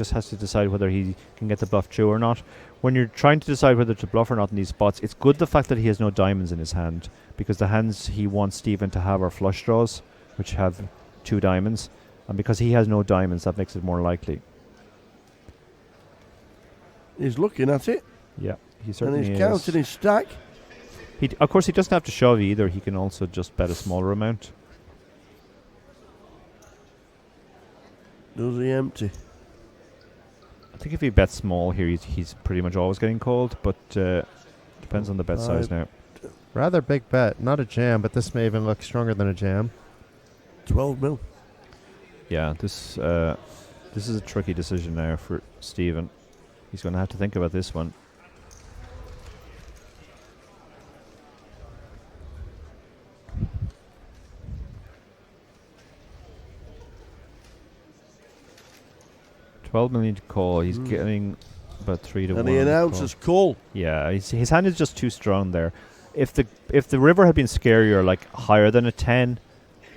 just has to decide whether he can get the bluff through or not. When you're trying to decide whether to bluff or not in these spots, it's good the fact that he has no diamonds in his hand, because the hands he wants Stephen to have are flush draws, which have 2 diamonds, and because he has no diamonds, that makes it more likely. He's looking at it. Yeah, he certainly is. And he's counting his stack. Of course, he doesn't have to shove either. He can also just bet a smaller amount. Does he empty? I think if he bets small here, he's pretty much always getting called, but depends on the bet size now. Rather big bet. Not a jam, but this may even look stronger than a jam. 12 mil. Yeah, this is a tricky decision now for Stephen. He's going to have to think about this one. $12 million to call. He's getting about 3 to 1. And he announces call. Yeah, his hand is just too strong there. If the river had been scarier, like higher than a 10,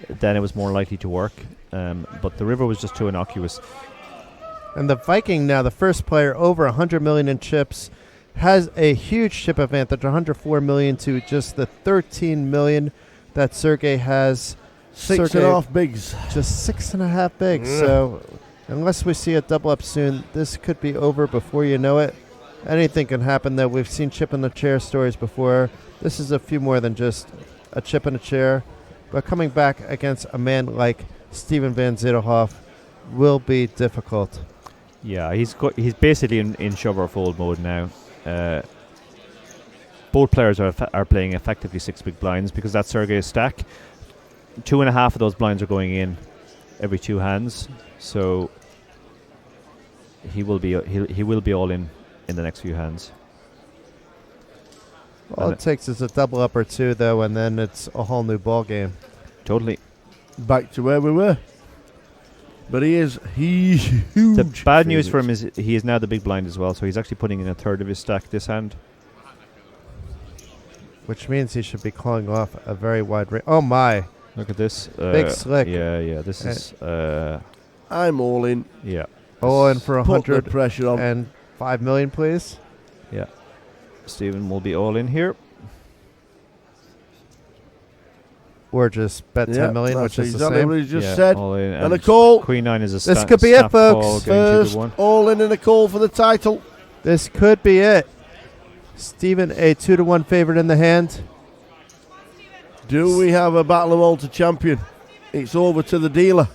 then it was more likely to work. But the river was just too innocuous. And the Viking now, the first player over 100 million in chips, has a huge chip advantage, 104 million to just the 13 million that Sergey has. 6.5 bigs. Just 6.5 bigs. So unless we see a double up soon, this could be over before you know it. Anything can happen, though. We've seen chip in the chair stories before. This is a few more than just a chip in a chair. But coming back against a man like Steven van Zijlhof will be difficult. Yeah, he's basically in shove or fold mode now. Both players are playing effectively 6 big blinds because that's Sergey's stack. 2.5 of those blinds are going in every 2 hands, so he will be all in the next few hands. All it takes is a double up or 2, though, and then it's a whole new ball game. Totally. Back to where we were. But he is huge. The bad news for him is he is now the big blind as well, so he's actually putting in a third of his stack this hand. Which means he should be calling off a very wide range. Oh, my. Look at this. Big slick. Yeah. This is... I'm all in. Yeah. All in for Put the pressure on. and 5 million, please. Yeah. Stephen will be all in here. Or just bet 10 million, which is the exactly same. what he just said. All in. And a call. Queen 9 is a This could be it, folks. First all in and a call for the title. This could be it. Stephen, a 2-1 favorite in the hand. Do we have a Battle of Malta champion? It's over to the dealer.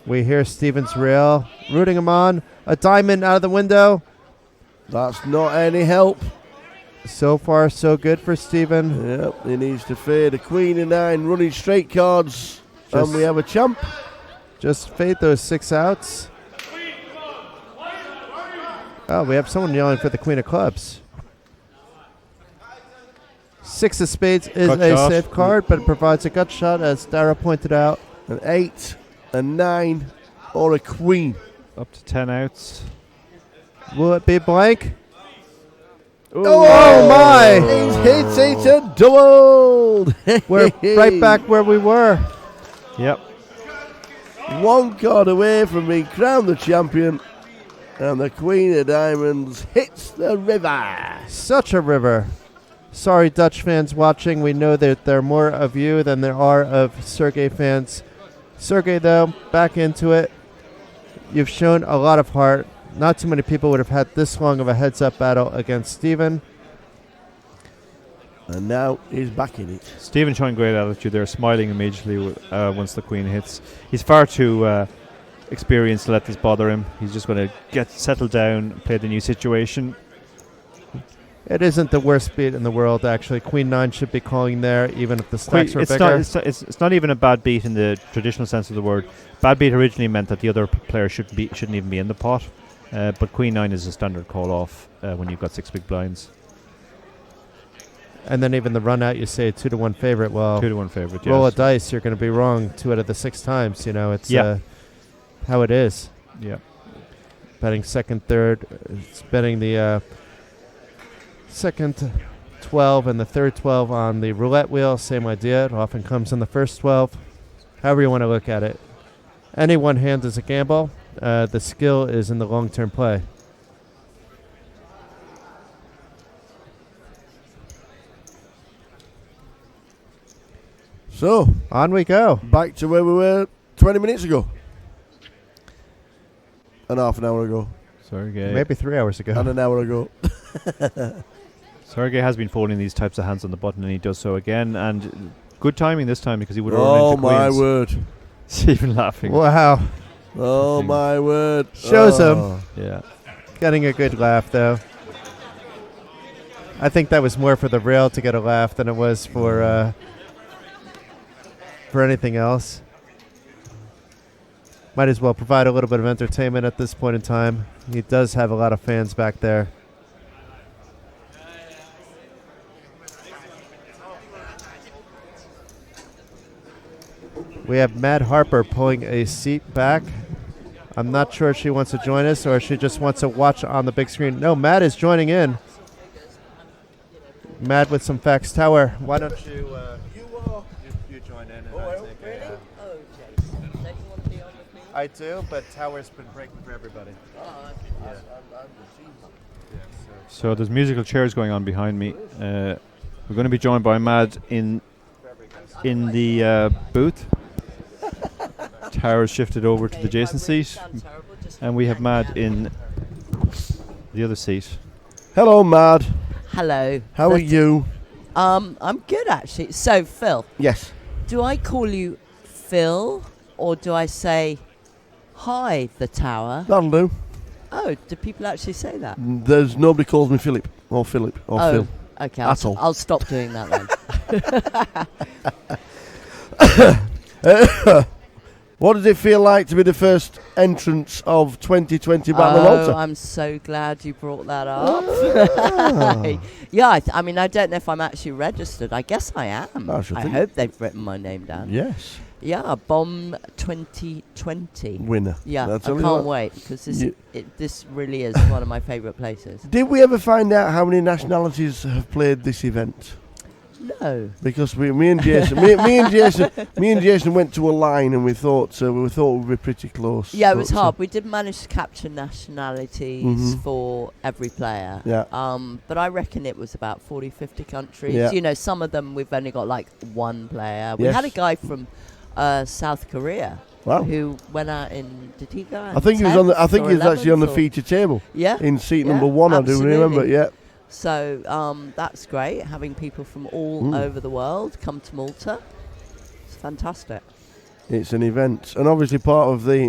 We hear Stephen's rail, rooting him on. A diamond out of the window. That's not any help. So far, so good for Stephen. Yep, he needs to fade a queen and 9 running straight cards. And we have a champ. Just fade those 6 outs. Oh, we have someone yelling for the queen of clubs. 6 of spades is Gut a shot. safe card, but it provides a gut shot, as Dara pointed out. An 8, a 9, or a queen. Up to 10 outs. Will it be blank? Oh, my! He's hit it doubled. We're right back where we were. Yep. 1 card away from being crowned the champion. And the queen of diamonds hits the river. Such a river. Sorry, Dutch fans watching. We know that there are more of you than there are of Sergey fans. Sergey, though, back into it. You've shown a lot of heart. Not too many people would have had this long of a heads-up battle against Stephen. And now he's back in it. Stephen showing great attitude there, smiling immediately once the queen hits. He's far too experienced to let this bother him. He's just going to get settled down, play the new situation. It isn't the worst beat in the world, actually. Queen 9 should be calling there, even if the stacks were bigger. It's not even a bad beat in the traditional sense of the word. Bad beat originally meant that the other player shouldn't even be in the pot. But Queen 9 is a standard call off when you've got 6 big blinds. And then even the run out, you say 2-1 favorite. Well, 2-1 favorite, roll yes. a dice, you're going to be wrong 2 out of the 6 times. You know, it's how it is. Yeah. Betting second, third. It's betting the second 12 and the third 12 on the roulette wheel. Same idea. It often comes in the first 12. However you want to look at it. Any one hand is a gamble. the skill is in the long-term play. So, On we go. back to where we were 20 minutes ago. And half an hour ago. Sergey. Maybe 3 hours ago. And an hour ago. Sergey has been folding these types of hands on the button, and he does so again. And good timing this time, because he would have run Oh into my queens. word. Stephen laughing. Wow. Oh Thing. my word. Shows Oh. Yeah. Getting a good laugh, though. I think that was more for the rail to get a laugh than it was for anything else. Might as well provide a little bit of entertainment at this point in time. He does have a lot of fans back there. We have Mad Harper pulling a seat back. I'm not sure if she wants to join us or if she just wants to watch on the big screen. No, Matt is joining in. Matt with some Fax Tower. Why don't you you join in? And I take a, I do, but Tower's been breaking for everybody. So there's musical chairs going on behind me. We're going to be joined by Mad in the booth. Tower's shifted over to the adjacent seat, and we have Mad in the other seat. Hello, Mad. Hello. How are you? I'm good actually. So Phil, Yes. do I call you Phil or do I say hi the tower? That'll do. Oh, do people actually say that? There's nobody calls me Philip or Philip or Oh, Phil. okay. At all. I'll stop doing that then. What does it feel like to be the first entrance of 2020 Battle of Oh, Malta? I'm so glad you brought that up. Ah. Yeah, I mean, I don't know if I'm actually registered. I guess I am. I should I think- hope they've written my name down. Yes. Yeah, Bomb 2020. Winner. Yeah, That's I only can't what- wait because You- this really is one of my favourite places. Did we ever find out how many nationalities have played this event? No. Because me and Jason, me and Jason went to a line and we thought we'd be pretty close. Yeah, it was But, hard. We did manage to capture nationalities Mhm. for every player. Yeah. But I reckon it was about 40, 50 countries. Yeah. You know, some of them we've only got like one player. We Yes. had a guy from South Korea Wow. who went out in. Did he go out? I think he was on the. I think he was actually on the 11th or- feature table Yeah. in seat Yeah, number 1. I do absolutely. remember. Yeah. So that's great. Having people from all Mm. over the world come to Malta. It's fantastic. It's an event, and obviously part of the.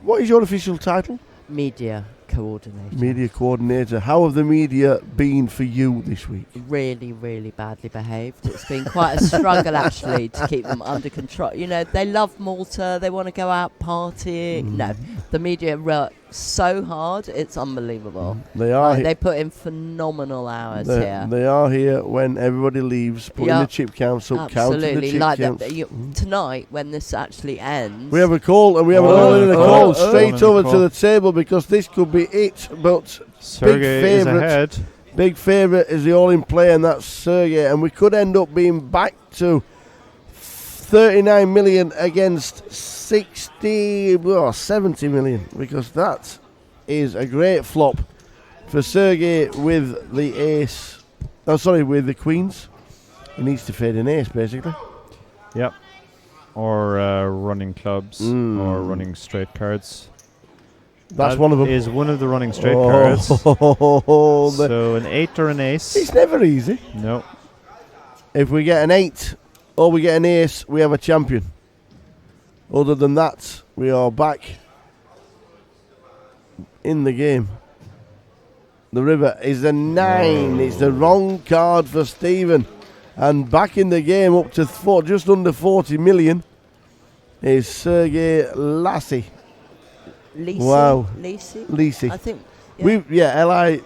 What is your official title? Media coordinator. Media coordinator. How have the media been for you this week? Really, really badly behaved. It's been quite a struggle actually to keep them under control. You know, they love Malta. They want to go out partying. No, the media work so hard. It's unbelievable. They are. Like, they put in phenomenal hours They, here. they are here when everybody leaves, putting Yeah. the chip counts up, counting the Absolutely. chip Like counts. tonight, when this actually ends. We have a call, and we have Oh, another in a oh, call oh, straight oh. over to the table because this could be it. But Sergey is favourite. ahead. big favourite is the all-in play, and that's Sergey. And we could end up being back to 39 million against 70 million because that is a great flop for Sergey with the ace. Oh, sorry, with the queens. He needs to fade an ace, basically. Yep. Or running clubs or running straight cards. That's That one of them. is one of the running straight cards. Oh, So an 8 or an ace. it's never easy. No. If we get an 8 or we get an ace, we have a champion. Other than that, we are back in the game. The river is a 9. It's the wrong card for Stephen. And back in the game up to just under 40 million is Sergey Lassie. Lisi? Wow. Lisi? I think. L-I-S-A-I-I-I-I.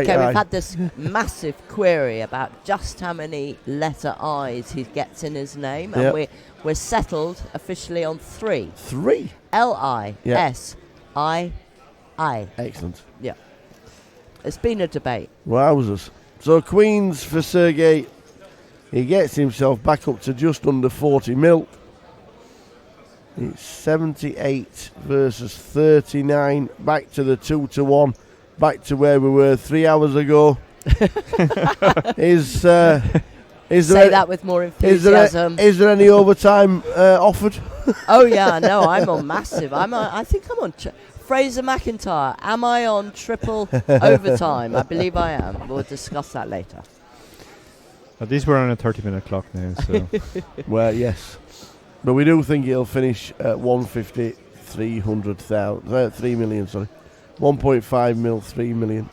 Okay, we've had this massive query about just how many letter I's he gets in his name, and Yep. we're settled officially on 3. 3. L-I-S-I-I. Excellent. Yeah. It's been a debate. Wowzers. So queens for Sergey. He gets himself back up to just under 40 mil. It's 78 versus 39. Back to the 2-1. Back to where we were 3 hours ago. Is there Say that with more enthusiasm. is there any overtime offered? Oh yeah, no, I'm on massive. I think I'm on Fraser McIntyre. Am I on triple overtime? I believe I am. We'll discuss that later. At least we're on a 30-minute clock now, so Well, yes. But we do think it'll finish at 150, 3 million, sorry. 1.5 mil, 3 million.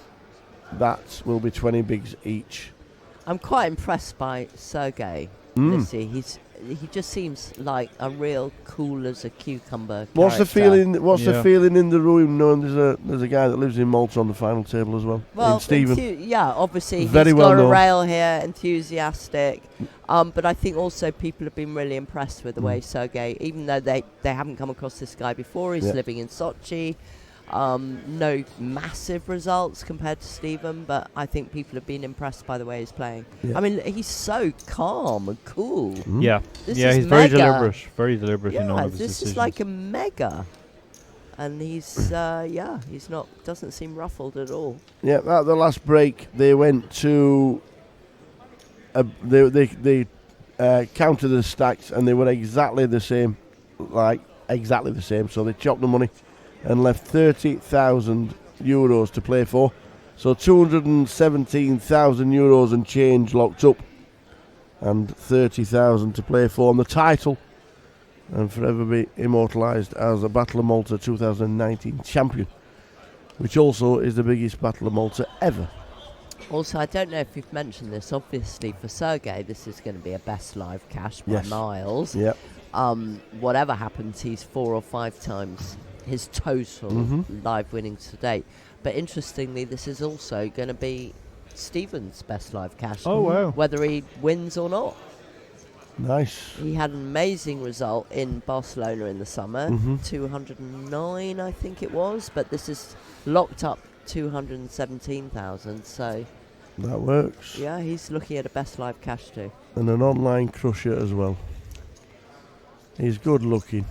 That will be 20 bigs each. I'm quite impressed by Sergey. Lissy. He just seems like a real cool as a cucumber. What's the character. feeling? What's the Yeah. feeling in the room knowing there's a guy that lives in Malta on the final table as well? Well, in Stephen. Obviously Very he's well got a known. rail here, enthusiastic. But I think also people have been really impressed with the way Sergey, even though they haven't come across this guy before, he's Yeah. living in Sochi. No massive results compared to Stephen, but I think people have been impressed by the way he's playing. Yeah. I mean, he's so calm and cool. yeah, This yeah, is he's very mega. deliberate in all Yeah, of his this decisions. is like a mega. And he's, he's not, doesn't seem ruffled at all. Yeah, at the last break, they went to. They counted the stacks and they were exactly the same, So they chopped the money and left 30,000 euros to play for. So 217,000 euros and change locked up, and 30,000 to play for on the title, and forever be immortalised as a Battle of Malta 2019 champion, which also is the biggest Battle of Malta ever. Also, I don't know if you've mentioned this, obviously for Sergey, this is going to be a best live cash by Yes. miles. Yep. Whatever happens, he's 4 or 5 times his total live winnings to date. But interestingly, this is also going to be Stephen's best live cash. Oh, wow. Whether he wins or not. Nice. He had an amazing result in Barcelona in the summer, Mhm. 209 I think it was, but this is locked up 217,000, so That works. yeah, he's looking at a best live cash too. And an online crusher as well. He's good looking.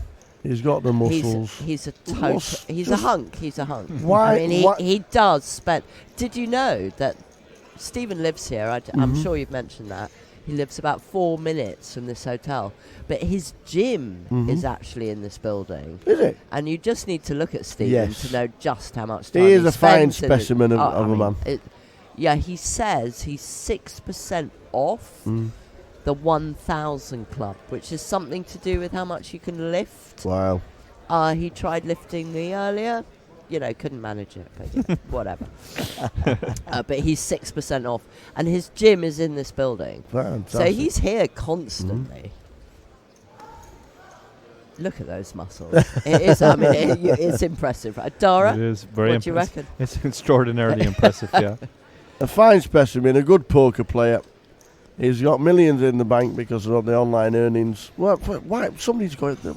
He's got the muscles. He's a What's he's a just- hunk. He's a hunk. Why- I mean, why- he does spend. Did you know that Stephen lives here? I'm sure you've mentioned that. He lives about 4 minutes from this hotel, but his gym is actually in this building. Is it? And you just need to look at Stephen Yes. to know just how much He time is a fine spends in the- specimen of a man. Yeah, he says he's 6% off the 1,000 club, which is something to do with how much you can lift. Wow. He tried lifting me earlier. Couldn't manage it, but whatever. But he's 6% off, and his gym is in this building. Fantastic. So he's here constantly. Look at those muscles. It is. I mean, it's impressive. Dara, It is very what do you impressive. reckon? It's extraordinarily impressive, yeah. a fine specimen, a good poker player. He's got millions in the bank because of the online earnings. Well, why somebody's got it?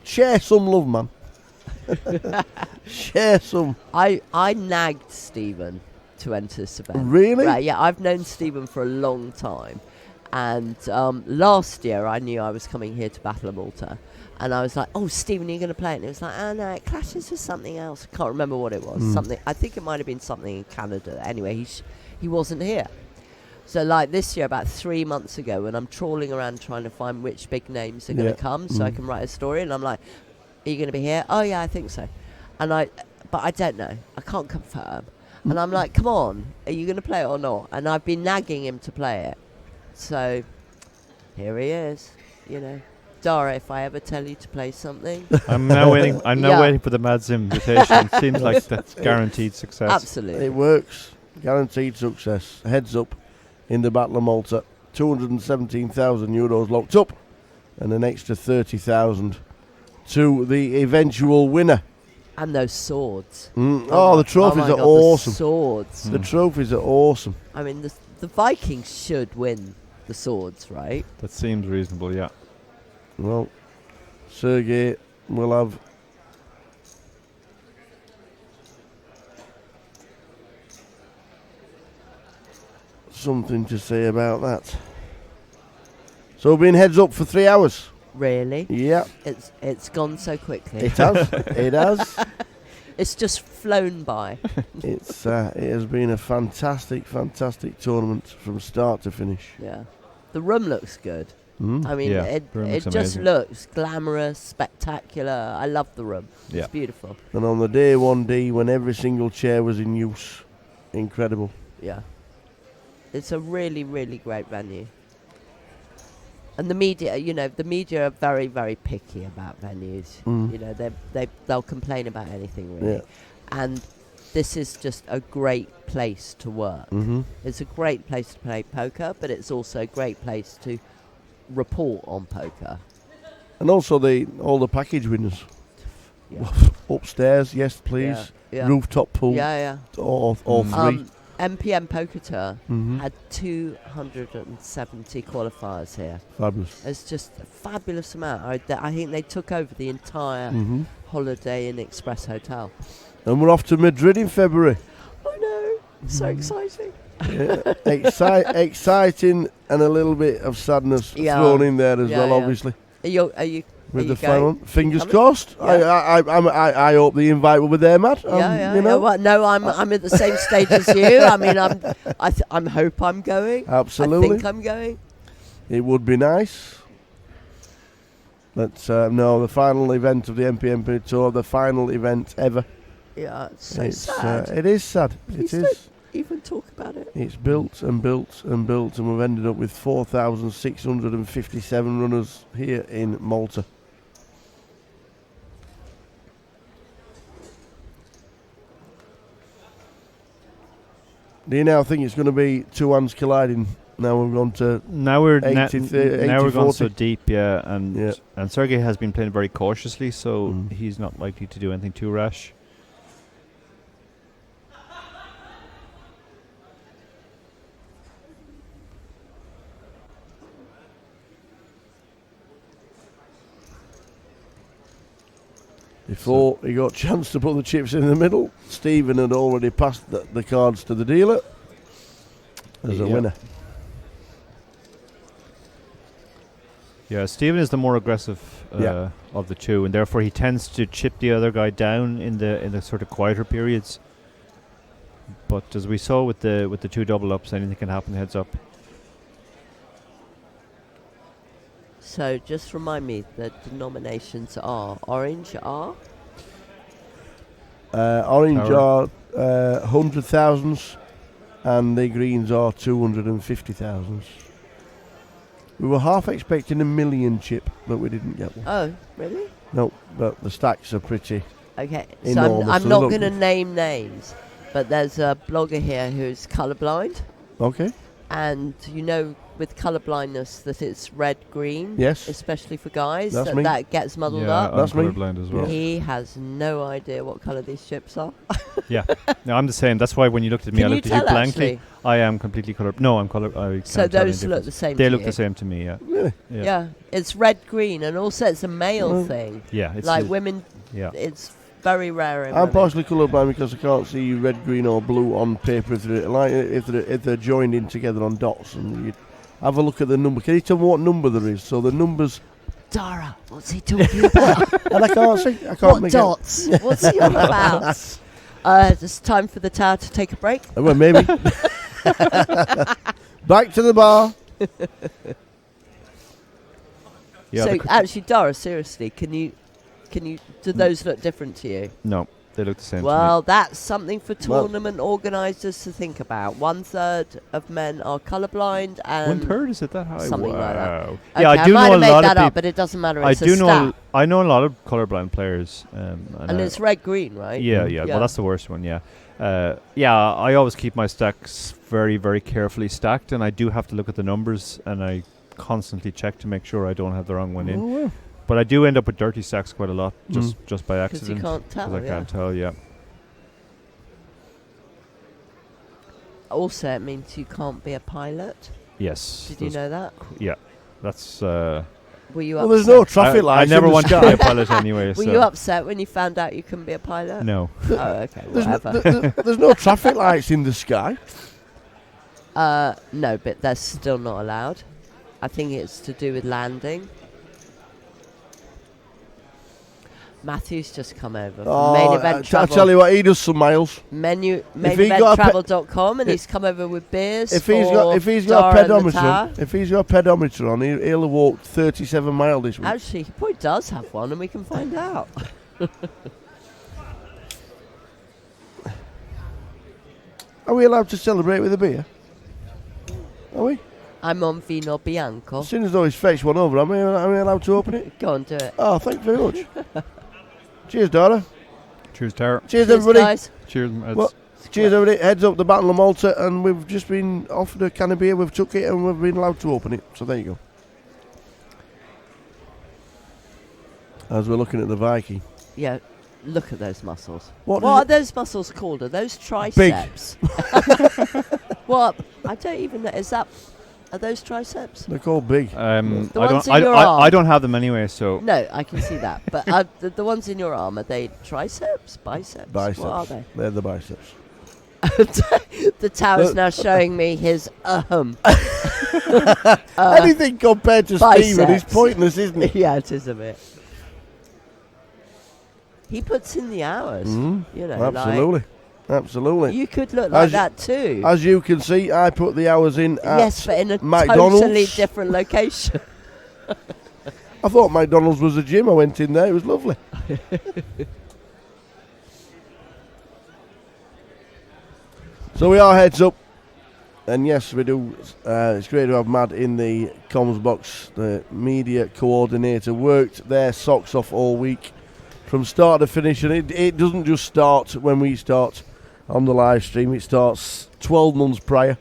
Share some love, man. Share some. I nagged Stephen to enter this event. Really? Right, yeah, I've known Stephen for a long time. And last year I knew I was coming here to Battle of Malta. And I was like, oh, Stephen, are you going to play it? And it was like, oh, no, it clashes with something else. I can't remember what it was. Something. I think it might have been something in Canada. Anyway, he wasn't here. So, like this year, about 3 months ago, when I'm trawling around trying to find which big names are going Yeah. to come so I can write a story, and I'm like, are you going to be here? Oh, yeah, I think so. But I don't know. I can't confirm. And I'm like, come on, are you going to play it or not? And I've been nagging him to play it. So, here he is, Dara, if I ever tell you to play something, I'm now waiting. I'm now Yeah. waiting for the Mads invitation. Seems like that's guaranteed success. absolutely. It works. Guaranteed success. Heads up in the Battle of Malta. 217,000 euros locked up, and an extra 30,000 to the eventual winner. And those swords. Oh, the trophies my are God, awesome. The swords. The trophies are awesome. I mean, the Vikings should win the swords, right? That seems reasonable, yeah. Well, Sergey will have something to say about that. So we've been heads up for 3 hours. really. Yeah, It's gone so quickly. it has. It has. It's just flown by. It has been a fantastic tournament from start to finish. Yeah. The room looks good. Mm. I mean, Yeah, it the room looks just amazing. looks glamorous, spectacular. I love the room. Yeah. It's beautiful. And on the day 1D, when every single chair was in use, incredible. Yeah. It's a really, really great venue. And the media, the media are very, very picky about venues. Mm. You know, they'll complain about anything really. Yeah. And this is just a great place to work. Mm-hmm. It's a great place to play poker, but it's also a great place to report on poker. And also all the package winners. Yeah. Upstairs, yes please. Yeah. Rooftop pool. Yeah. All Mm. three. MPM Poker Tour Mm-hmm. had 270 qualifiers here. Fabulous. It's just a fabulous amount. I think they took over the entire Mm-hmm. Holiday Inn Express Hotel. And we're off to Madrid in February. I know, so exciting. Yeah. Exciting and a little bit of sadness Yeah. thrown in there as Yeah, well, yeah. obviously. Are you With the going? final, fingers coming? crossed. Yeah. I hope the invite will be there, Matt. Yeah. You know, Well, no, I'm at the same stage as you. I mean, I'm hope I'm going. absolutely. I think I'm going. It would be nice. But no, the final event of the MPMP Tour, the final event ever. Yeah, it's so It's sad. it is sad. Please It is. Even talk about it. It's built and built and built, and we've ended up with 4,657 runners here in Malta. Do you now think it's going to be two hands colliding? Now we've gone to Now we're 80, now 80, we're going 40. so deep, yeah, and Sergey has been playing very cautiously, so Mm. he's not likely to do anything too rash. Before he got a chance to put the chips in the middle, Stephen had already passed the cards to the dealer as a Yeah. winner. Yeah, Stephen is the more aggressive Yeah. of the two, and therefore he tends to chip the other guy down in the sort of quieter periods. But as we saw with the two double ups, anything can happen heads up. So just remind me, the denominations are orange are Orange Power. are 100,000s and the greens are 250,000s. We were half expecting a million chip, but we didn't get one. oh really? No, but the stacks are pretty. Okay, so Enormous, I'm so not look- going to name names, but there's a blogger here who's colourblind, Okay. and with colour blindness that it's red green, Yes. especially for guys, That's me. that gets muddled Yeah, up. I'm That's me. colorblind as well. He has no idea what colour these chips are. Yeah, no, I'm the same. That's why when you looked at me, Can I you looked at you tell blankly. actually? I am completely color. No, I'm color. I can't So tell any those look the difference. same. They to look you? the same to me. Yeah. Really? Yeah, it's red green, and also it's a male Well, thing. Yeah. It's Like women, Yeah. it's very rare in I'm women. partially colourblind because I can't see red, green, or blue on paper if they're joined in together on dots. And you have a look at the number. Can you tell me what number there is? So the numbers, Dara, what's he talking about? and I can't see. I can't What make dots? What's he on about? It's time for the tower to take a break. out. Well, maybe. Back to the bar. Yeah. So the cr- actually, Dara, seriously, can you? Do those look different to you? no, they look the same. Well, that's something for Well- tournament organisers to think about. 1/3 of men are colourblind, to me. and 1/3 is it that high? something wow. like that. Yeah, Okay, I do might know a have made lot that of up, people. but it doesn't matter. I It's do a know. stat. I know a lot of colorblind players. And it's red green, right? Yeah. Yeah. Well, that's the worst one. Yeah. Yeah. I always keep my stacks very, very carefully stacked, and I do have to look at the numbers, and I constantly check to make sure I don't have the wrong one in. Oh, well. But I do end up with dirty stacks quite a lot, just by Because accident. you can't tell. I Yeah. can't tell. Yeah. Also, it means you can't be a pilot. Yes. Did you know that? Yeah. That's. Were you Well, upset? there's no traffic I lights. never in the wanted to sky. be a pilot anyway. Were so you upset when you found out you couldn't be a pilot? No. Oh, okay, There's no, whatever. there's no traffic lights in the sky. No, but they're still not allowed. I think it's to do with landing. Matthew's just come over from Oh, Main Event I Travel. tell you what, he does some miles. MainEventTravel.com, and he's come over with beers. If he's got a pedometer on, he'll have walked 37 miles this week. Actually, he probably does have one, and we can find out. Are we allowed to celebrate with a beer? Are we? I'm on Vino Bianco. As soon as though he's fetched one over, am I allowed to open it? Go on, do it. Oh, thank you very much. Cheers, Dara. Cheers, Tara. Cheers, Cheers, everybody. guys. Cheers, mates. Well, cheers, everybody. Heads up the Battle of Malta, and we've just been offered a can of beer. We've took it, and we've been allowed to open it. So there you go. As we're looking at the Viking. Yeah, look at those muscles. What What is are those muscles called? Are those triceps? What? I don't even know. Are those triceps? They're called big. The I ones don't. in your arm. I don't have them anyway. So No, I can see that. But the ones in your arm, are they triceps? Biceps? Biceps. What are they? They're the biceps. The tower's now showing me his Anything compared to Stephen is biceps. pointless, isn't it? Yeah, it is a bit. He puts in the hours. You know, Absolutely. Absolutely. Like, you could look like As that too. As you can see, I put the hours in at Yes, but in a McDonald's. totally different location. I thought McDonald's was a gym. I went in there. It was lovely. So we are heads up. And yes, we do. It's great to have Mad in the comms box. The media coordinator worked their socks off all week from start to finish. And it doesn't just start when we start on the live stream. It starts 12 months prior.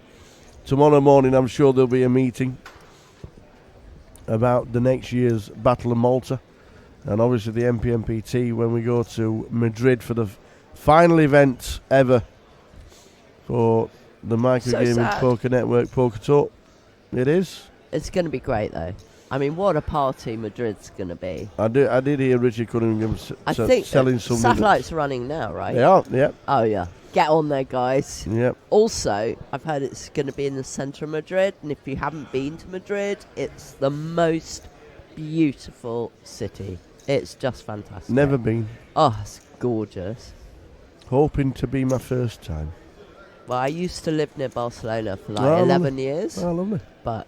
Tomorrow morning, I'm sure there'll be a meeting about the next year's Battle of Malta. And obviously the MPMPT when we go to Madrid for the final event ever for the Microgaming sad. Poker Network Poker Tour. It is. It's going to be great, though. I mean, what a party Madrid's going to be. I did hear Richard Cunningham I think selling some satellites running now, right? They are, yeah. Oh, yeah. Get on there, guys. Yep. Also, I've heard it's going to be in the centre of Madrid, and if you haven't been to Madrid, it's the most beautiful city. It's just fantastic. Never been. Oh, it's gorgeous. Hoping to be my first time. Well, I used to live near Barcelona for like Oh, 11 years, Oh, lovely. but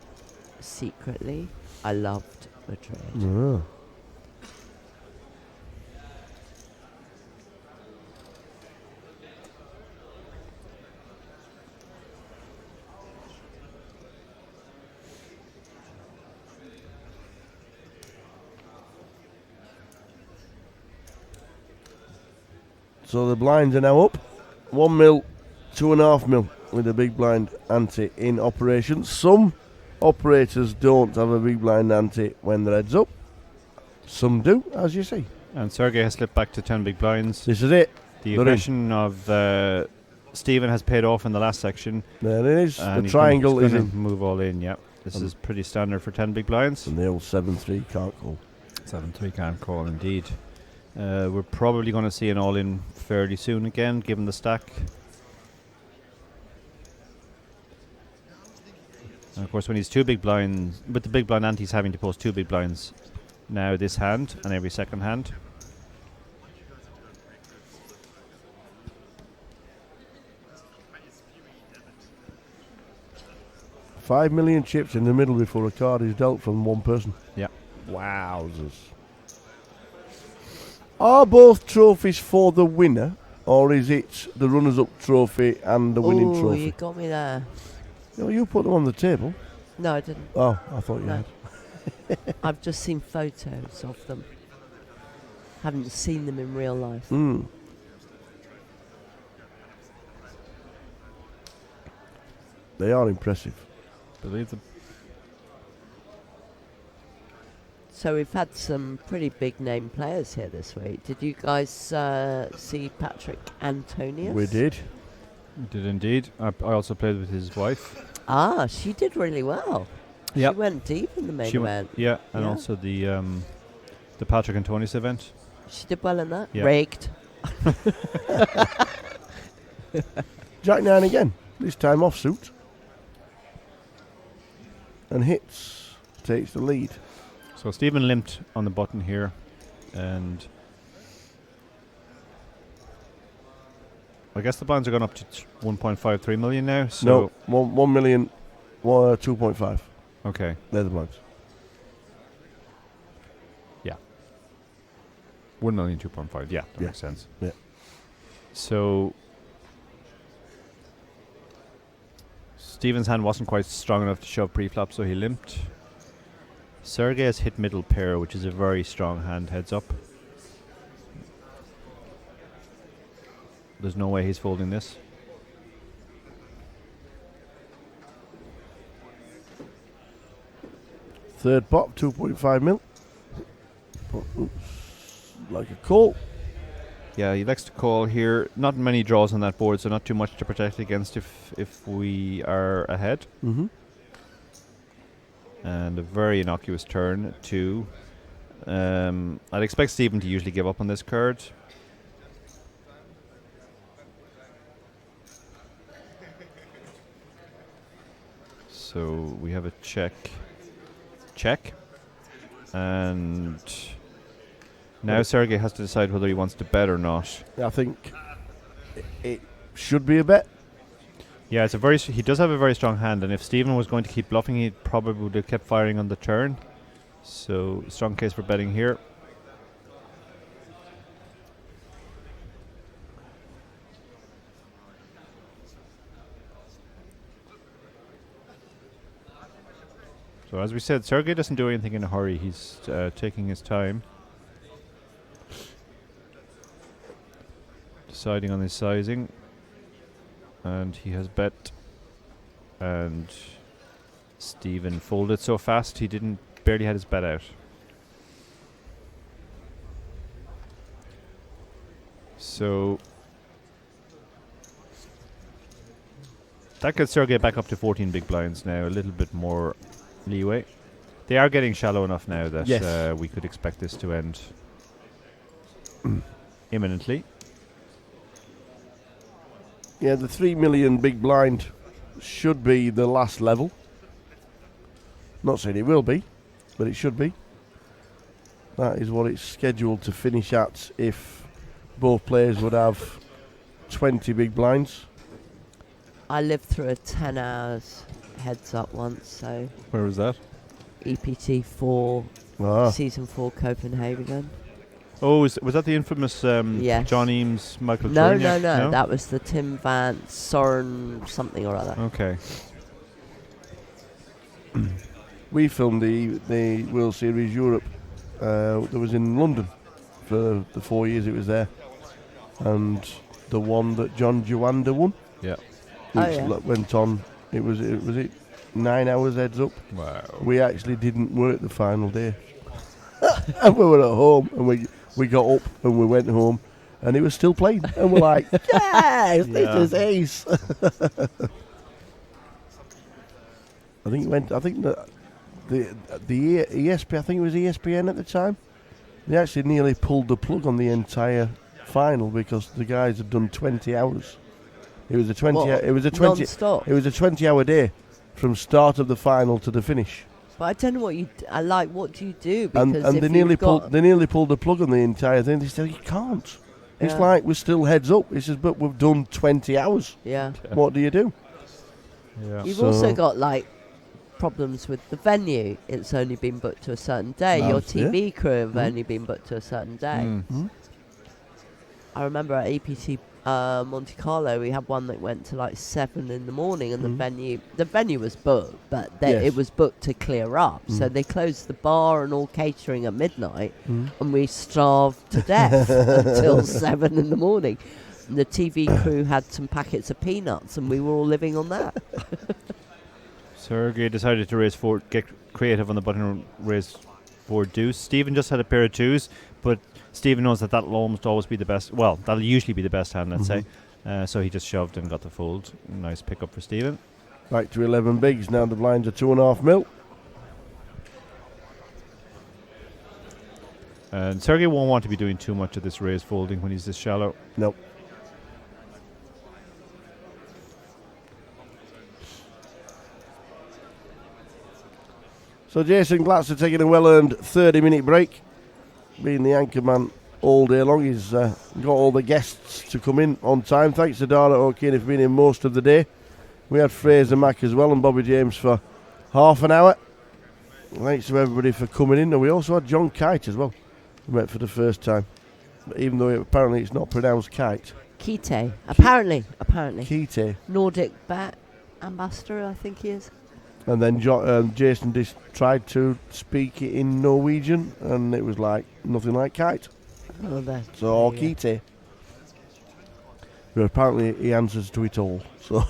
secretly, I loved Madrid. Oh. So the blinds are now up. 1 mil, 2.5 mil with a big blind ante in operation. Some operators don't have a big blind ante when the heads up. Some do, as you see. and Sergey has slipped back to 10 big blinds. This is it. The They're in. aggression of Stephen has paid off in the last section. There it is. And The triangle he's is gonna in. move all in. Yeah, this is pretty standard for 10 big blinds. And the old 7-3 can't call. 7-3 can't call indeed. We're probably going to see an all-in fairly soon again, given the stack. And of course, when he's 2 big blinds, with the big blind ante, he's having to post 2 big blinds now this hand and every second hand. $5 million chips in the middle before a card is dealt from one person. Yeah. Wowzers. Are both trophies for the winner, or is it the runners-up trophy and the winning Ooh, trophy? you got me there. No, you put them on the table. No, I didn't. Oh, I thought you No. had. I've just seen photos of them. Haven't seen them in real life. Mm. They are impressive. Believe them. So we've had some pretty big name players here this week. Did you guys see Patrick Antonius? We did. We did indeed. I also played with his wife. Ah, she did really well. Yep. She went deep in the main She event. Yeah, and Yeah. also the Patrick Antonius event. She did well in that. Yeah. Rigged. Jack 9 again. This time off suit. And takes the lead. So Stephen limped on the button here, and I guess the blinds are gone up to 1.53 million now. So No, 1 million, 2.5. okay, They're the blinds. 1 million, 2.5. Yeah, that Yeah. makes sense. Yeah. So Stephen's hand wasn't quite strong enough to shove pre-flop, so he limped. Sergey has hit middle pair, which is a very strong hand heads up. There's no way he's folding this. Third pot, 2.5 mil. Like a call. Yeah, he likes to call here. Not many draws on that board, so not too much to protect against if we are ahead. Mm-hmm. And a very innocuous turn too. I'd expect Stephen to usually give up on this card. So we have a check, and now Sergey has to decide whether he wants to bet or not. I think it should be a bet. Yeah, it's a very. He does have a very strong hand, and if Stephen was going to keep bluffing, he probably would have kept firing on the turn. So strong case for betting here. So as we said, Sergey doesn't do anything in a hurry. He's taking his time, deciding on his sizing, and he has bet. And Stephen folded so fast he barely had his bet out. So that gets Sergey back up to 14 big blinds now, a little bit more leeway. They are getting shallow enough now that Yes. we could expect this to end imminently. Yeah, the 3 million big blind should be the last level. Not saying it will be, but it should be. That is what it's scheduled to finish at if both players would have 20 big blinds. I lived through a 10 hours heads up once, so Where was that? EPT 4, Ah, season 4 Copenhagen. Oh, was that the infamous Yes. John Eames, Michael No, Turniak? no, that was the Tim Vance, Soren something or other. Okay. we filmed the World Series Europe. That was in London for the 4 years it was there, and the one that John Juanda won, Yeah. Oh, which yeah. went on. It was 9 hours heads up. Wow. We actually didn't work the final day. And we were at home, and we got up and we went home, and it was still playing. And we're like, yes, Yeah. this is ace. I think that the ESPN, I think it was ESPN at the time, they actually nearly pulled the plug on the entire final because the guys had done 20 hours. It was a 20. What? It was a 20. Non-stop. It was a 20-hour day from start of the final to the finish. But I don't know what what do you do? And Because if they you've got nearly pulled the plug on the entire thing. They said you can't. It's Yeah. like we're still heads up. He says, but we've done 20 hours. yeah. What do you do? Yeah. You've So- also got like problems with the venue. It's only been booked to a certain day. Your That's it. TV crew have Mhm. only been booked to a certain day. Mm. I remember at APT Monte Carlo, we had one that went to like 7 in the morning, and Mhm. the venue was booked, but Yes. it was booked to clear up. So Mhm. they closed the bar and all catering at midnight, Mm. and we starved to death until 7 in the morning. And the TV crew had some packets of peanuts, and we were all living on that. Sergey decided to get creative on the button, raise 4 deuce. Stephen just had a pair of 2s, but Stephen knows that'll almost always be the best. Well, that'll usually be the best hand, let's say. So he just shoved and got the fold. Nice pickup for Stephen. Back to 11 bigs. Now the blinds are 2.5 mil. And Sergey won't want to be doing too much of this raise folding when he's this shallow. Nope. So Jason Glatzer taking a well-earned 30-minute break, being the anchor man all day long. He's got all the guests to come in on time. Thanks to Dara O'Keefe for being in most of the day. We had Fraser Mack as well and Bobby James for half an hour. Thanks to everybody for coming in. And we also had John Kite as well. We met for the first time. Even though apparently it's not pronounced kite. Kite. Apparently. Kite. Nordic bat ambassador, I think he is. And then Jason tried to speak it in Norwegian, and it was like nothing like kite. Oh, So Kite. But apparently he answers to it all. So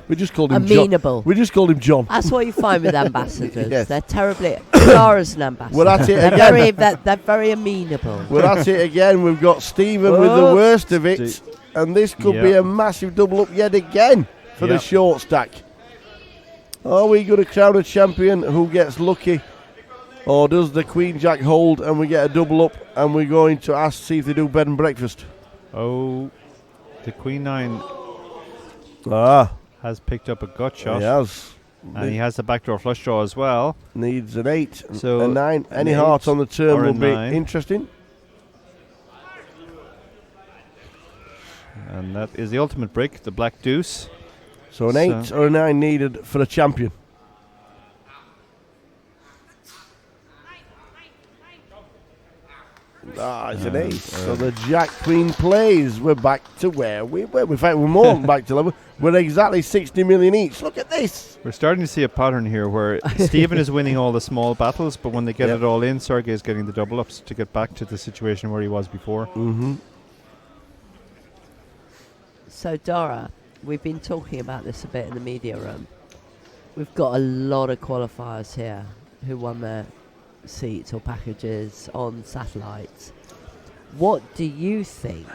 we just called him amenable. John. We just called him John. That's what you find with ambassadors. Yes. They're terribly. Dara's an ambassador. Well, that's it they're again. they're very amenable. Well, that's it again. We've got Stephen with the worst of it, and this could be a massive double up yet again for the short stack. Are we going to crown a champion who gets lucky, or does the Queen Jack hold and we get a double up and we're going to see if they do bed and breakfast? Oh, the Queen 9 has picked up a gut shot. He has. And he has the backdoor flush draw as well. Needs an 8, so a 9. Any heart on the turn will be interesting. And that is the ultimate brick, the Black Deuce. So an 8 or a 9 needed for a champion. It's an 8. So the Jack Queen plays. We're back to where we were. In fact, we're more back to level. We're exactly 60 million each. Look at this. We're starting to see a pattern here where Stephen is winning all the small battles, but when they get it all in, Sergey is getting the double ups to get back to the situation where he was before. Mm-hmm. So Dara, we've been talking about this a bit in the media room. We've got a lot of qualifiers here who won their seats or packages on satellites. What do you think,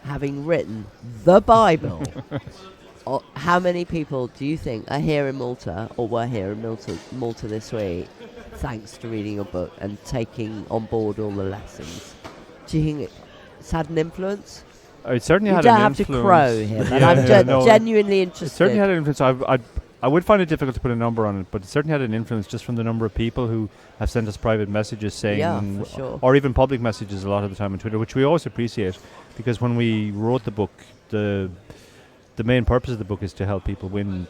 having written the Bible, how many people do you think are here in Malta or were here in Malta this week thanks to reading your book and taking on board all the lessons? Do you think it's had an influence? It certainly you had don't an have influence. to crow him, and I'm genuinely interested. It certainly had an influence. I would find it difficult to put a number on it, but it certainly had an influence just from the number of people who have sent us private messages saying, for sure. or even public messages a lot of the time on Twitter, which we always appreciate, because when we wrote the book, the main purpose of the book is to help people win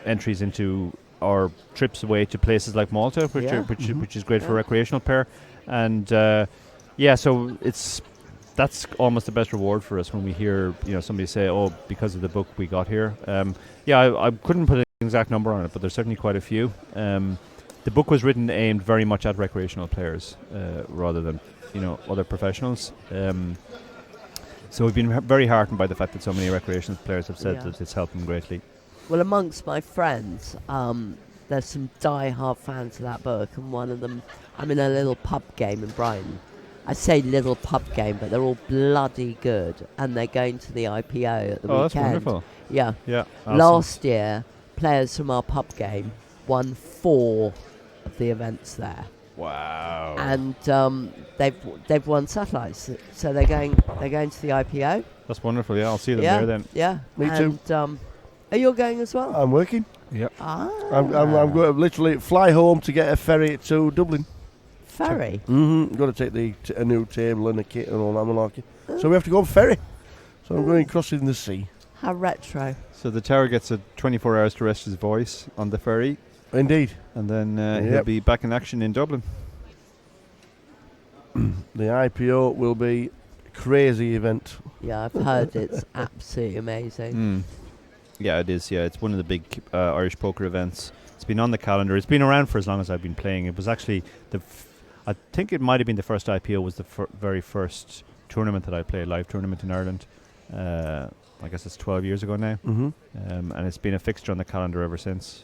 entries into our trips away to places like Malta, which is great for recreational pair, and so that's almost the best reward for us when we hear somebody say, "Oh, because of the book we got here." I couldn't put an exact number on it, but there's certainly quite a few. The book was written aimed very much at recreational players rather than other professionals. So we've been very heartened by the fact that so many recreational players have said that it's helped them greatly. Well, amongst my friends, there's some die-hard fans of that book, and one of them, I'm in a little pub game in Brighton. I say little pub game, but they're all bloody good, and they're going to the IPO at the weekend. Oh, that's wonderful. Yeah. Awesome. Last year, players from our pub game won 4 of the events there. Wow. And they've won satellites, so they're going to the IPO. That's wonderful. Yeah, I'll see them there then. Yeah. Me too. Are you going as well? I'm working. Yep. I'm going to literally fly home to get a ferry to Dublin. Ferry? Mm-hmm. Got to take a new table and a kit and all that malarkey. So we have to go on ferry. So I'm going crossing the sea. How retro. So the tower gets 24 hours to rest his voice on the ferry. Indeed. And then he'll be back in action in Dublin. The IPO will be a crazy event. Yeah, I've heard it's absolutely amazing. Yeah, it is. Yeah, it's one of the big Irish poker events. It's been on the calendar. It's been around for as long as I've been playing. It was actually I think it might have been the first IPO was the very first tournament that I played, live tournament in Ireland. I guess it's 12 years ago now. Mm-hmm. And it's been a fixture on the calendar ever since.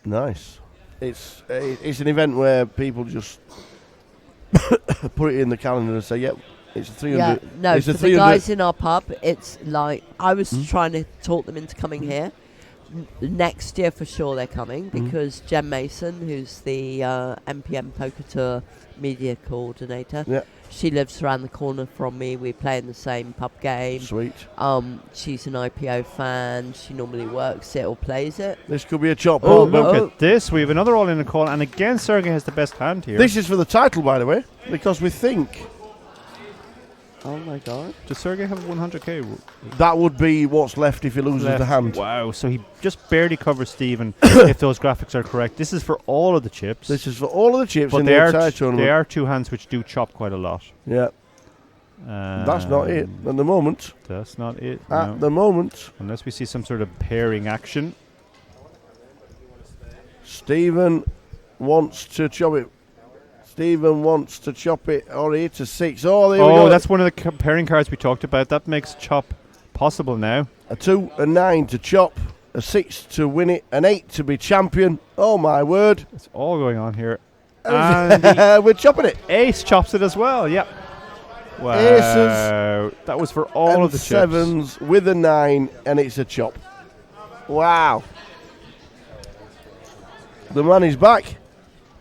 Nice. It's an event where people just put it in the calendar and say, "Yep, it's a 300." Yeah, no, it's for the guys in our pub, it's like I was trying to talk them into coming here. Next year for sure they're coming because Jem Mason, who's the MPM Poker Tour media coordinator, She lives around the corner from me. We play in the same pub game. Sweet. She's an IPO fan. She normally works it or plays it. This could be a chop. Oh, ball. look at this. We have another all in a call, and again, Sergey has the best hand here. This is for the title, by the way, because we think Oh my god. Does Sergey have 100k? that would be what's left if he loses the hand. Wow, so he just barely covers Stephen if those graphics are correct. This is for all of the chips. This is for all of the chips but in they the are, entire tournament. they are two hands which do chop quite a lot. Yeah, that's not it at the moment. That's not it. At no. the moment, Unless we see some sort of pairing action. Stephen wants to chop it. Stephen wants to chop it. Or 8 to 6. Oh, there we go. Oh, that's one of the pairing cards we talked about. That makes chop possible now. A 2, a 9 to chop, a 6 to win it, an 8 to be champion. Oh my word! It's all going on here. And the We're chopping it. ace chops it as well. Yep. Wow. Aces. That was for all and of the sevens chips. with a 9, and it's a chop. Wow! The man is back.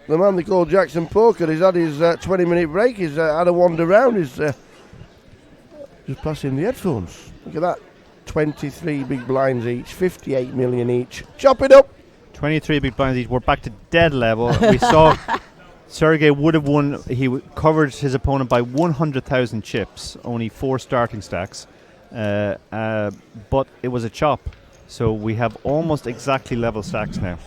The man they call Jackson Poker. He's had his 20-minute break. He's had a wander round. He's just passing the headphones. Look at that. 23 big blinds each, 58 million each. Chop it up. 23 big blinds each. We're back to dead level. We saw Sergey would have won. He covered his opponent by 100,000 chips, only 4 starting stacks. But it was a chop. So we have almost exactly level stacks now.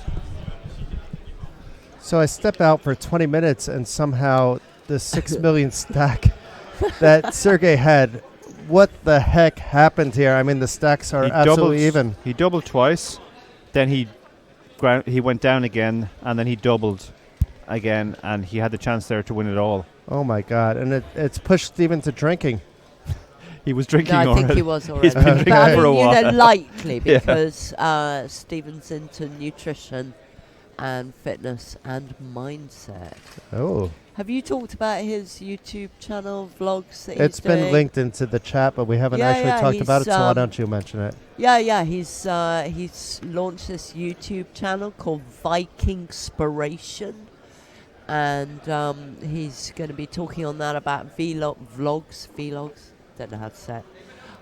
So I step out for 20 minutes, and somehow the 6 million stack that Sergey had, what the heck happened here? I mean, the stacks are absolutely even. He doubled twice, then he went down again, and then he doubled again, and he had the chance there to win it all. Oh my God! And it's pushed Stephen to drinking. He was drinking No, I already. think he was already. He's been drinking But I for a mean, while. likely Yeah. because Stephen's into nutrition and fitness and mindset. Oh, Have you talked about his YouTube channel, vlogs that it's he's been doing? linked into the chat, but we haven't Yeah, actually yeah, talked about it. he's, So why don't you mention it? Yeah, he's launched this YouTube channel called Vikingspiration, and he's going to be talking on that about vlogs. Don't know how to say it.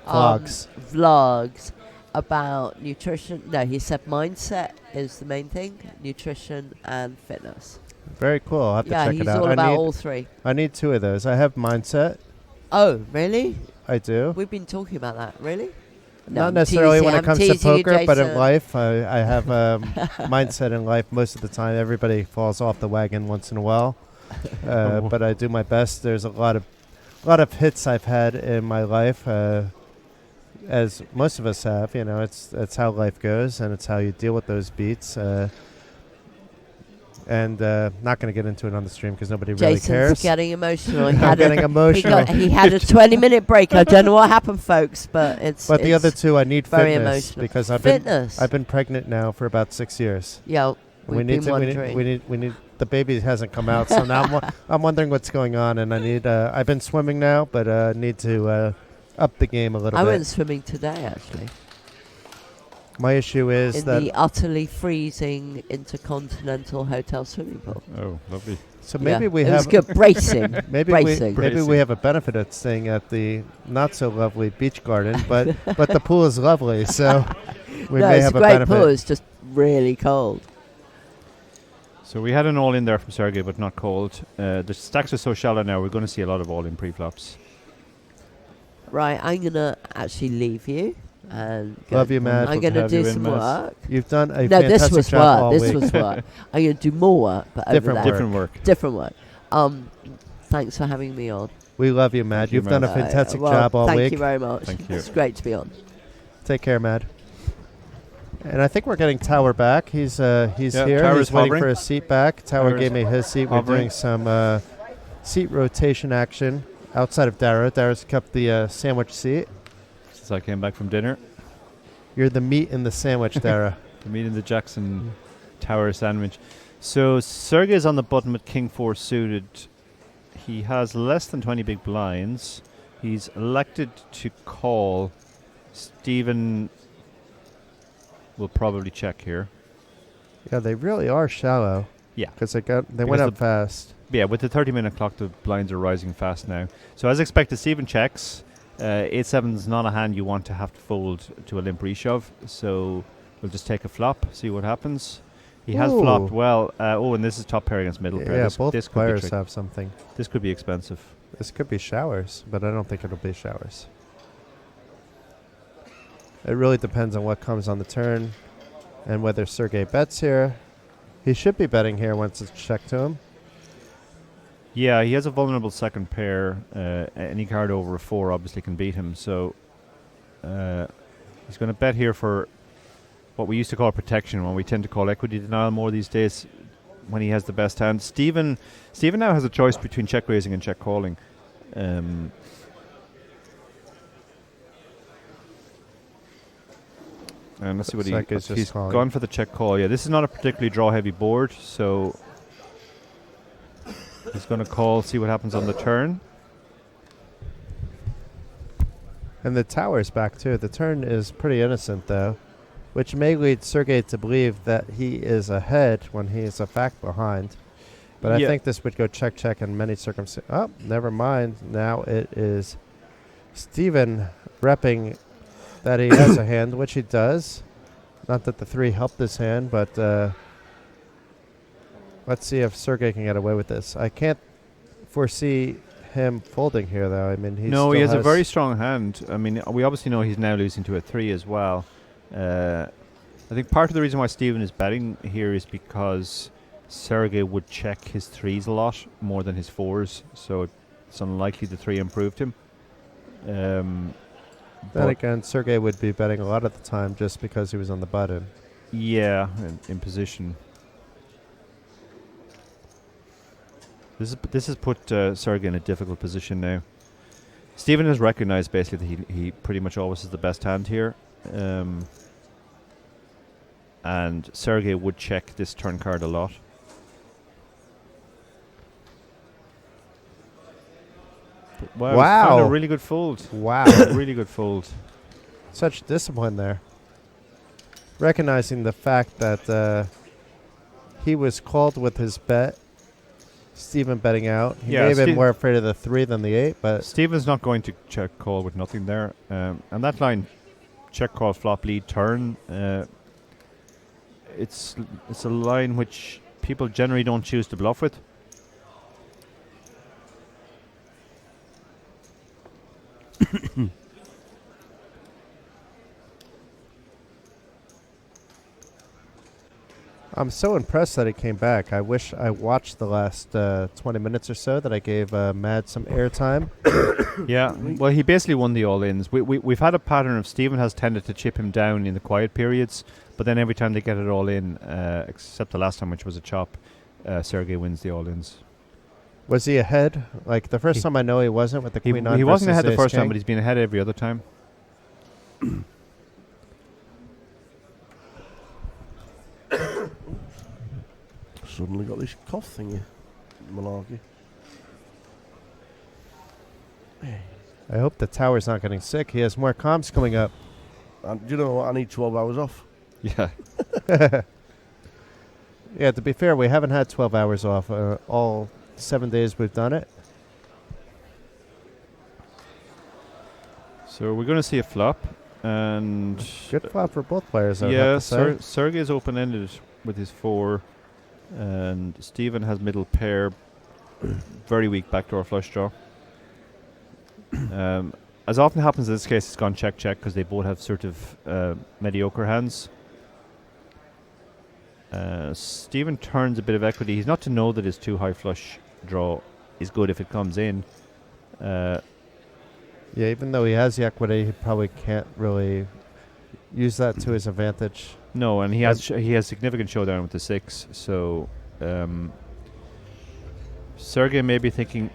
Vlogs about nutrition. No, he said mindset is the main thing, nutrition and fitness. Very cool. I'll have to Yeah, check he's it out. all about all three. I need 2 of those. I have mindset. Oh, really? I do. We've been talking about that, really? No, Not I'm necessarily when teasing, it comes I'm to teasing you, poker, but in Jason. life, I have mindset in life most of the time. Everybody falls off the wagon once in a while, but I do my best. There's a lot of hits I've had in my life, as most of us have. You know, it's how life goes, and it's how you deal with those beats. And not going to get into it on the stream because nobody really Jason's cares. getting emotional. I'm getting emotional. He had a 20-minute break. I don't know what happened, folks, but it's. But the other 2, I need very fitness emotional. because I've Fitness. been pregnant now for about 6 years. Yeah, We we've need been to. wondering. We need. The baby hasn't come out, so now I'm wondering what's going on, and I need. I've been swimming now, but need to up the game a little I bit. went swimming today, actually, My issue is in that. the utterly freezing Intercontinental Hotel swimming pool. Oh, lovely. So maybe Yeah, we it have. was good. Bracing. Maybe Bracing. maybe we have a benefit at staying at the not so lovely beach garden, but the pool is lovely, so we No, may it's have a a great benefit. pool. It's just really cold. So we had an all in there from Sergey, but not cold. The stacks are so shallow now, we're going to see a lot of all in pre-flops. Right, I'm going to actually leave you. And Love you, Matt. I'm Good to going to have do you in, some Matt. work. You've done a No, this fantastic was job work. all This week. was work. I'm going to do more work, but Different over there. Different work. Different work. Thanks for having me on. We love you, Matt. Thank you, You've done a Matt. fantastic Well, job all thank week. you very much. Thank you. It's great to be on. Take care, Matt. And I think we're getting Tower back. He's here. Tower's He's waiting hovering. for his seat back. Tower Tower's gave me his seat. We're hovering. doing some seat rotation action outside of Dara. Dara's kept the sandwich seat. Since I came back from dinner, You're the meat in the sandwich, Dara. the meat in the Jackson Tower sandwich. So Sergey's on the button with King 4 suited. He has less than 20 big blinds. He's elected to call. Stephen will probably check here. Yeah, they really are shallow. Yeah. Because they went Because up fast. Yeah, with the 30-minute clock, the blinds are rising fast now. So as expected, Stephen checks. 8-7 is not a hand you want to have to fold to a limp reshove. So we'll just take a flop, see what happens. He has flopped Ooh. well. And this is top pair against middle pair. Yeah, This both could be players tricky. have something. This could be expensive. This could be showers, but I don't think it'll be showers. It really depends on what comes on the turn and whether Sergey bets here. He should be betting here once it's checked to him. Yeah, he has a vulnerable second pair. Any card over a 4 obviously can beat him. So he's going to bet here for what we used to call protection, when we tend to call equity denial more these days when he has the best hand. Stephen now has a choice between check raising and check calling. And let's see what Looks like it's just he's calling. gone for the check call. Yeah, this is not a particularly draw heavy board, so he's going to call, see what happens on the turn. And the tower's back too. The turn is pretty innocent though, which may lead Sergey to believe that he is ahead when he is a fact behind. But I Yeah. think this would go check in many circumstances. Oh, never mind. Now it is Steven repping that he has a hand, which he does. Not that the 3 helped this hand, but let's see if Sergey can get away with this. I can't foresee him folding here, though. I mean, he Has a very strong hand. I mean, we obviously know he's now losing to a 3 as well. I think part of the reason why Stephen is betting here is because Sergey would check his 3s a lot more than his 4s, so it's unlikely the 3 improved him. Then but again, Sergey would be betting a lot at the time just because he was on the button. yeah, in position. This has put Sergey in a difficult position now. Stephen has recognized basically that he pretty much always has the best hand here. And Sergey would check this turn card a lot. But wow! He's found a really good fold. Wow. Really good fold. Such discipline there. Recognizing the fact that he was called with his bet. Stephen betting out. He Yeah, may have been Steve- more afraid of the 3 than the 8, but Stephen's not going to check call with nothing there. And that line, check call flop lead turn. It's a line which people generally don't choose to bluff with. I'm so impressed that he came back. I wish I watched the last 20 minutes or so that I gave Mad some airtime. Yeah, well, he basically won the all-ins. We've had a pattern of Stephen has tended to chip him down in the quiet periods, but then every time they get it all in, except the last time, which was a chop, Sergey wins the all-ins. Was he ahead? Like the first He- time I know he wasn't with the He queen on. wasn't versus ahead the ace first time, king. but he's been ahead every other time. Suddenly got this cough thingy, malarkey. I hope the tower's not getting sick. He has more comms coming up. And do you know what? I need 12 hours off. Yeah. Yeah, to be fair, we haven't had 12 hours off all 7 days we've done it. So we're going to see a flop, and Good flop for both players, I would yeah, have to say. Sergey's open-ended with his 4, and Stephen has middle pair, very weak backdoor flush draw. As often happens in this case, it's gone check-check because they both have sort of mediocre hands. Stephen turns a bit of equity. He's not to know that his 2 high flush draw is good if it comes in. Yeah, even though he has the equity, he probably can't really use that to his advantage. No, and he has significant showdown with the 6. So Sergey may be thinking,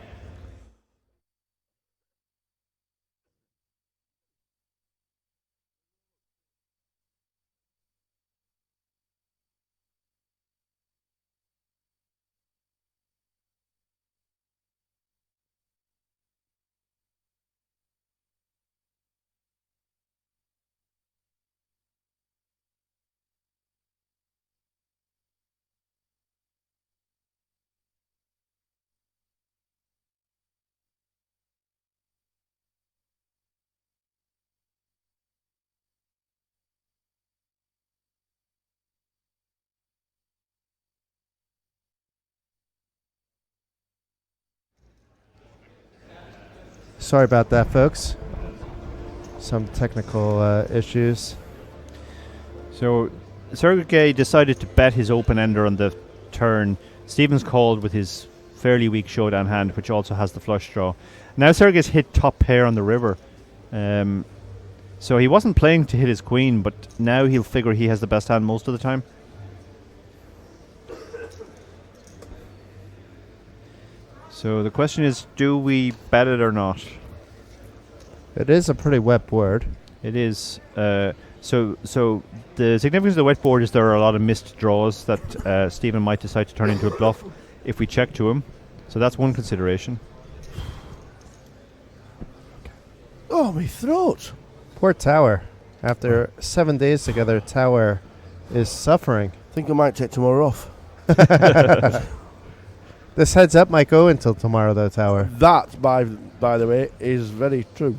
Sorry about that, folks. Some technical issues. So Sergei decided to bet his open ender on the turn. Stevens called with his fairly weak showdown hand, which also has the flush draw. Now Sergei's hit top pair on the river. So he wasn't playing to hit his queen, but now he'll figure he has the best hand most of the time. So the question is, do we bet it or not? It is a pretty wet board. It is. So the significance of the wet board is there are a lot of missed draws that Stephen might decide to turn into a bluff if we check to him. So that's one consideration. Oh, my throat. Poor Tower. After 7 days together, Tower is suffering. I think I might take tomorrow off. This heads up might go until tomorrow, though, Tower. That, by the way, is very true.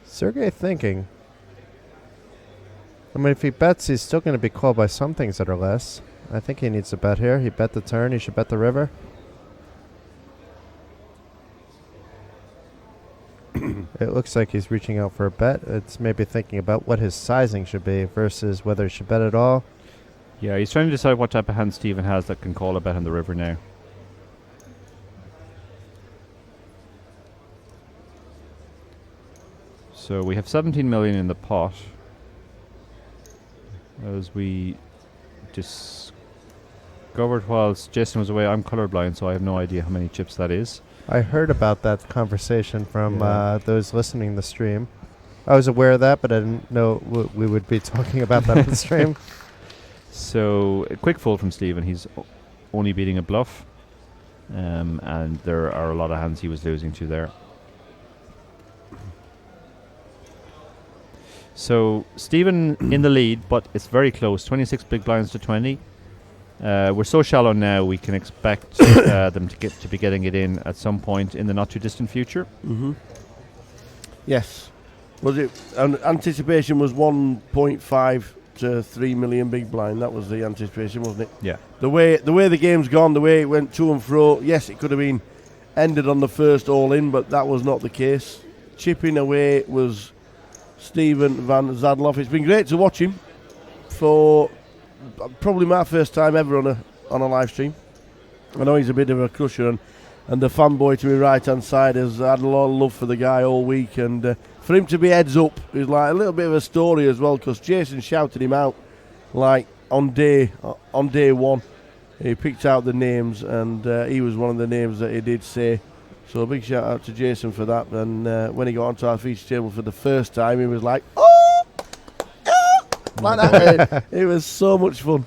Sergei thinking. I mean, if he bets, he's still going to be called by some things that are less. I think he needs to bet here. He bet the turn. He should bet the river. It looks like he's reaching out for a bet. It's maybe thinking about what his sizing should be versus whether he should bet at all. Yeah, he's trying to decide what type of hand Stephen has that can call a bet on the river now. So we have 17 million in the pot. As we discovered whilst Jason was away, I'm colorblind, so I have no idea how many chips that is. I heard about that conversation from Yeah. those listening the stream. I was aware of that, but I didn't know we would be talking about that on the stream. So a quick fold from Stephen. He's only beating a bluff, and there are a lot of hands he was losing to there. So Stephen in the lead, but it's very close. 26 big blinds to 20. We're so shallow now, we can expect them to be getting it in at some point in the not too distant future. Mm-hmm. Yes. Was it? Anticipation was 1.5 to 3 million big blind. That was the anticipation, wasn't it? Yeah. The way the game's gone, the way it went to and fro. Yes, it could have been ended on the first all in, but that was not the case. Chipping away was Stephen Van Zadloff. It's been great to watch him for probably my first time ever on a live stream. I know he's a bit of a crusher, and the fanboy to my right hand side has had a lot of love for the guy all week, and for him to be heads up is like a little bit of a story as well, because Jason shouted him out like on day one. He picked out the names, and he was one of the names that he did say. So a big shout out to Jason for that. And when he got onto our feature table for the first time, he was like, "Oh, like that." It was so much fun.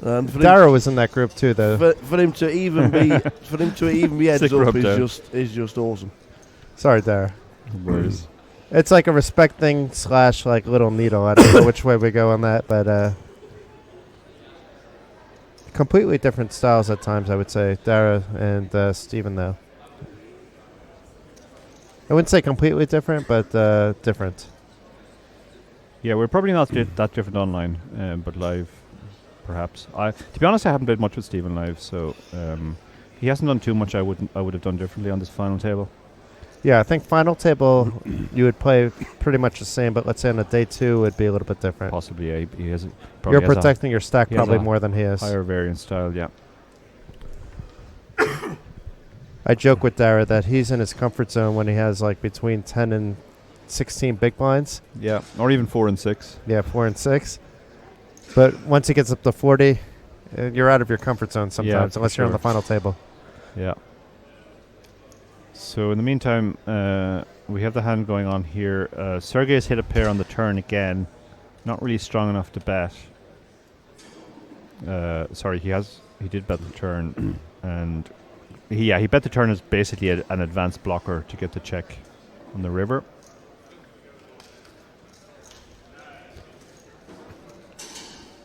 And for Dara was in that group too, though. for him to even be heads Sick up rub down. is just awesome. Sorry, Dara. Whereas It's like a respect thing / like little needle. I don't know which way we go on that, but completely different styles at times, I would say. Dara and Stephen, though. I wouldn't say completely different, but different. yeah, we're probably not that different online, but live, perhaps. To be honest, I haven't played much with Stephen live, so he hasn't done too much. I would have done differently on this final table. Yeah, I think final table you would play pretty much the same, but let's say on a day 2 would be a little bit different. Possibly, yeah. He has. You're protecting your stack he has probably a more than he is. higher variance style, yeah. I joke with Dara that he's in his comfort zone when he has like between 10 and 16 big blinds. Yeah, or even 4 and 6. Yeah, 4 and 6. But once he gets up to 40, you're out of your comfort zone sometimes, for unless you're on sure. the final table. Yeah. So in the meantime, we have the hand going on here. Sergei has hit a pair on the turn again. Not really strong enough to bet. Sorry, he did bet the turn, and he bet the turn as basically an advanced blocker to get the check on the river.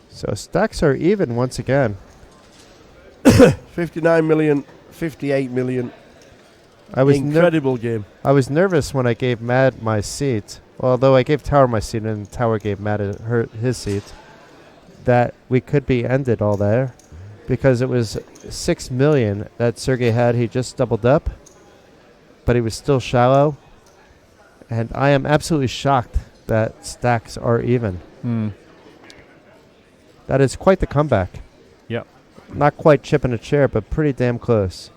So stacks are even once again. 59 million, 58 million. I was Incredible game. I was nervous when I gave Mad my seat although I gave Tower my seat and Tower gave Matt his seat, that we could be ended all there because it was 6 million that Sergey had. He just doubled up, but he was still shallow. And I am absolutely shocked that stacks are even. That is quite the comeback. Yep. Not quite chipping a chair, but pretty damn close.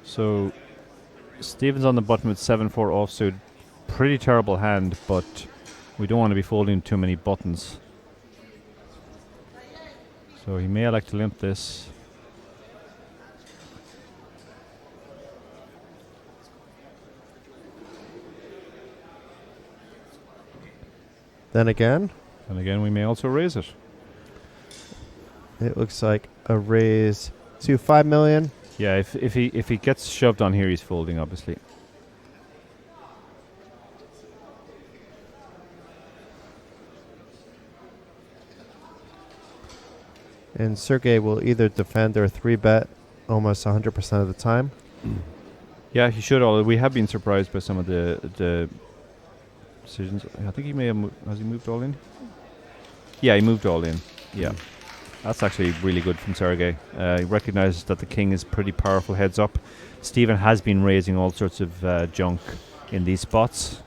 So Stephen's on the button with 7-4 offsuit. Pretty terrible hand, but we don't want to be folding too many buttons. So he may elect to limp this. Then again, And again, we may also raise it. it looks like a raise to 5 million. Yeah, if he gets shoved on here, he's folding, obviously. And Sergey will either defend or 3-bet almost 100% of the time. Yeah, he should. We have been surprised by some of the decisions. I think he may have has he moved all in? Yeah, he moved all in. Yeah. That's actually really good from Sergey. He recognizes that the king is pretty powerful heads up. Stephen has been raising all sorts of junk in these spots.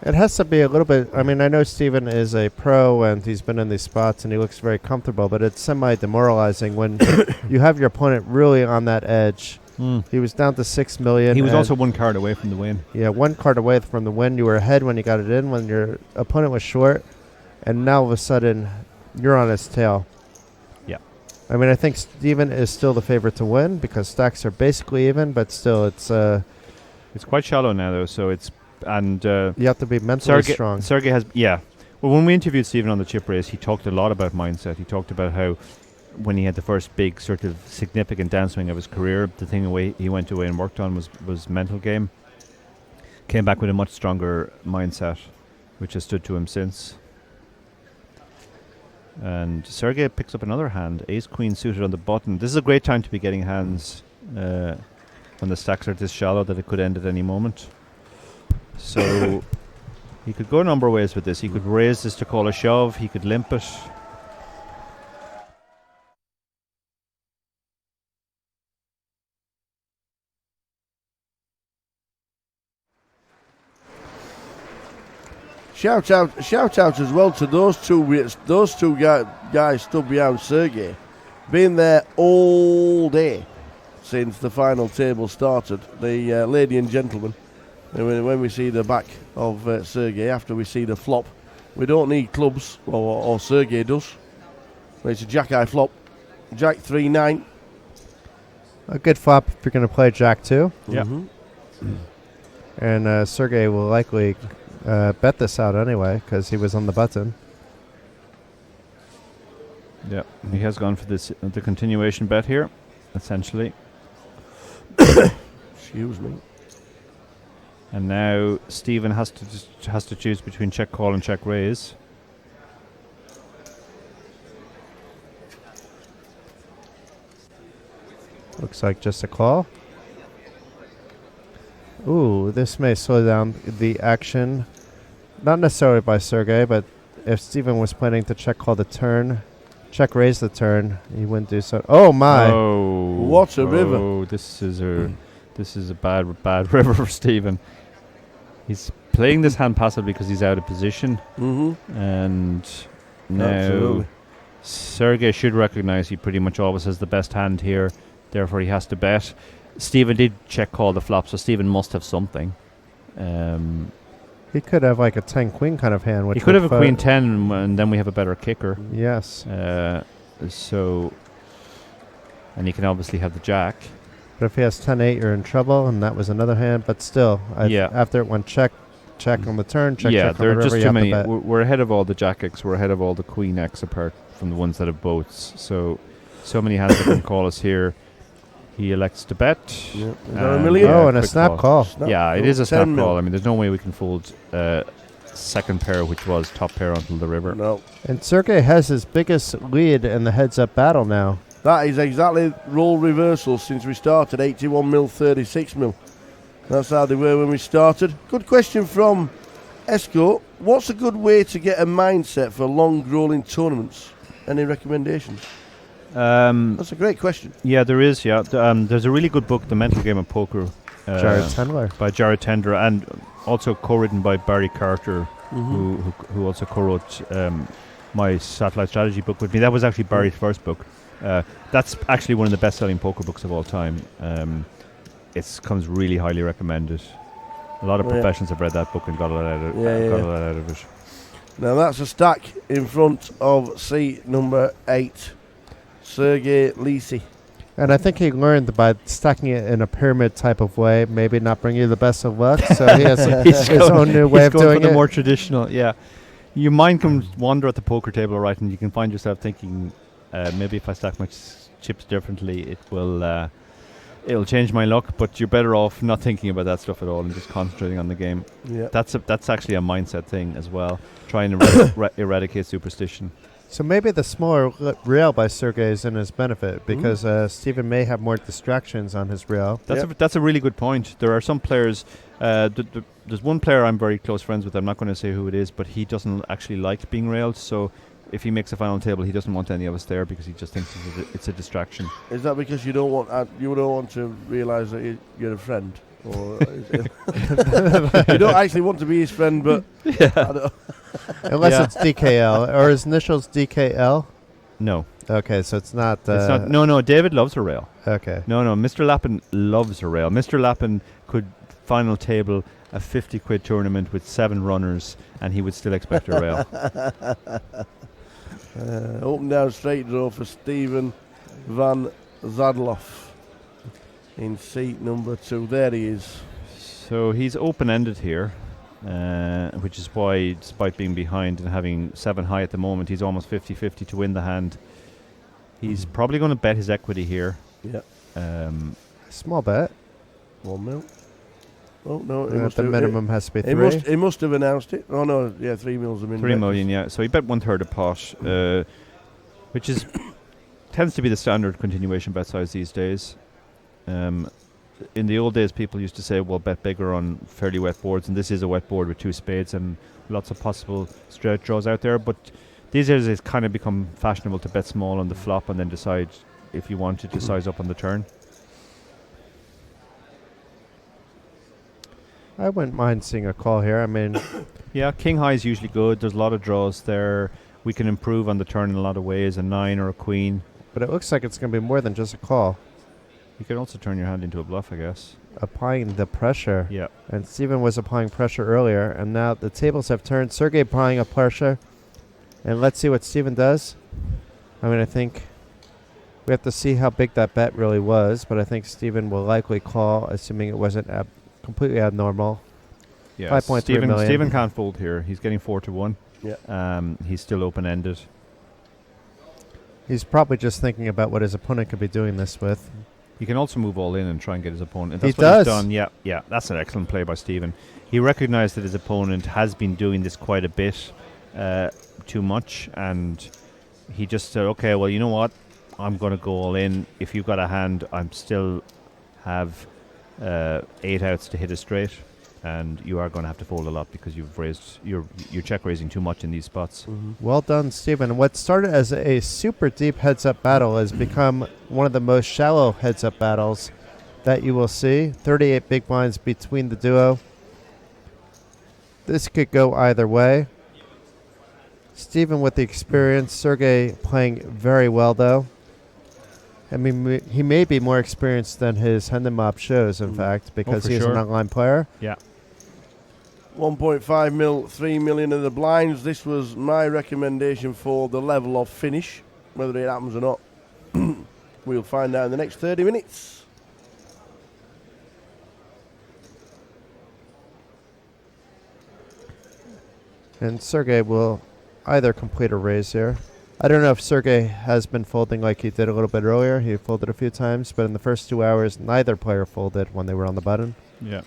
It has to be a little bit. I mean, I know Steven is a pro and he's been in these spots and he looks very comfortable, but it's semi-demoralizing when you have your opponent really on that edge. He was down to 6 million. He was also one card away from the win. Yeah, one card away from the win. You were ahead when you got it in, when your opponent was short, and now all of a sudden you're on his tail. Yeah. I mean, I think Steven is still the favorite to win because stacks are basically even, but still it's quite shallow now, though, so it's... And you have to be mentally strong. Sergey has... Yeah. Well, when we interviewed Stephen on the chip race, he talked a lot about mindset. He talked about how when he had the first big sort of significant downswing of his career, the thing he went away and worked on was mental game. Came back with a much stronger mindset, which has stood to him since. And Sergey picks up another hand, ace-queen suited on the button. This is a great time to be getting hands when the stacks are this shallow that it could end at any moment. So he could go a number of ways with this. He could raise this to call a shove. He could limp it. Shout out as well to those two guys stood behind Sergey, been there all day since the final table started. The lady and gentleman. And when we see the back of Sergey after we see the flop, we don't need clubs, or Sergey does. It's a jack-eye flop, Jack 3-9. A good flop if you're going to play Jack 2. Yeah. And Sergey will likely bet this out anyway because he was on the button. Yeah, he has gone for this the continuation bet here, essentially. Excuse me. And now Stephen has to choose between check call and check raise. Looks like just a call. Ooh, this may slow down the action. Not necessarily by Sergey, but if Stephen was planning to check call the turn, check raise the turn, he wouldn't do so. Oh my! Oh, what a river! Oh, this is a bad river for Stephen. He's playing this hand passively because he's out of position, and now Absolutely. Sergey should recognize he pretty much always has the best hand here. Therefore, he has to bet. Stephen did check call the flop, so Stephen must have something. He could have like a 10-queen kind of hand. Which He could have a queen 10, and then we have a better kicker. Yes. So, and he can obviously have the jack. But if he has 10-8, you're in trouble, and that was another hand. But still, after it went check on the turn, check Yeah, on the there are river, just you too have to many. bet. We're ahead of all the jack X. We're ahead of all the queen X, apart from the ones that have boats. So many hands that can call us here. He elects to bet. Yep. Is that a million? Oh, and a quick snap call. Yeah, it is a snap 10 call. mil. I mean, there's no way we can fold second pair, which was top pair until the river. No. And Sergey has his biggest lead in the heads-up battle now. That is exactly role reversal since we started, 81 mil, 36 mil. That's how they were when we started. Good question from Esco. What's a good way to get a mindset for long rolling tournaments? Any recommendations? That's a great question. Yeah, there is. Yeah, there's a really good book, The Mental Game of Poker, Jared Tendler. by Jared Tendler, and also co-written by Barry Carter, Mm-hmm. who also co-wrote my Satellite Strategy book with me. That was actually Barry's first book. That's actually one of the best-selling poker books of all time. It comes really highly recommended. A lot of professionals have read that book and got a lot out of it. Now that's a stack in front of seat number 8, Sergey Lisi. And I think he learned by stacking it in a pyramid type of way, maybe not bring you the best of luck. So he has his own new way of He's going doing for the it. more traditional, yeah. Your mind can wander at the poker table, right, and you can find yourself thinking, maybe if I stack my chips differently, it'll change my luck. But you're better off not thinking about that stuff at all and just concentrating on the game. Yeah. That's actually a mindset thing as well. Trying to eradicate superstition. So maybe the smaller rail by Sergey is in his benefit because Stephen may have more distractions on his rail. That's a really good point. There are some players. There's one player I'm very close friends with. I'm not going to say who it is, but he doesn't actually like being railed. So if he makes a final table, he doesn't want any of us there because he just thinks it's a distraction. Is that because you don't want to realise that you're a friend, or you don't actually want to be his friend, but I don't Unless it's DKL. Or his initials DKL? No. Okay, so it's not... It's not. No, David loves a rail. Okay. No, Mr. Lappin loves a rail. Mr. Lappin could final table a 50 quid tournament with 7 runners and he would still expect a rail. Open down straight draw for Stephen Van Zadloff in seat number 2. There he is. So he's open-ended here, which is why, despite being behind and having 7 high at the moment, he's almost 50-50 to win the hand. He's probably going to bet his equity here. Yeah. Small bet. 1 mil. Oh no! The minimum has to be 3. He must have announced it. Oh no! Yeah, 3 mil's a minimum. 3 million, yeah. So he bet 1/3 a pot, which tends to be the standard continuation bet size these days. In the old days, people used to say, "Well, bet bigger on fairly wet boards," and this is a wet board with 2 spades and lots of possible straight draws out there. But these days, it's kind of become fashionable to bet small on the flop and then decide if you wanted to size up on the turn. I wouldn't mind seeing a call here. I mean... Yeah, king high is usually good. There's a lot of draws there. We can improve on the turn in a lot of ways, a 9 or a queen. But it looks like it's going to be more than just a call. You can also turn your hand into a bluff, I guess. Applying the pressure. Yeah. And Stephen was applying pressure earlier, and now the tables have turned. Sergey applying a pressure. And let's see what Stephen does. I mean, I think we have to see how big that bet really was, but I think Stephen will likely call, assuming it wasn't completely abnormal. Yeah, 5.3 million. Stephen can't fold here. He's getting 4-1. Yeah. He's still open-ended. He's probably just thinking about what his opponent could be doing this with. He can also move all in and try and get his opponent. He That's what does. he's done. Yeah. That's an excellent play by Stephen. He recognized that his opponent has been doing this quite a bit, too much, and he just said, okay, well, you know what? I'm going to go all in. If you've got a hand, I'm still have 8 outs to hit a straight, and you are going to have to fold a lot because you've raised you're check raising too much in these spots. Well done, Stephen. What started as a super deep heads-up battle has become one of the most shallow heads-up battles that you will see. 38 big blinds between the duo. This could go either way. Stephen with the experience. Sergey playing very well, though. I mean, he may be more experienced than his Hendon Mob shows, in fact, because for he's sure. an online player. Yeah. 1.5 mil, 3 million in the blinds. This was my recommendation for the level of finish. Whether it happens or not, we'll find out in the next 30 minutes. And Sergey will either complete or raise here. I don't know if Sergey has been folding like he did a little bit earlier. He folded a few times, but in the first 2 hours, neither player folded when they were on the button. Yeah.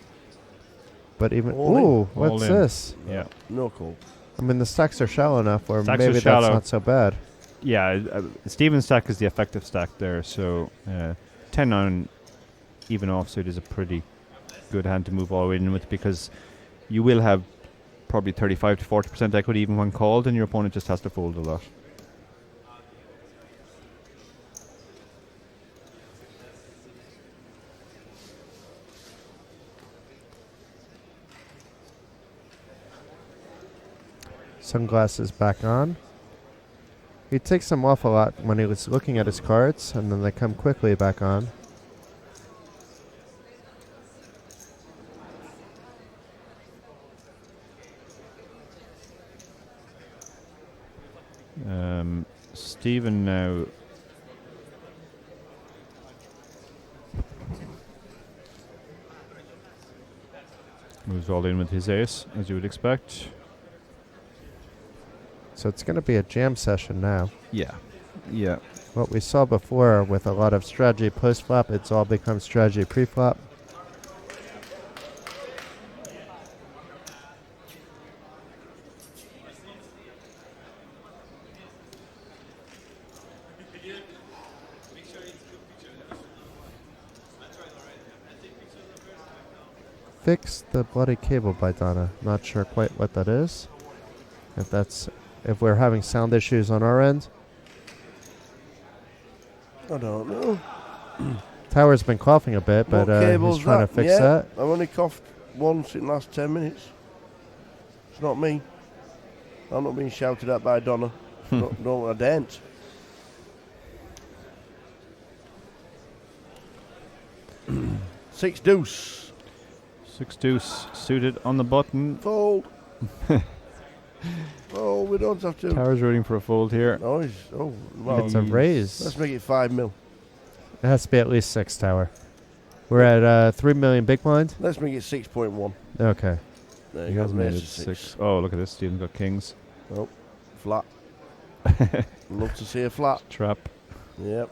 But even... All in. Ooh, what's All in. this? Yeah. No call. I mean, the stacks are shallow enough, or Stacks maybe are that's shallow. not so bad. Stephen's stack is the effective stack there. So 10-9 even offsuit is a pretty good hand to move all the way in with, because you will have probably 35 to 40% equity even when called, and your opponent just has to fold a lot. Sunglasses back on. He takes them off a lot when he was looking at his cards, and then they come quickly back on. Stephen now moves all in with his ace, as you would expect. So it's going to be a jam session now. Yeah. What we saw before with a lot of strategy post-flop, it's all become strategy pre-flop. Fix the bloody cable by Donna. Not sure quite what that is. If we're having sound issues on our end. I don't know. Tower's been coughing a bit, but What he's cable's trying to fix that. I've only coughed once in the last 10 minutes. It's not me. I'm not being shouted at by Donna. No, I daren't. Six deuce. 6 deuce suited on the button. Fold. Oh, we don't have to. Tower's rooting for a fold here. Well, It's a raise. let's make it 5 mil. It has to be at least 6 Tower. We're at 3 million big blind. Let's make it 6.1. Okay. There He you go. hasn't made Raise it to 6. Oh, look at this. Stephen's got kings. Flat. Love to see a flat. Trap. Yep.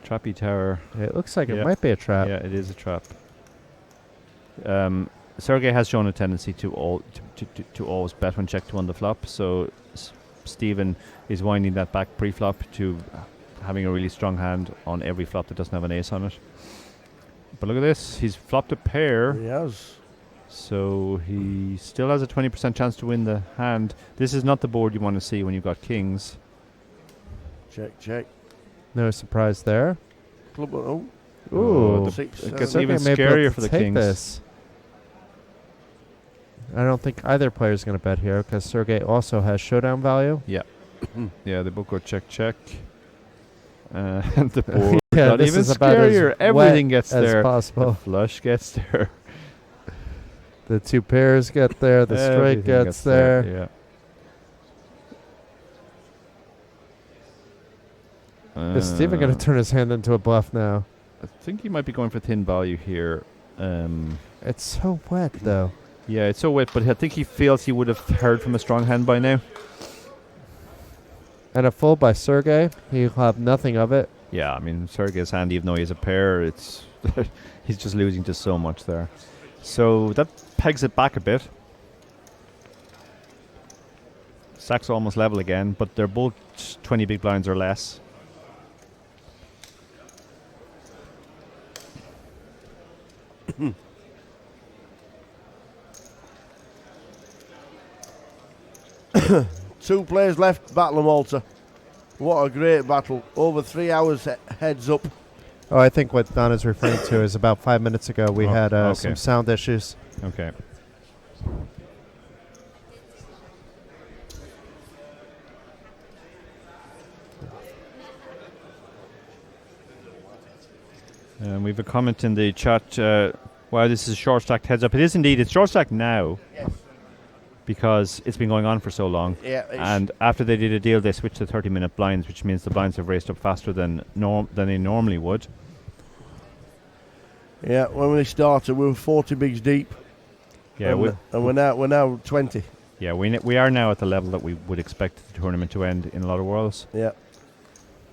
Trappy tower. It looks like Yeah. it might be a trap. Yeah, it is a trap. Sergey has shown a tendency to always bet when check to on the flop, so Stephen is winding that back pre-flop to having a really strong hand on every flop that doesn't have an ace on it. But look at this, he's flopped a pair, He has. so he still has a 20% chance to win the hand. This is not the board you want to see when you've got kings. Check, check. No surprise there. Club. Oh. Ooh. Six, it seven. gets Sergey even may be able scarier to for the take kings. this. I don't think either player is going to bet here because Sergey also has showdown value. Yeah, they both go check, check. And the board Yeah, got this even is about as scarier. Everything wet gets as there. The possible. flush gets there. The two pairs get there. The straight Everything gets there. Yeah. Is Stephen going to turn his hand into a bluff now? I think he might be going for thin value here. It's so wet, though. Yeah, it's so wet, but I think he feels he would have heard from a strong hand by now. And a fold by Sergey. He'll have nothing of it. Yeah, I mean, Sergey's hand, even though he has a pair, it's he's just losing to so much there. So that pegs it back a bit. Stacks are almost level again, but they're both 20 big blinds or less. Two players left. Battle of Malta. What a great battle. Over 3 hours heads up. Oh, I think what Donna's referring to is about 5 minutes ago we Oh, had okay. some sound issues. Okay. We have a comment in the chat. Wow, this is a short stacked heads up. It is indeed. It's short stacked now. Yes. Because it's been going on for so long. Yeah. And after they did a deal, they switched to 30-minute blinds, which means the blinds have raced up faster than they normally would. Yeah. When we started, we were 40 bigs deep. Yeah, and we're now 20. yeah, we are now at the level that we would expect the tournament to end in a lot of worlds. Yeah.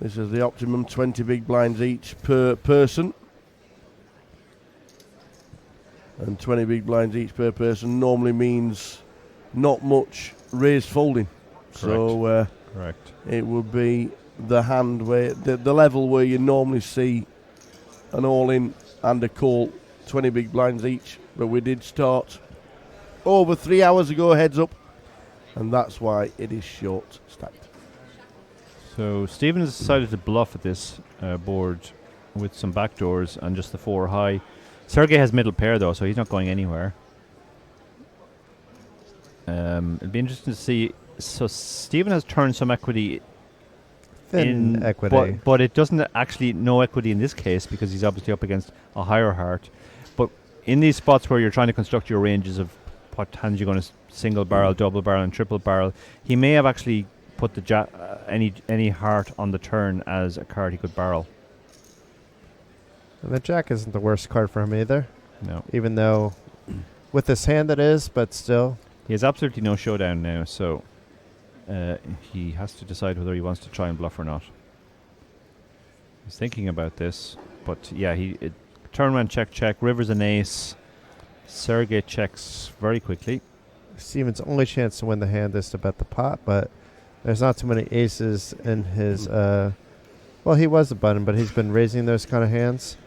This is the optimum 20 big blinds each per person. And 20 big blinds each per person normally means not much raised folding. So Correct. it would be the hand where the level where you normally see an all-in and a call, 20 big blinds each. But we did start over 3 hours ago, heads up, and that's why it is short stacked. So Stephen has decided to bluff at this board with some backdoors and just the 4 high. Sergey has middle pair though, so he's not going anywhere. It'll be interesting to see. So Stephen has turned some equity Thin in equity. but it doesn't actually no equity in this case because he's obviously up against a higher heart. But in these spots where you're trying to construct your ranges of what hands you're going to single barrel, double barrel, and triple barrel, he may have actually put the any heart on the turn as a card he could barrel. And the jack isn't the worst card for him either, No, even though with this hand it is, but still. he has absolutely no showdown now, so he has to decide whether he wants to try and bluff or not. He's thinking about this, but yeah, turn around, check. River's an ace. Sergey checks very quickly. Steven's only chance to win the hand is to bet the pot, but there's not too many aces in his. Well, he was a button, but he's been raising those kind of hands.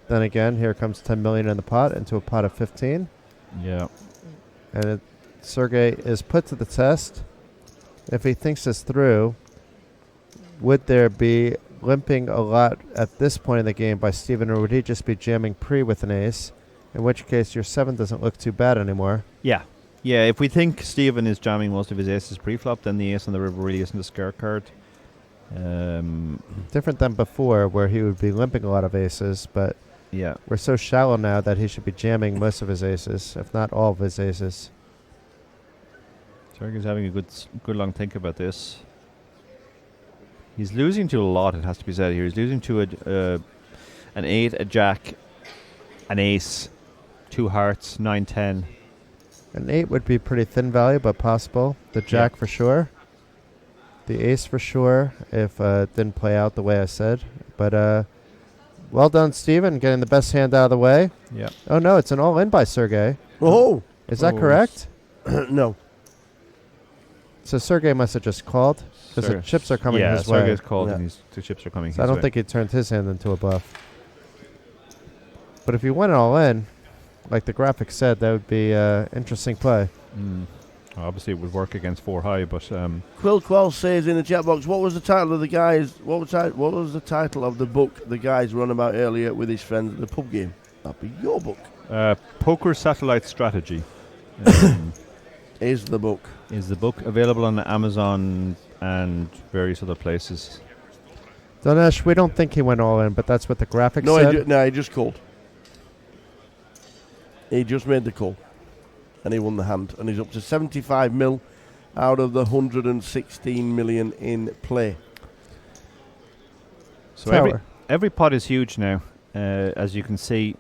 Then again, here comes 10 million in the pot into a pot of 15, Yeah. and Sergey is put to the test. If he thinks this through, would there be limping a lot at this point in the game by Steven, or would he just be jamming pre with an ace? In which case, your 7 doesn't look too bad anymore. Yeah. Yeah, if we think Stephen is jamming most of his aces pre-flop, then the ace on the river really isn't a scare card. Different than before, where he would be limping a lot of aces, but Yeah. we're so shallow now that he should be jamming most of his aces, if not all of his aces. Sergey's having a good long think about this. He's losing to a lot, it has to be said here. He's losing to an 8, a jack, an ace, 2 hearts, 9, 10. An 8 would be pretty thin value, but possible. The jack for sure. The ace for sure, if it didn't play out the way I said. But well done, Steven, getting the best hand out of the way. Yeah. Oh, no, it's an all-in by Sergey. Oh, Is that Oh, correct? no. So Sergey must have just called, because the chips are coming his way. Sergey's called Yeah. and the chips are coming So I his don't way. think he turned his hand into a bluff. But if you went all in, like the graphic said, that would be interesting play. Obviously, it would work against 4 high, but Quell says in the chat box, what was the title of the guys? What was the title of the book the guys run about earlier with his friends at the pub game? That'd be your book. Poker Satellite Strategy Is the book. is the book available on Amazon and various other places. Dinesh, we don't think he went all in, but that's what the graphic No, said. he just called. He just made the call, and he won the hand, and he's up to 75 mil out of the 116 million in play. So Tower. every pot is huge now, as you can see.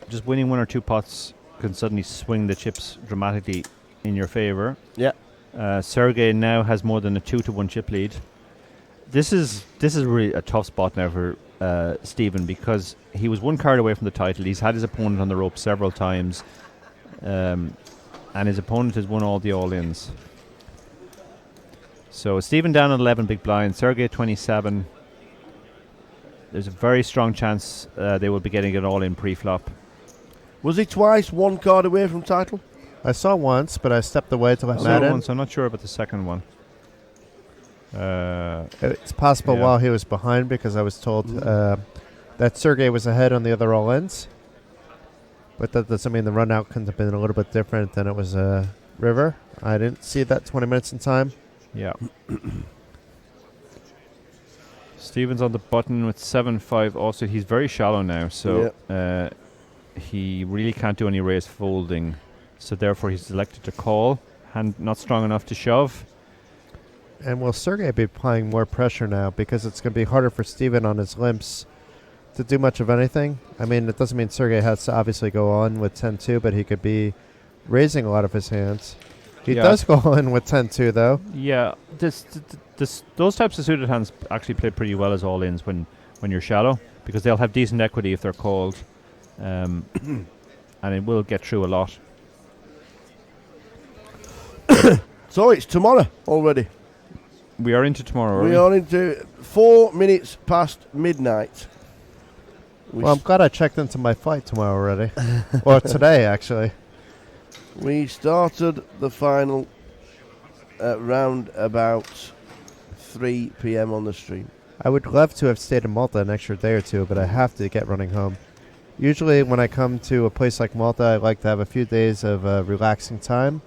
Just winning 1 or 2 pots can suddenly swing the chips dramatically in your favor. Yeah. Sergey now has more than a 2-1 chip lead. This is really a tough spot now for Stephen, because he was 1 card away from the title. He's had his opponent on the rope several times, and his opponent has won all the all-ins. So Stephen down at 11 big blind, Sergey 27. There's a very strong chance they will be getting it all in pre-flop. Was he twice 1 card away from title? I saw once, but I stepped away to let So Matt in. I'm not sure about the second one. It's possible Yeah. while he was behind, because I was told that Sergey was ahead on the other all-ins. But that doesn't mean the run-out couldn't have been a little bit different than it was River. I didn't see that 20 minutes in time. Yeah. Stevens on the button with 7-5 offsuit. He's very shallow now, so he really can't do any raise folding. So therefore he's elected to call. Hand not strong enough to shove. And will Sergey be applying more pressure now, because it's going to be harder for Steven on his limps to do much of anything? I mean, it doesn't mean Sergey has to obviously go on with 10-2, but he could be raising a lot of his hands. He Yeah. does go in with 10-2, though. Yeah, those types of suited hands actually play pretty well as all-ins when you're shallow, because they'll have decent equity if they're called, and it will get through a lot. So it's tomorrow already. We are into tomorrow. We are into 4 minutes past midnight. Well, I'm glad I checked into my flight tomorrow already. Or today, actually. We started the final at round about 3 p.m. on the stream. I would love to have stayed in Malta an extra day or two, but I have to get running home. Usually when I come to a place like Malta, I like to have a few days of relaxing time.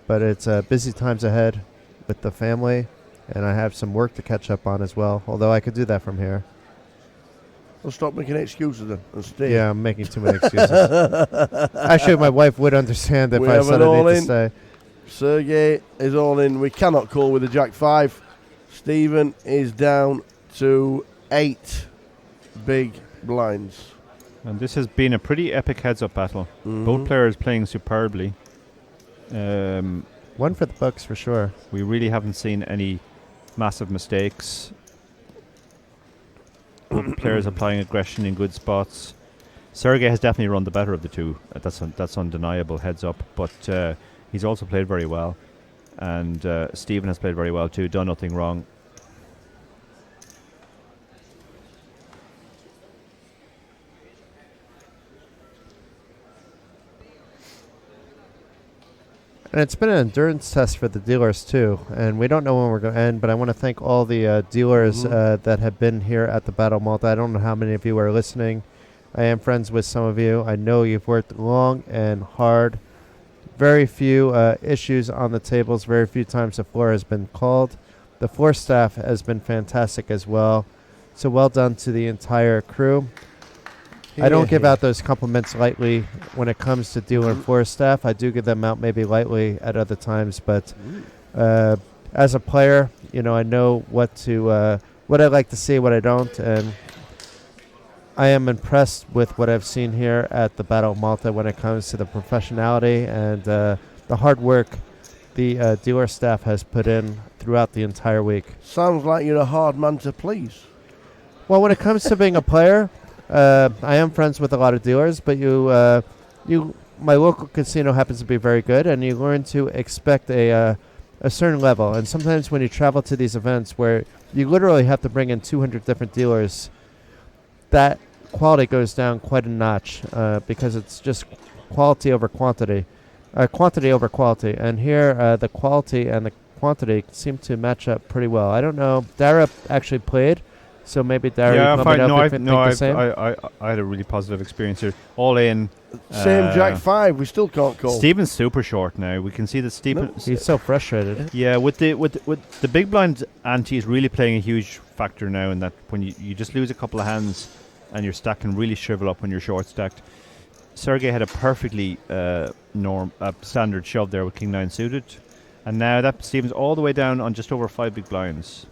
But it's busy times ahead with the family, and I have some work to catch up on as well, although I could do that from here. Well, stop making excuses then and stay. Yeah, I'm making too many excuses. Actually, my wife would understand if We I have said an I need to all-in. stay. Sergey is all in. We cannot call with the Jack 5. Stephen is down to 8 big blinds. And this has been a pretty epic heads-up battle. Mhm. Both players playing superbly. One for the books for sure. We really haven't seen any massive mistakes. Both players applying aggression in good spots. Sergey has definitely run the better of the two. That's undeniable, heads up. But he's also played very well. And Stephen has played very well too, done nothing wrong. And it's been an endurance test for the dealers too. And we don't know when we're going to end, but I want to thank all the dealers that have been here at the Battle of Malta. I don't know how many of you are listening. I am friends with some of you. I know you've worked long and hard. Very few issues on the tables. Very few times the floor has been called. The floor staff has been fantastic as well. So well done to the entire crew. I don't give out those compliments lightly when it comes to dealer and floor staff. I do give them out maybe lightly at other times, but as a player, you know, I know what I like to see, what I don't, and I am impressed with what I've seen here at the Battle of Malta when it comes to the professionality and the hard work the dealer staff has put in throughout the entire week. Sounds like you're a hard man to please. Well, when it comes to being a player, I am friends with a lot of dealers, but my local casino happens to be very good, and you learn to expect a certain level. And sometimes when you travel to these events where you literally have to bring in 200 different dealers, that quality goes down quite a notch because it's just quality over quantity, quantity over quality. And here, the quality and the quantity seem to match up pretty well. I don't know. Dara actually played. So maybe Darry, Yeah, let me fine. know No, if you think the same. I had a really positive experience here. All in. Same Jack 5, we still can't call. Stephen's super short now. We can see that Stephen. He's so frustrated. Yeah, with the big blind ante is really playing a huge factor now. In that when you just lose a couple of hands, and your stack can really shrivel up when you're short stacked. Sergey had a perfectly standard shove there with King 9 suited, and now that Stephen's all the way down on just over 5 big blinds.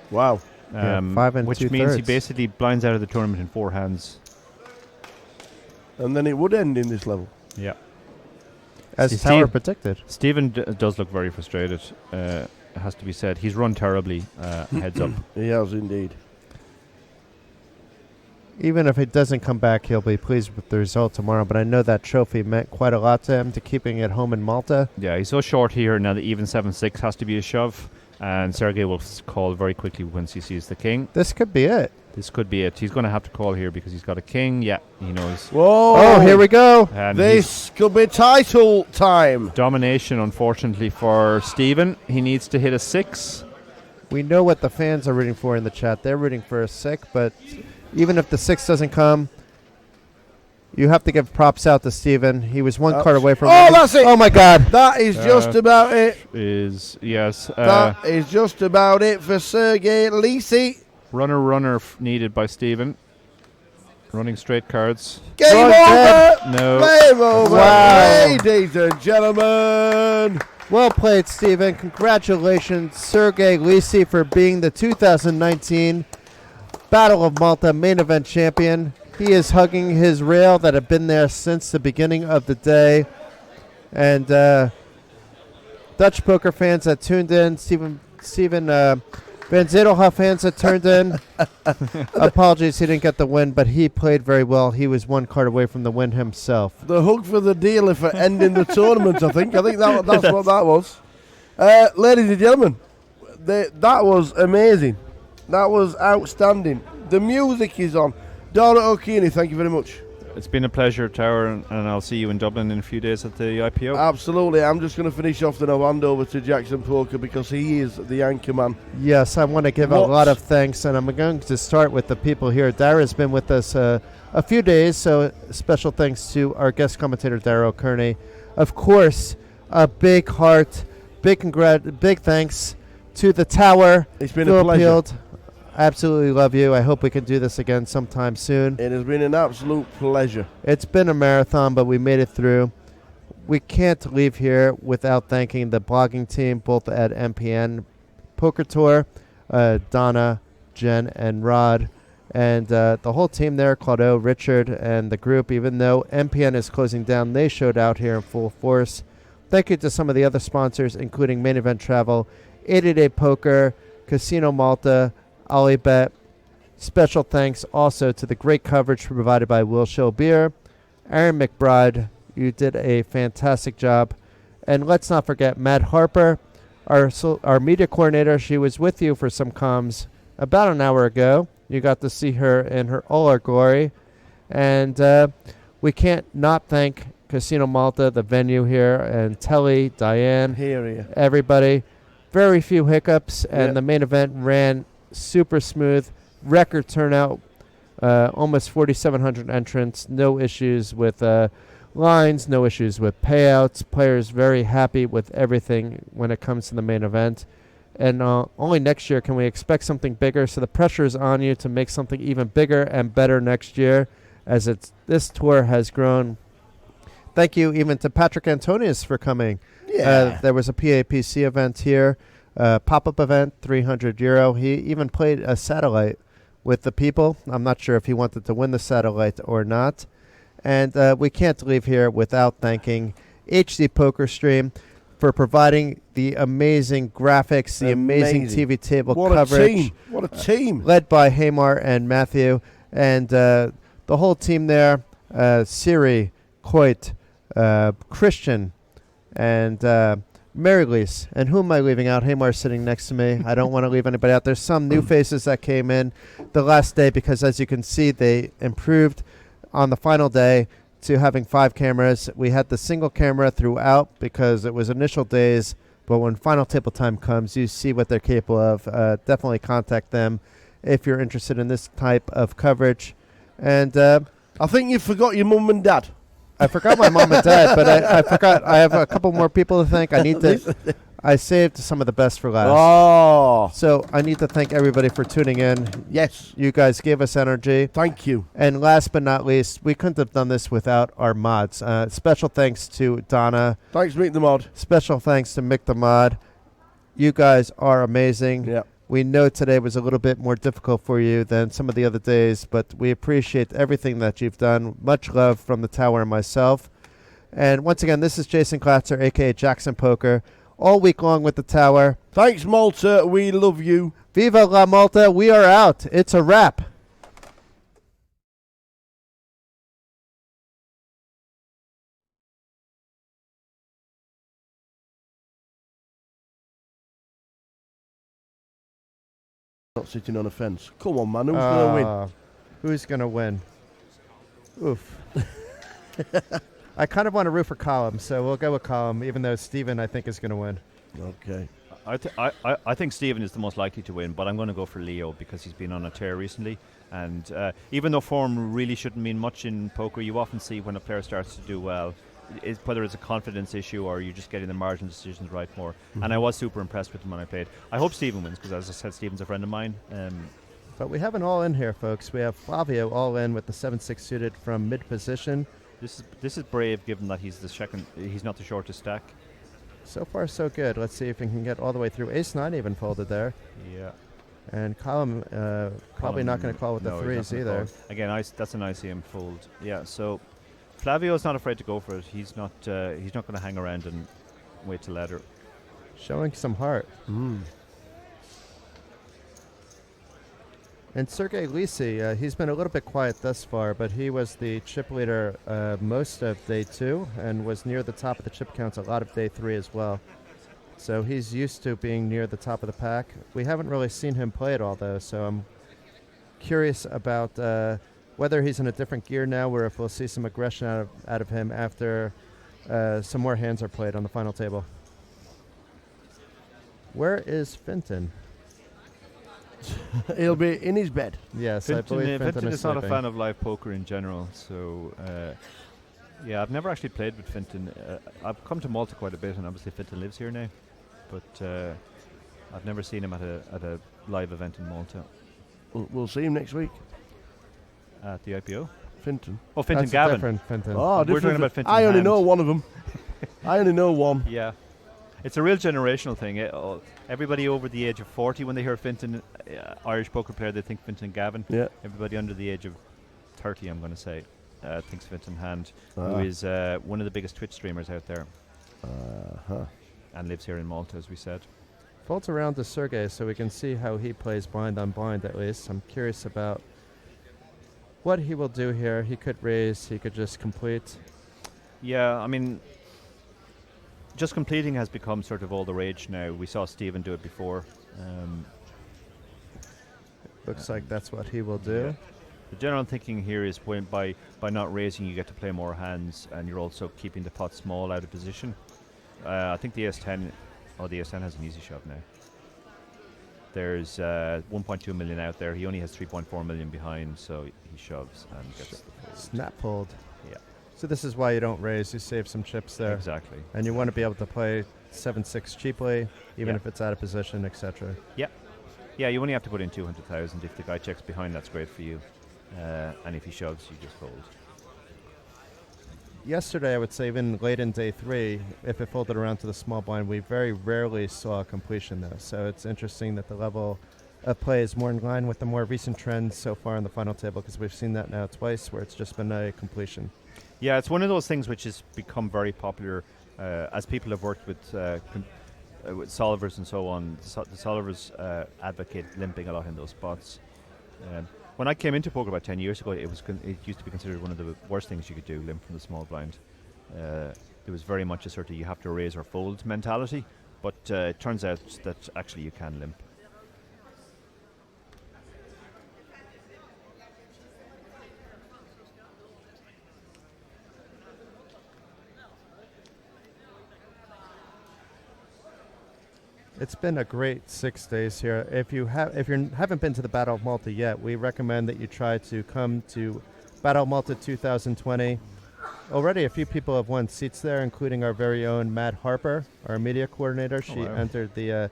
Wow. 5 and which 2/3. means he basically blinds out of the tournament in 4 hands. And then it would end in this level. Yeah. As Steve- Tower predicted. Stephen does look very frustrated, it has to be said. He's run terribly, heads up. He has indeed. Even if it doesn't come back, he'll be pleased with the result tomorrow. But I know that trophy meant quite a lot to him, to keeping it home in Malta. Yeah, he's so short here. Now the even 7-6 has to be a shove. And Sergey will call very quickly once he sees the king. This could be it. This could be it. He's going to have to call here because he's got a king. Yeah, he knows. Whoa! Oh, here we go. And This could be title time. domination, unfortunately, for Stephen. He needs to hit a 6. We know what the fans are rooting for in the chat. They're rooting for a 6, but even if the 6 doesn't come, you have to give props out to Stephen. He was one card away from winning. that's it. Oh, my God. That is just about it. Yes. That is just about it for Sergey Lisi. Runner needed by Stephen. Running straight cards. Game Right over. No. Game over. Wow. Ladies and gentlemen. Well played, Stephen. Congratulations, Sergey Lisi, for being the 2019 Battle of Malta main event champion. He is hugging his rail that had been there since the beginning of the day. And Dutch poker fans that tuned in, Steven Van Zedelhoff fans that turned in, apologies he didn't get the win, but he played very well. He was one card away from the win himself. The hug for the dealer for ending the tournament, I think. I think that's what that was. Ladies and gentlemen, that was amazing. That was outstanding. The music is on. Dara O'Kearney, thank you very much. It's been a pleasure, Tower, and I'll see you in Dublin in a few days at the IPO. Absolutely. I'm just going to finish off, then I'll hand over to Jackson Poker because he is the anchor man. Yes, I want to give a lot of thanks, and I'm going to start with the people here. Dara's been with us a few days, so special thanks to our guest commentator, Dara O'Kearney. Of course, a big heart, big thanks to the Tower. It's been a pleasure. Field. Absolutely love you. I hope we can do this again sometime soon. It has been an absolute pleasure. It's been a marathon, but we made it through. We can't leave here without thanking the blogging team, both at MPN Poker Tour, Donna, Jen, and Rod, and the whole team there, Claudio, Richard, and the group. Even though MPN is closing down, they showed out here in full force. Thank you to some of the other sponsors, including Main Event Travel, 888 Poker, Casino Malta, Alibet. Special thanks also to the great coverage provided by Will Shill Beer. Aaron McBride, you did a fantastic job. And let's not forget Matt Harper, our media coordinator. She was with you for some comms about an hour ago. You got to see her in all her glory. And we can't not thank Casino Malta, the venue here, and Telly, Diane, everybody. Very few hiccups, and the main event ran super smooth, record turnout, almost 4,700 entrants, no issues with lines, no issues with payouts. Players very happy with everything when it comes to the main event. And only next year can we expect something bigger, so the pressure is on you to make something even bigger and better next year as this tour has grown. Thank you even to Patrick Antonius for coming. There was a PAPC event here. Pop-up event, €300. He even played a satellite with the people. I'm not sure if he wanted to win the satellite or not. And we can't leave here without thanking HD Poker Stream for providing the amazing graphics, the amazing TV table coverage. What a team. Led by Hamar and Matthew. And the whole team there, Siri, Coit, Christian, and Mary Lise. And who am I leaving out? Hamar's sitting next to me. I don't want to leave anybody out. There's some new faces that came in the last day because, as you can see, they improved on the final day to having 5 cameras. We had the single camera throughout because it was initial days, but when final table time comes, you see what they're capable of. Definitely contact them if you're interested in this type of coverage. And I think you forgot your mum and dad. I forgot my mom and dad, but I forgot. I have a couple more people to thank. I saved some of the best for last. Oh. So I need to thank everybody for tuning in. Yes. You guys gave us energy. Thank you. And last but not least, we couldn't have done this without our mods. Special thanks to Donna. Thanks, Mick the Mod. Special thanks to Mick the Mod. You guys are amazing. Yeah. We know today was a little bit more difficult for you than some of the other days, but we appreciate everything that you've done. Much love from the Tower and myself. And once again, this is Jason Glatzer, a.k.a. Jackson Poker, all week long with the Tower. Thanks, Malta. We love you. Viva la Malta. We are out. It's a wrap. Not sitting on a fence. Come on, man. Who's going to win? Who's going to win? Oof. I kind of want to root for Column, so we'll go with Column, even though Steven, I think, is going to win. Okay. I think Steven is the most likely to win, but I'm going to go for Leo because he's been on a tear recently. And even though form really shouldn't mean much in poker, you often see when a player starts to do well, whether it's a confidence issue or you're just getting the margin decisions right more. Mm-hmm. And I was super impressed with him when I played. I hope Steven wins because, as I said, Steven's a friend of mine. But we have an all-in here, folks. We have Flavio all-in with the 7-6 suited from mid-position. This is brave, given that he's the second. He's not the shortest stack. So far, so good. Let's see if we can get all the way through. Ace-9 even folded there. Yeah. And Column probably not going to call with the threes either. Again, that's an ICM fold. Yeah, so Flavio's not afraid to go for it. He's not going to hang around and wait to ladder. Showing some heart. And Sergey Lisi, he's been a little bit quiet thus far, but he was the chip leader most of day 2 and was near the top of the chip counts a lot of day 3 as well. So he's used to being near the top of the pack. We haven't really seen him play at all, though, so I'm curious about whether he's in a different gear now, or if we'll see some aggression out of him after some more hands are played on the final table. Where is Finton? He'll be in his bed. Yes, I believe Finton Finton is not a sleeping. fan of live poker in general, so yeah, I've never actually played with Finton. I've come to Malta quite a bit, and obviously Finton lives here now, but I've never seen him at a live event in Malta. We'll see him next week. At the IPO? Finton. Oh, Finton That's a Gavin. different Finton. Oh, We're different. talking about Finton I only Hand. know one of them. I only know one. Yeah. It's a real generational thing. Everybody over the age of 40, when they hear Finton, Irish poker player, they think Finton Gavin. Yeah. Everybody under the age of 30, I'm going to say, thinks Finton Hand, Ah. who is one of the biggest Twitch streamers out there Uh-huh. and lives here in Malta, as we said. Folds around to Sergey so we can see how he plays blind on blind, at least. I'm curious about what he will do here. He could raise, he could just complete. Yeah, I mean, just completing has become sort of all the rage now. We saw Stephen do it before. Looks like that's what he will do. Yeah. The general thinking here is when by not raising, you get to play more hands, and you're also keeping the pot small out of position. I think the Ace-10, the Ace-10 has an easy shove now. There's 1.2 million out there. He only has 3.4 million behind, so he shoves and gets the fold. Snap fold. Yeah, So this is why you don't raise. You save some chips there. exactly. And you want to be able to play 7-6 cheaply, even Yeah. if it's out of position, etc. Yeah, you only have to put in 200,000. If the guy checks behind, that's great for you. And if he shoves, you just fold. Yesterday, I would say even late in day 3, if it folded around to the small blind, we very rarely saw a completion, though. So it's interesting that the level of play is more in line with the more recent trends so far in the final table, because we've seen that now twice where it's just been a completion. Yeah, it's one of those things which has become very popular as people have worked with solvers and so on. The solvers advocate limping a lot in those spots. When I came into poker about 10 years ago, it used to be considered one of the worst things you could do, limp from the small blind. There was very much a sort of you have to raise or fold mentality, but it turns out that actually you can limp. It's been a great 6 days here. If you haven't been to the Battle of Malta yet, we recommend that you try to come to Battle of Malta 2020. Already a few people have won seats there, including our very own Matt Harper, our media coordinator. She wow. entered the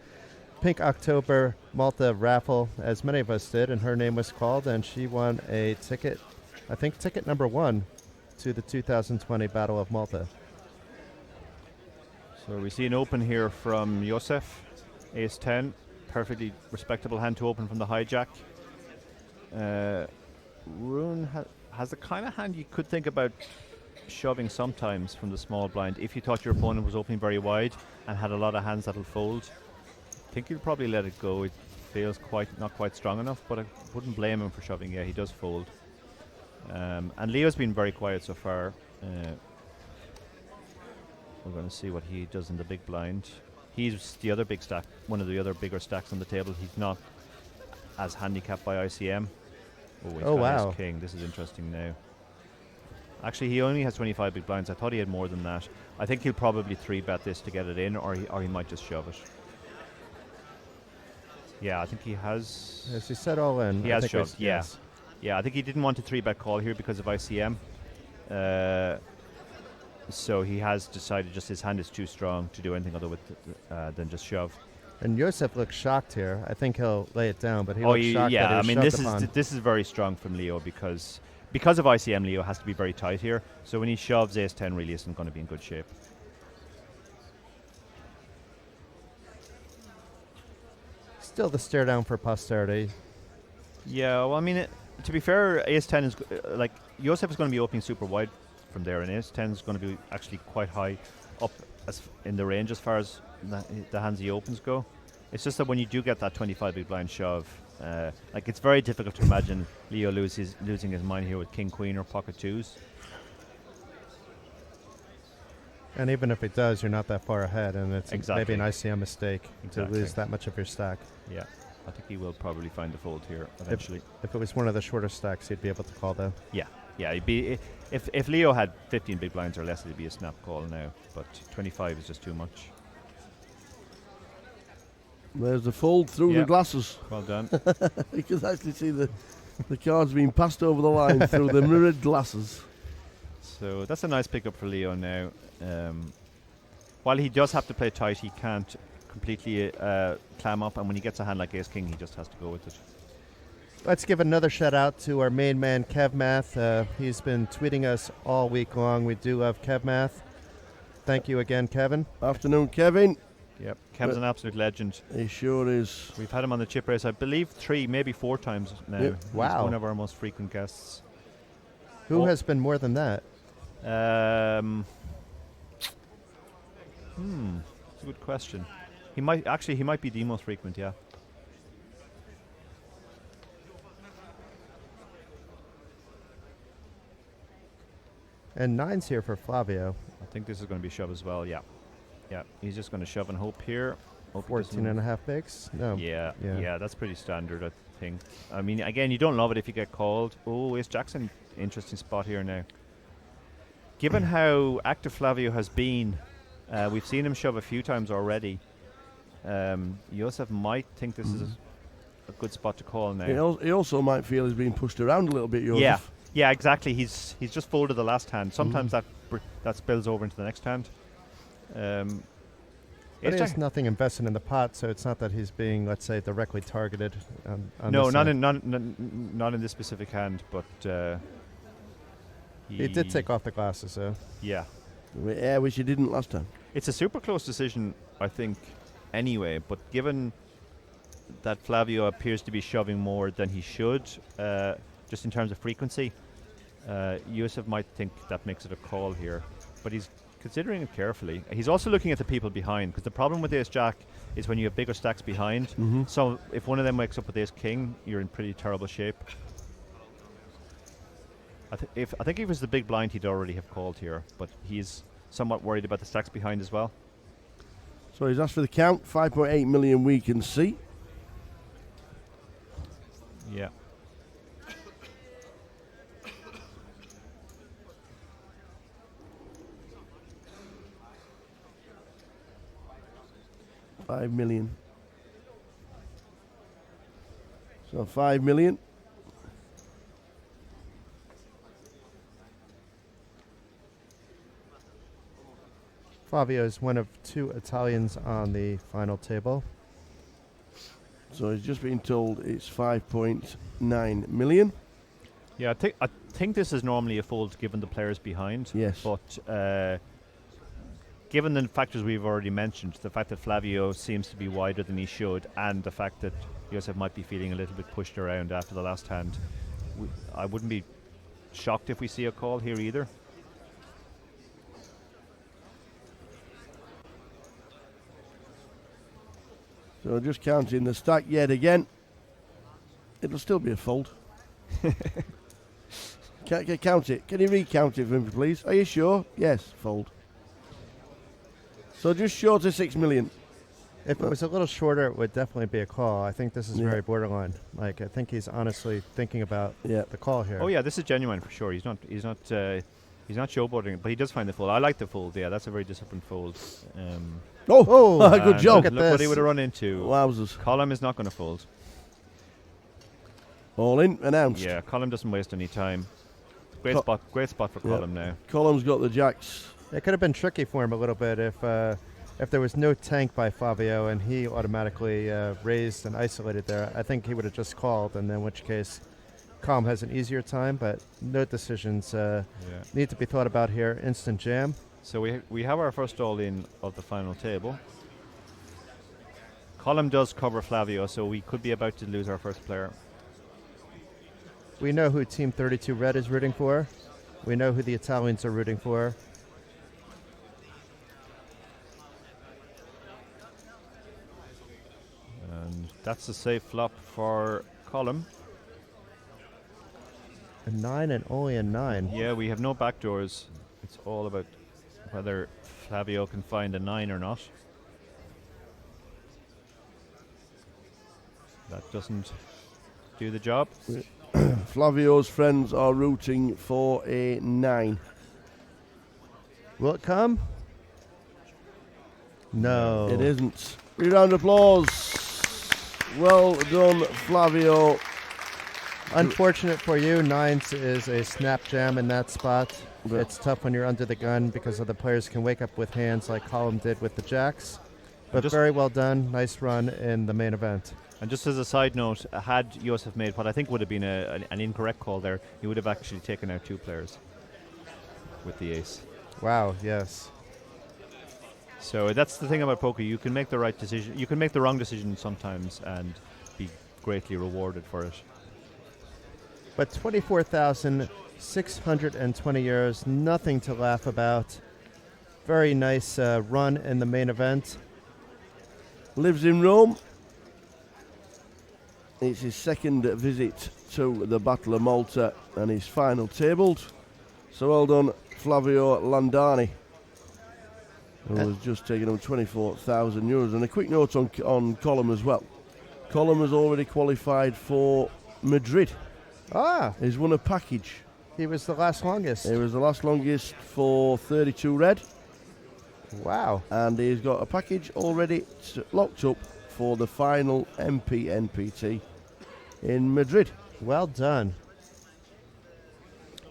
Pink October Malta raffle, as many of us did, and her name was called, and she won a ticket, I think ticket number 1 to the 2020 Battle of Malta. So we see an open here from Josef, Ace-10, perfectly respectable hand to open from the hijack. Rune has the kind of hand you could think about shoving sometimes from the small blind if you thought your opponent was opening very wide and had a lot of hands that'll fold. I think you'll probably let it go. It feels not quite strong enough, but I wouldn't blame him for shoving. Yeah, he does fold. And Leo's been very quiet so far. We're going to see what he does in the big blind. He's the other big stack, one of the other bigger stacks on the table. He's not as handicapped by ICM. He's got wow. Ace King. This is interesting now. Actually, he only has 25 big blinds. I thought he had more than that. I think he'll probably 3-bet this to get it in, or he might just shove it. Yeah, I think he has. As you said, all in. He I has think shoved, yeah. Yeah, I think he didn't want to 3-bet call here because of ICM. So he has decided just his hand is too strong to do anything other than just shove. And Josef looks shocked here. I think he'll lay it down, but he looks shocked yeah. that he I was mean, shoved this is very strong from Leo because of ICM. Leo has to be very tight here. So when he shoves, Ace-10 really isn't going to be in good shape. Still the stare down for posterity. Yeah, well, I mean, to be fair, Ace-10 is like Josef is going to be opening super wide from there, and Ace-10 is going to be actually quite high up in the range as far as the hands he opens go. It's just that when you do get that 25 big blind shove, it's very difficult to imagine Leo losing his mind here with King Queen or Pocket 2s. And even if it does, you're not that far ahead, and it's Exactly. maybe an ICM mistake Exactly. to lose that much of your stack. Yeah, I think he will probably find the fold here eventually. If it was one of the shorter stacks, he'd be able to call though. Yeah, it'd be if Leo had 15 big blinds or less, it'd be a snap call now. But 25 is just too much. There's the fold through Yeah. the glasses. Well done. You can actually see the cards being passed over the line through the mirrored glasses. So that's a nice pickup for Leo now. While he does have to play tight, he can't completely clam up, and when he gets a hand like Ace King, he just has to go with it. Let's give another shout out to our main man, KevMath. He's been tweeting us all week long. We do love KevMath. Thank you again, Kevin. Afternoon, Kevin. Yep, Kev's an absolute legend. He sure is. We've had him on the chip race, I believe, 3, maybe 4 times now. Yep. He's Wow. one of our most frequent guests. Who Oh. has been more than that? It's a good question. He might be the most frequent, yeah. And 9's here for Flavio. I think this is going to be shove as well, yeah. Yeah, he's just going to shove and hope here. Hope he 14 doesn't- and a half bigs? No. Yeah, Yeah. yeah, that's pretty standard, I think. I mean, again, you don't love it if you get called. Oh, Ace Jackson, interesting spot here now. Given how active Flavio has been, we've seen him shove a few times already. Josef might think this is a good spot to call now. He also might feel he's being pushed around a little bit, Joseph. Yeah, yeah, exactly. He's just folded the last hand. Sometimes that spills over into the next hand. But Ace there's Jack- nothing invested in the pot, so it's not that he's being, let's say, directly targeted. On no, this not side. not in this specific hand, but He did take off the glasses, though. Yeah, Yeah, which he didn't last time. it's a super close decision, I think. Anyway, but given that Flavio appears to be shoving more than he should, just in terms of frequency, Yusuf might think that makes it a call here, but he's considering it carefully. He's also looking at the people behind, because the problem with Ace Jack is when you have bigger stacks behind. So if one of them wakes up with Ace King, you're in pretty terrible shape. I think if it was the big blind, he'd already have called here, but he's somewhat worried about the stacks behind as well. So he's asked for the count. 5.8 million we can see. Yeah. $5 million. So 5 million. Flavio is one of 2 Italians on the final table. So he's just been told it's 5.9 million. Yeah, I think this is normally a fold given the players behind. Yes. But given the factors we've already mentioned, the fact that Flavio seems to be wider than he should, and the fact that Josef might be feeling a little bit pushed around after the last hand, I wouldn't be shocked if we see a call here either. So just counting the stack yet again. It'll still be a fold. Count it. Can you recount it for me, please? Are you sure? Yes, fold. So just short of 6 million. If it was a little shorter, it would definitely be a call. I think this is Yeah. very borderline. Like, I think he's honestly thinking about Yeah. the call here. Oh yeah, this is genuine for sure. He's not showboating, but he does find the fold. I like the fold. Yeah, that's a very disciplined fold. Oh, good And job. Look at Look what he this. would have run into. Wowzers. Column is not going to fold. All in, announced. Yeah, Column doesn't waste any time. Great Co- spot for Yeah. Column now. Column's got the jacks. It could have been tricky for him a little bit if there was no tank by Flavio and he automatically raised and isolated there. I think he would have just called, and in which case Calm has an easier time, but no decisions Yeah. need to be thought about here. Instant jam. So we have our first all-in of the final table. Column does cover Flavio, so we could be about to lose our first player. We know who Team 32 Red is rooting for. We know who the Italians are rooting for. And that's a safe flop for Column. A 9 and only a 9. Yeah, we have no backdoors. It's all about whether Flavio can find a 9 or not. That doesn't do the job. Flavio's friends are rooting for a 9. Will it come? No. It isn't. Round of applause. Well done, Flavio. Unfortunate for you, 9s is a snap jam in that spot. Yeah. It's tough when you're under the gun because other players can wake up with hands like Column did with the jacks. But Just- very well done. Nice run in the main event. And just as a side note, had Josef made what I think would have been an incorrect call there, he would have actually taken out 2 players with the ace. Wow, yes. So that's the thing about poker. You can make the right decision. You can make the wrong decision sometimes and be greatly rewarded for it. But 24,620 euros, nothing to laugh about. Very nice run in the main event. Lives in Rome. It's his second visit to the Battle of Malta and his final tabled. So well done, Flavio Landani, who has just taken home 24,000 euros. And a quick note on Column as well. Column has already qualified for Madrid. Ah, He's won a package. he was the last longest. He was the last longest for 32 red, Wow. and he's got a package already locked up for the final MPNPT in Madrid. Well done.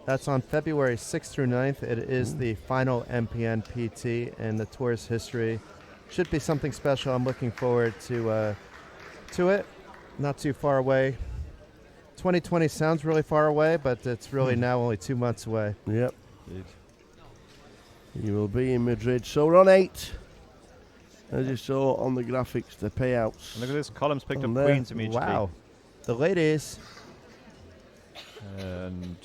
That's on February 6th through 9th. It is the final MPN PT in the tour's history. Should be something special. I'm looking forward to it. Not too far away. 2020 sounds really far away, but it's really now only 2 months away. Yep. He will be in Madrid. So we're on 8. As you saw on the graphics, the payouts. And look at this. Columns picked On up there. queens immediately. Wow. The ladies. And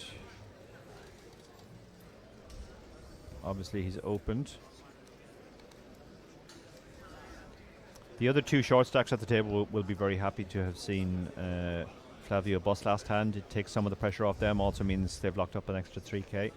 obviously he's opened. The other 2 short stacks at the table will be very happy to have seen Flavio bust last hand. It takes some of the pressure off them. Also means they've locked up an extra 3k.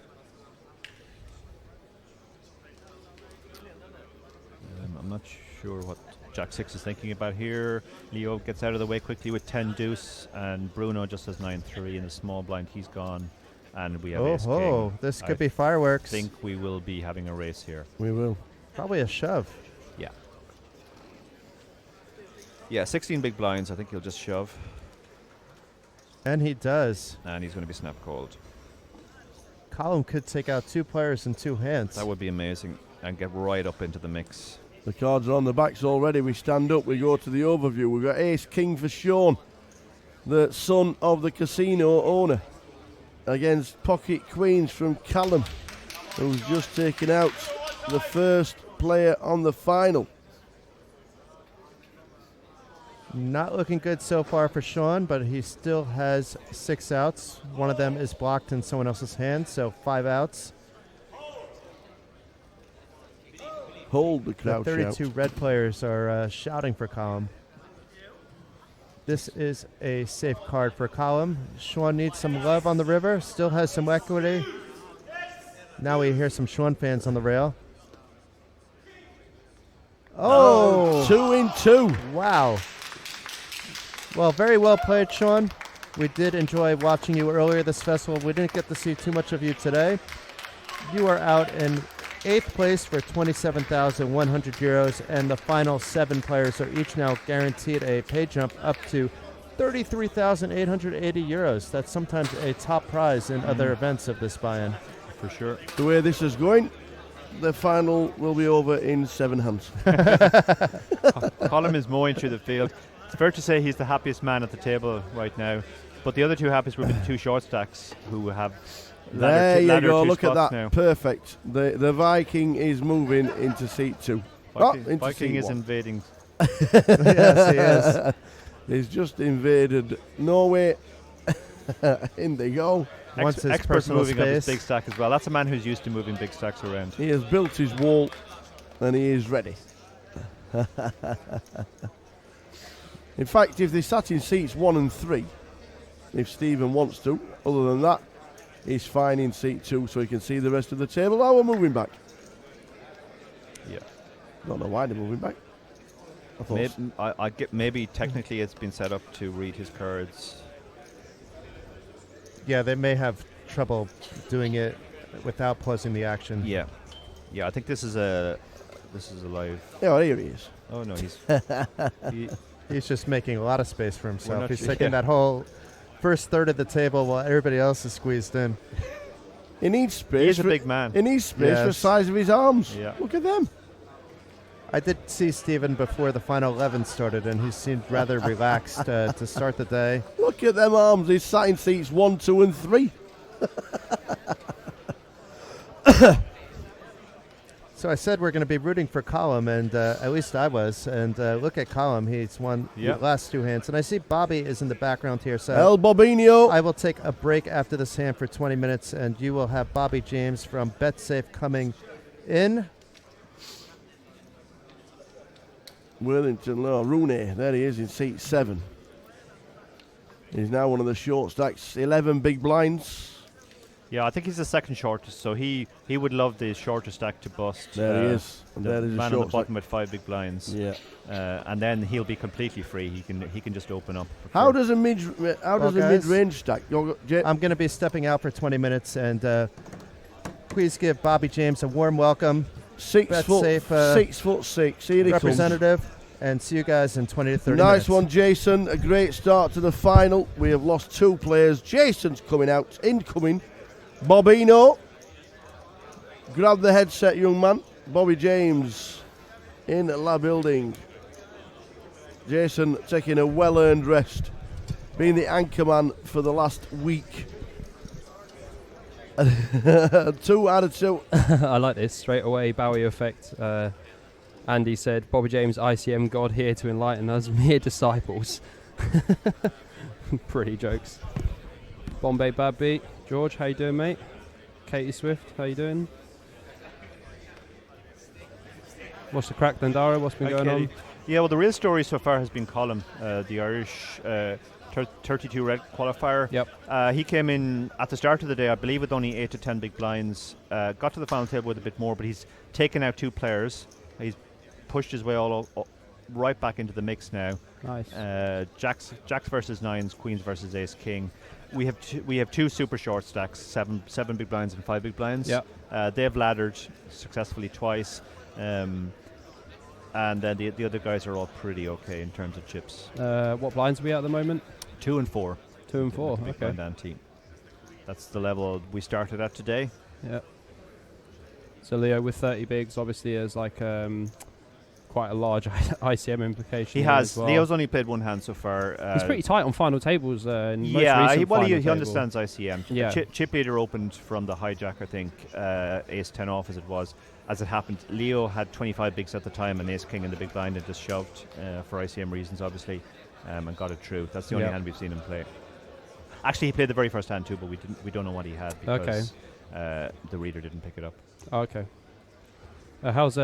I'm not sure what Jack 6 is thinking about here. Leo gets out of the way quickly with 10 deuce, and Bruno just has 9-3 in the small blind. He's gone, and we have ace king. Oh, this could I be fireworks. think we will be having a race here. We will. Probably a shove. Yeah. Yeah, 16 big blinds. I think he'll just shove, And he does. and he's going to be snap called. Column could take out 2 players in 2 hands. That would be amazing, and get right up into the mix. The cards are on the backs already. We stand up. We go to the overview. We've got ace king for Sean, the son of the casino owner, against pocket queens from Callum, who's just taken out the first player on the final. Not looking good so far for Sean, but he still has 6 outs. One of them is blocked in someone else's hand, so 5 outs. Hold the The crowd 32 shout. red players are shouting for Column. This is a safe card for Column. Sean needs some love on the river, still has some equity. Now we hear some Sean fans on the rail. Oh! 2 in 2. Wow. Well, very well played, Sean. We did enjoy watching you earlier this festival. We didn't get to see too much of you today. You are out in 8th place for 27,100 euros, and the final 7 players are each now guaranteed a pay jump up to 33,880 euros. That's sometimes a top prize in other events of this buy-in. For sure. The way this is going, the final will be over in 7 hands. Column is mowing through the field. It's fair to say he's the happiest man at the table right now. But the other 2 happiest would be the 2 short stacks who have There you ladder go. 2 Look at spots that. now. Perfect. The Viking is moving into seat 2. Viking, into Viking seat is 1. invading. Yes, he is. He's just invaded Norway. In they go. Wants his Expert personal moving up his space. big stack as well. That's a man who's used to moving big stacks around. He has built his wall and he is ready. In fact, if they sat in seats 1 and 3, if Stephen wants to, other than that, he's fine in seat 2 so he can see the rest of the table. Now we're moving back. Yeah. Don't know why they're moving back. I thought Maybe technically it's been set up to read his cards. Yeah, they may have trouble doing it without pausing the action. Yeah. Yeah, I think this is a live. Yeah, well, here he is. Oh no, he's He's just making a lot of space for We're himself. not He's sure- taking yeah. that whole first third of the table while everybody else is squeezed in. He needs space. he's a big man. He needs space for the Yes. size of his arms. Yeah. Look at them. I did see Stephen before the final 11 started, and he seemed rather relaxed to start the day. Look at them arms. He's sat in seats 1, 2, and 3. So I said we're going to be rooting for Colum, and at least I was. And look at Colum. He's won Yep. the last two hands. And I see Bobby is in the background here. So El Bobino. I will take a break after this hand for 20 minutes, and you will have Bobby James from BetSafe coming in. Wellington Rooney. There he is in seat 7. He's now one of the short stacks. 11 big blinds. Yeah, I think he's the second shortest, so he would love the shorter stack to bust. There he is. And The there is a man on the short stack. bottom with 5 big blinds. Yeah. And then he'll be completely free. He can just open up. How does a mid-range stack? I'm going to be stepping out for 20 minutes, and please give Bobby James a warm welcome, 6 foot, BetSafe, 6'6". Here he comes. representative, and see you guys in 20 to 30 minutes. Nice one, Jason. A great start to the final. We have lost 2 players. Jason's coming out. Incoming. Bobino. Grab the headset, young man. Bobby James in La Building. Jason taking a well-earned rest. Being the anchor man for the last week. 2 out of 2. I like this straight away. Bowie effect. Andy said, Bobby James, ICM God here to enlighten us, mere disciples. Pretty jokes. Bombay Bad Beat. George, how you doing, mate? Katie Swift, how you doing? What's the crack, Dandara? What's been Hi, going Katie. on? Yeah, well, the real story so far has been Colum, the Irish 32 red qualifier. Yep. He came in at the start of the day, I believe, with only 8 to 10 big blinds. Got to the final table with a bit more, but he's taken out 2 players. He's pushed his way all right back into the mix now. Nice. Jacks versus 9s, Queens versus Ace King. We have 2 super short stacks, 7 big blinds and 5 big blinds. Yep. They've laddered successfully twice. And then the other guys are all pretty okay in terms of chips. What blinds are we at the moment? 2 and 4. 2 and 4. Big Okay. blind ante. That's the level we started at today. Yeah. So Leo with 30 bigs, obviously, has like quite a large ICM implication. He here has. as well. Leo's only played 1 hand so far. He's pretty tight on final tables. In most Yeah, recent he final table. understands ICM. Yeah. Chip leader opened from the hijack, I think, ace 10 off as it was. As it happened, Leo had 25 bigs at the time and ace king in the big blind and just shoved for ICM reasons, obviously, and got it through. That's the only Yep. hand we've seen him play. Actually, he played the very first hand too, but we don't know what he had because the reader didn't pick it up. Oh, okay. How's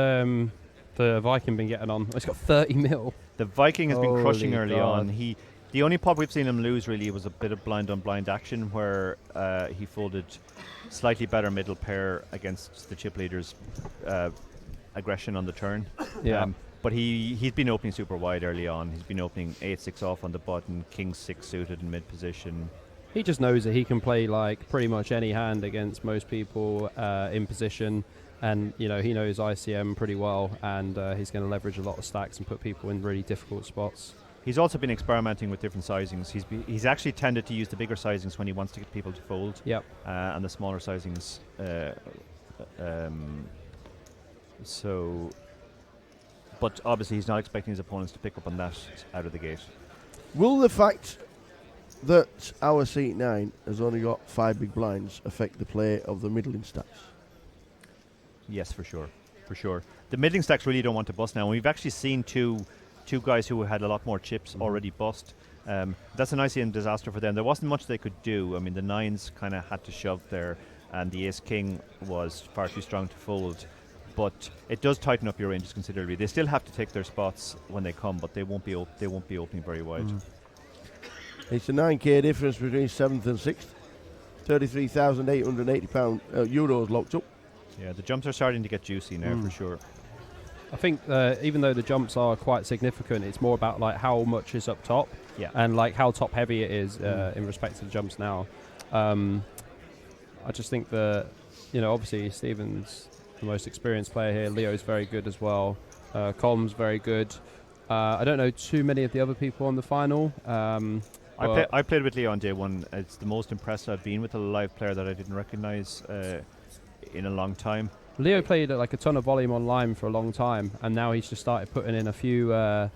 the Viking been getting on? He's got 30 mil. The Viking has been crushing Holy early God. on. The only pot we've seen him lose really was a bit of blind on blind action where he folded slightly better middle pair against the chip leader's aggression on the turn. Yeah. But he's been opening super wide early on. He's been opening 8-6 off on the button, king 6 suited in mid position. He just knows that he can play like pretty much any hand against most people in position, and he knows ICM pretty well, and he's going to leverage a lot of stacks and put people in really difficult spots. He's also been experimenting with different sizings. He's actually tended to use the bigger sizings when he wants to get people to fold. Yep. And the smaller sizings. But obviously he's not expecting his opponents to pick up on that out of the gate. Will the fact that our seat 9 has only got 5 big blinds affect the play of the middling stacks? Yes, for sure. For sure. The middling stacks really don't want to bust now. We've actually seen two guys who had a lot more chips already bust. That's an ICM disaster for them. There wasn't much they could do. I mean, the 9s kind of had to shove there, and the ace king was far too strong to fold. But it does tighten up your ranges considerably. They still have to take their spots when they come, but they won't be opening very wide. It's a 9k difference between 7th and 6th. £33,880 euros locked up. Yeah, the jumps are starting to get juicy now for sure. I think even though the jumps are quite significant, it's more about like how much is up top, and like how top heavy it is in respect to the jumps now. I just think that, obviously Stephen's the most experienced player here. Leo's very good as well. Colm's very good. I don't know too many of the other people on the final. I played with Leo on day one. It's the most impressed I've been with a live player that I didn't recognise in a long time. Leo played like a ton of volume online for a long time, and now he's just started putting in a few, a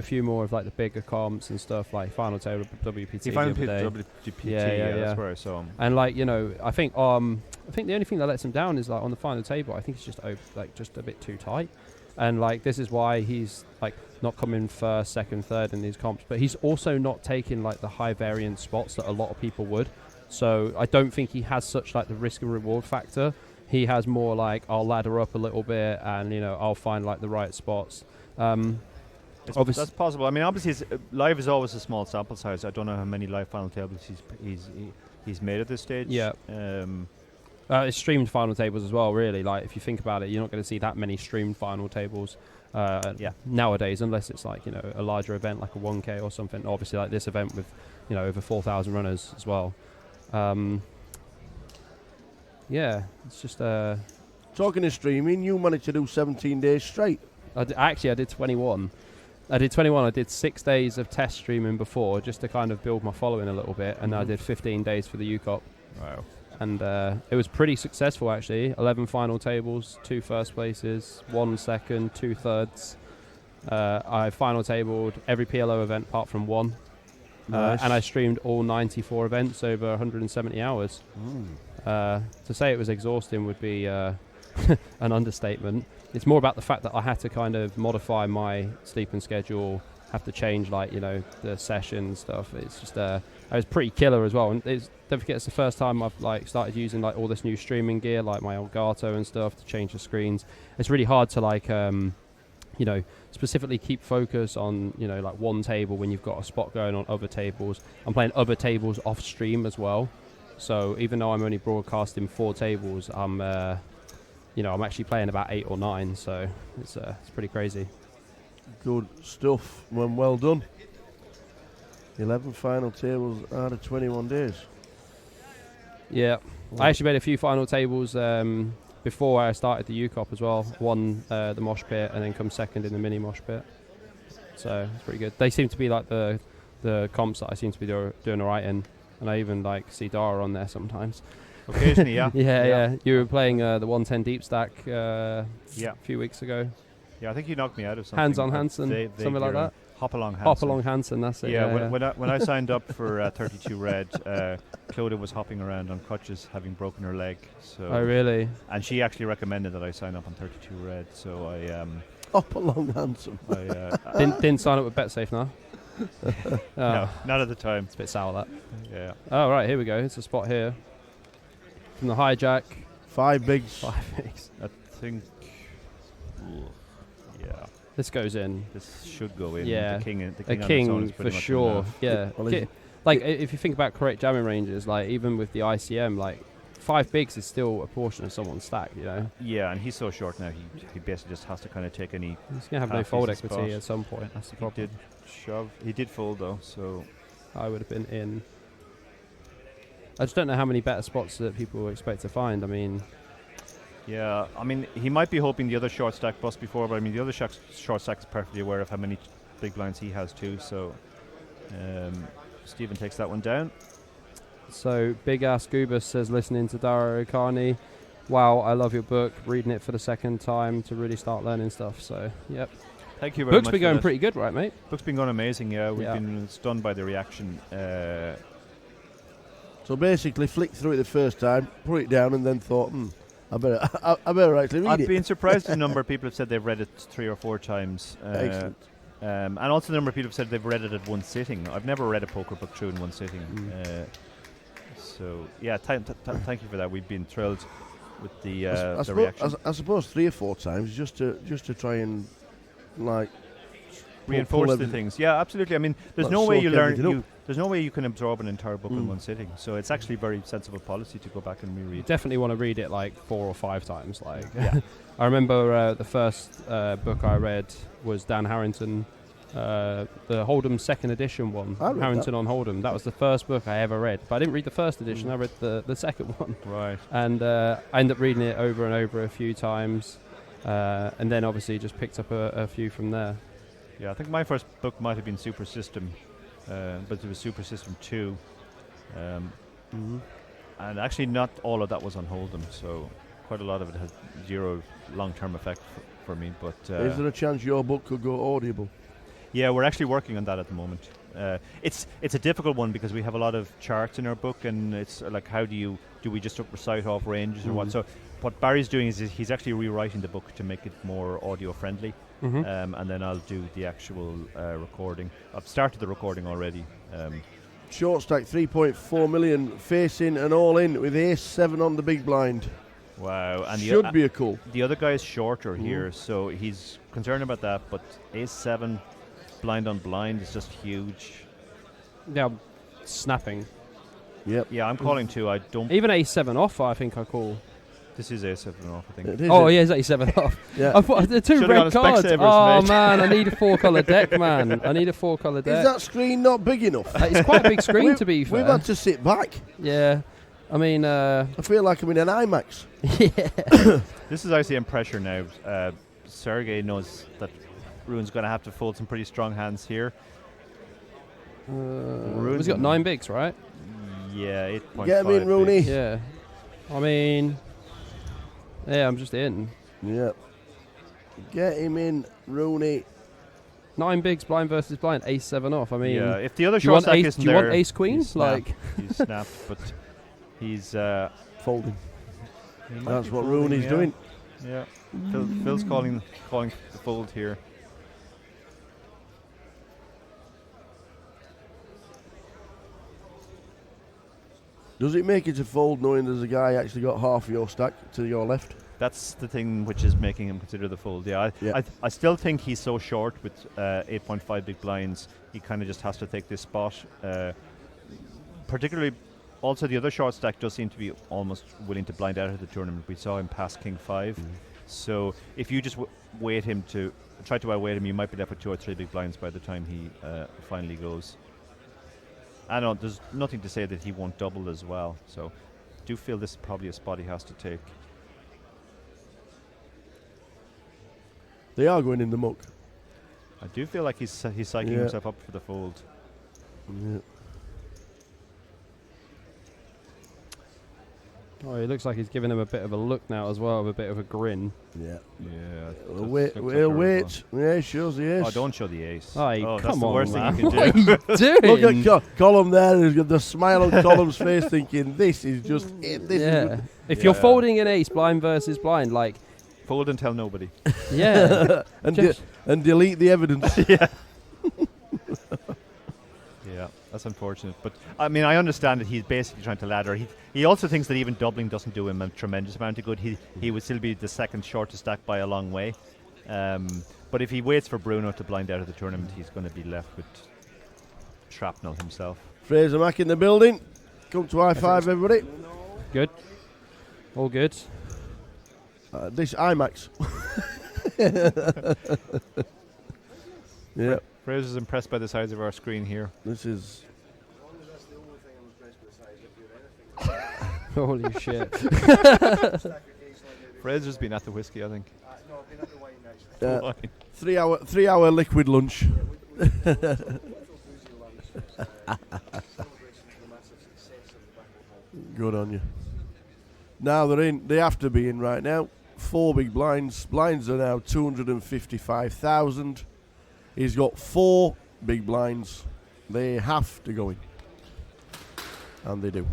few more of like the bigger comps and stuff, like final table WPT. He finally played the WPT. Yeah. That's where I saw him. And like I think the only thing that lets him down is like on the final table. I think it's just just a bit too tight, and like this is why he's like not coming first, second, third in these comps. But he's also not taking like the high variance spots that a lot of people would. So I don't think he has such like the risk and reward factor. He has more like I'll ladder up a little bit, and I'll find like the right spots. That's possible. I mean, obviously, live is always a small sample size. I don't know how many live final tables he's made at this stage. Yeah. It's streamed final tables as well. Really, like if you think about it, you're not going to see that many streamed final tables nowadays, unless it's like a larger event like a 1K or something. Obviously, like this event with over 4,000 runners as well. Yeah, it's just Talking of streaming, you managed to do 17 days straight. I did 21. I did 6 days of test streaming before, just to kind of build my following a little bit, and I did 15 days for the UCOP. Wow. And it was pretty successful, actually. 11 final tables, 2 first places, 1 second, 2 thirds. I final tabled every PLO event apart from 1. Nice. And I streamed all 94 events over 170 hours. To say it was exhausting would be an understatement. It's more about the fact that I had to kind of modify my sleeping schedule, have to change the session stuff. It's just I was pretty killer as well. And don't forget, it's the first time I've like started using like all this new streaming gear, like my Elgato and stuff, to change the screens. It's really hard to like specifically keep focus on like one table when you've got a spot going on other tables. I'm playing other tables off stream as well, so even though I'm only broadcasting 4 tables, I'm actually playing about 8 or 9, so it's pretty crazy. Good stuff. Well done. 11 final tables out of 21 days. Yeah, I actually made a few final tables before I started the UCOP as well. Won the mosh pit and then come second in the mini mosh pit. So it's pretty good. They seem to be like the comps that I seem to be doing alright in, and I even like see Dara on there sometimes. Occasionally, yeah. yeah. You were playing the 110 deep stack a few weeks ago. Yeah, I think you knocked me out of something. Hands on Hansen, something like that. Hop along Hansen. Hop along Hansen, that's it. Yeah, when I signed up for 32 Red, Clodagh was hopping around on crutches, having broken her leg. So oh, really? And she actually recommended that I sign up on 32 Red. So I Hop along Hansen. didn't sign up with BetSafe now. No, not at the time. It's a bit sour, that. Yeah. Oh, right, here we go. It's a spot here. From the hijack. 5 bigs. 5 bigs. I think. Yeah. This goes in. This should go in. Yeah. The king A on its own king is for pretty much sure. enough. Yeah. Well, Like if you think about correct jamming ranges, like even with the ICM, like 5 bigs is still a portion of someone's stack, Yeah, and he's so short now. He basically just has to kind of take any. He's gonna have no half fold decent equity spot. at some point. That's the He problem. did shove. He did fold though. So I would have been in. I just don't know how many better spots that people expect to find. I mean, yeah, I mean he might be hoping the other short stack bust before, but I mean the other short stack is perfectly aware of how many big blinds he has too. So Stephen takes that one down. so Big Ass Goobus says, listening to Dara Okani, wow, I love your book. Reading it for the second time to really start learning stuff. So, yep. Thank you very much. Book's been for going that. pretty good, right, mate? Book's been going amazing. Yeah, we've Yeah. been stunned by the reaction. So basically, flicked through it the first time, put it down, and then thought, I better actually read I've it. been surprised at the number of people have said they've read it 3 or 4 times. Excellent. And also the number of people have said they've read it at one sitting. I've never read a poker book through in one sitting. So yeah, thank you for that. We've been thrilled with the reaction. I suppose 3 or 4 times just to try and like reinforce the everything- things. Yeah, absolutely. I mean, there's Well, no way soak you learn. everything up. There's no way you can absorb an entire book in Mm. one sitting. So it's actually very sensible policy to go back and You reread. definitely want to read it like 4 or 5 times. Like, Yeah. I remember the first book I read was Dan Harrington, the Hold'em second edition one. I read Harrington on Hold'em. That was the first book I ever read. But I didn't read the first edition. I read the second one, Right. and I ended up reading it over and over a few times, and then obviously just picked up a few from there. Yeah, I think my first book might have been Super System, but it was Super System 2. And actually not all of that was on Hold'em, so quite a lot of it has zero long-term effect for me. But Is there a chance your book could go audible? yeah, we're actually working on that at the moment. It's a difficult one because we have a lot of charts in our book, and it's like, how do we just recite off ranges or what? So what Barry's doing is he's actually rewriting the book to make it more audio friendly, and then I'll do the actual recording. I've started the recording already. Short stack 3.4 million, facing and all in with ace 7 on the big blind. Wow, and Should be a call. the other guy is shorter here, so he's concerned about that. But ace 7 blind on blind is just huge. Yeah, I'm snapping. Yep. Yeah, I'm calling too. I don't. Even A7 off, I think I call. This is ace 7 off, I think. It is Oh, it. yeah, it's A7 off. Yeah. I thought the 2 Should've red gone cards. Specsavers, Oh, mate. man, I need a 4-colour deck, man. I need a 4-colour Is deck. that screen not big enough? It's quite a big screen, to be fair. We've had to sit back. Yeah. I mean, I feel like I'm in an IMAX. This is ICM pressure now. Sergey knows that Rune's going to have to fold some pretty strong hands here. he's got 9 bigs, right? Yeah, 8.5. Get him in, Rooney. Yeah. I mean, yeah, I'm just in. Yep. Get him in, Rooney. 9 bigs, blind versus blind, ace-7 off. I mean, Yeah, if the other do you short want stack ace? isn't Do you want there, ace queen? he's snapped. Like, He's snapped, but he's. Folding. He might That's be what folding, Rooney's yeah. doing. Yeah, Phil's calling the fold here. Does it make it a fold knowing there's a guy actually got half of your stack to your left? That's the thing which is making him consider the fold. Yeah, I still think he's so short with 8.5 big blinds. He kind of just has to take this spot. Particularly, also the other short stack does seem to be almost willing to blind out of the tournament. We saw him pass King 5. So if you just wait him to try to outweight him, you might be left with 2 or 3 big blinds by the time he finally goes. I know there's nothing to say that he won't double as well. So I do feel this is probably a spot he has to take. They are going in the muck. I do feel like he's psyching Yeah. himself up for the fold. Yeah. oh, it looks like he's giving him a bit of a look now as well, with a bit of a grin. Yeah. Yeah. We'll wait. We'll wait. Yeah, he shows the ace. Oh, don't show the ace. Aye, that's come the on, worst man. thing you can What do. are you doing? Look at Column there. He's got the smile on Column's face, thinking this is just it. This yeah. is If you're Yeah. folding an ace, blind versus blind, like, Fold and tell nobody. yeah. and Just- and delete the evidence. Yeah, that's unfortunate. But I mean, I understand that he's basically trying to ladder. He also thinks that even doubling doesn't do him a tremendous amount of good. He would still be the second shortest stack by a long way. But if he waits for Bruno to blind out of the tournament, he's going to be left with shrapnel himself. Fraser Mack in the building. Come to I-5, everybody. Good. All good. This IMAX. Yeah, Fraser's impressed by the size of our screen here. this is. Holy shit. Fraser's been at the whiskey, I think. Uh, 3 hour liquid lunch. Good on you. Now they're in. They have to be in right now. 4 big blinds. Blinds are now 255,000. He's got 4 big blinds. They have to go in, and they do.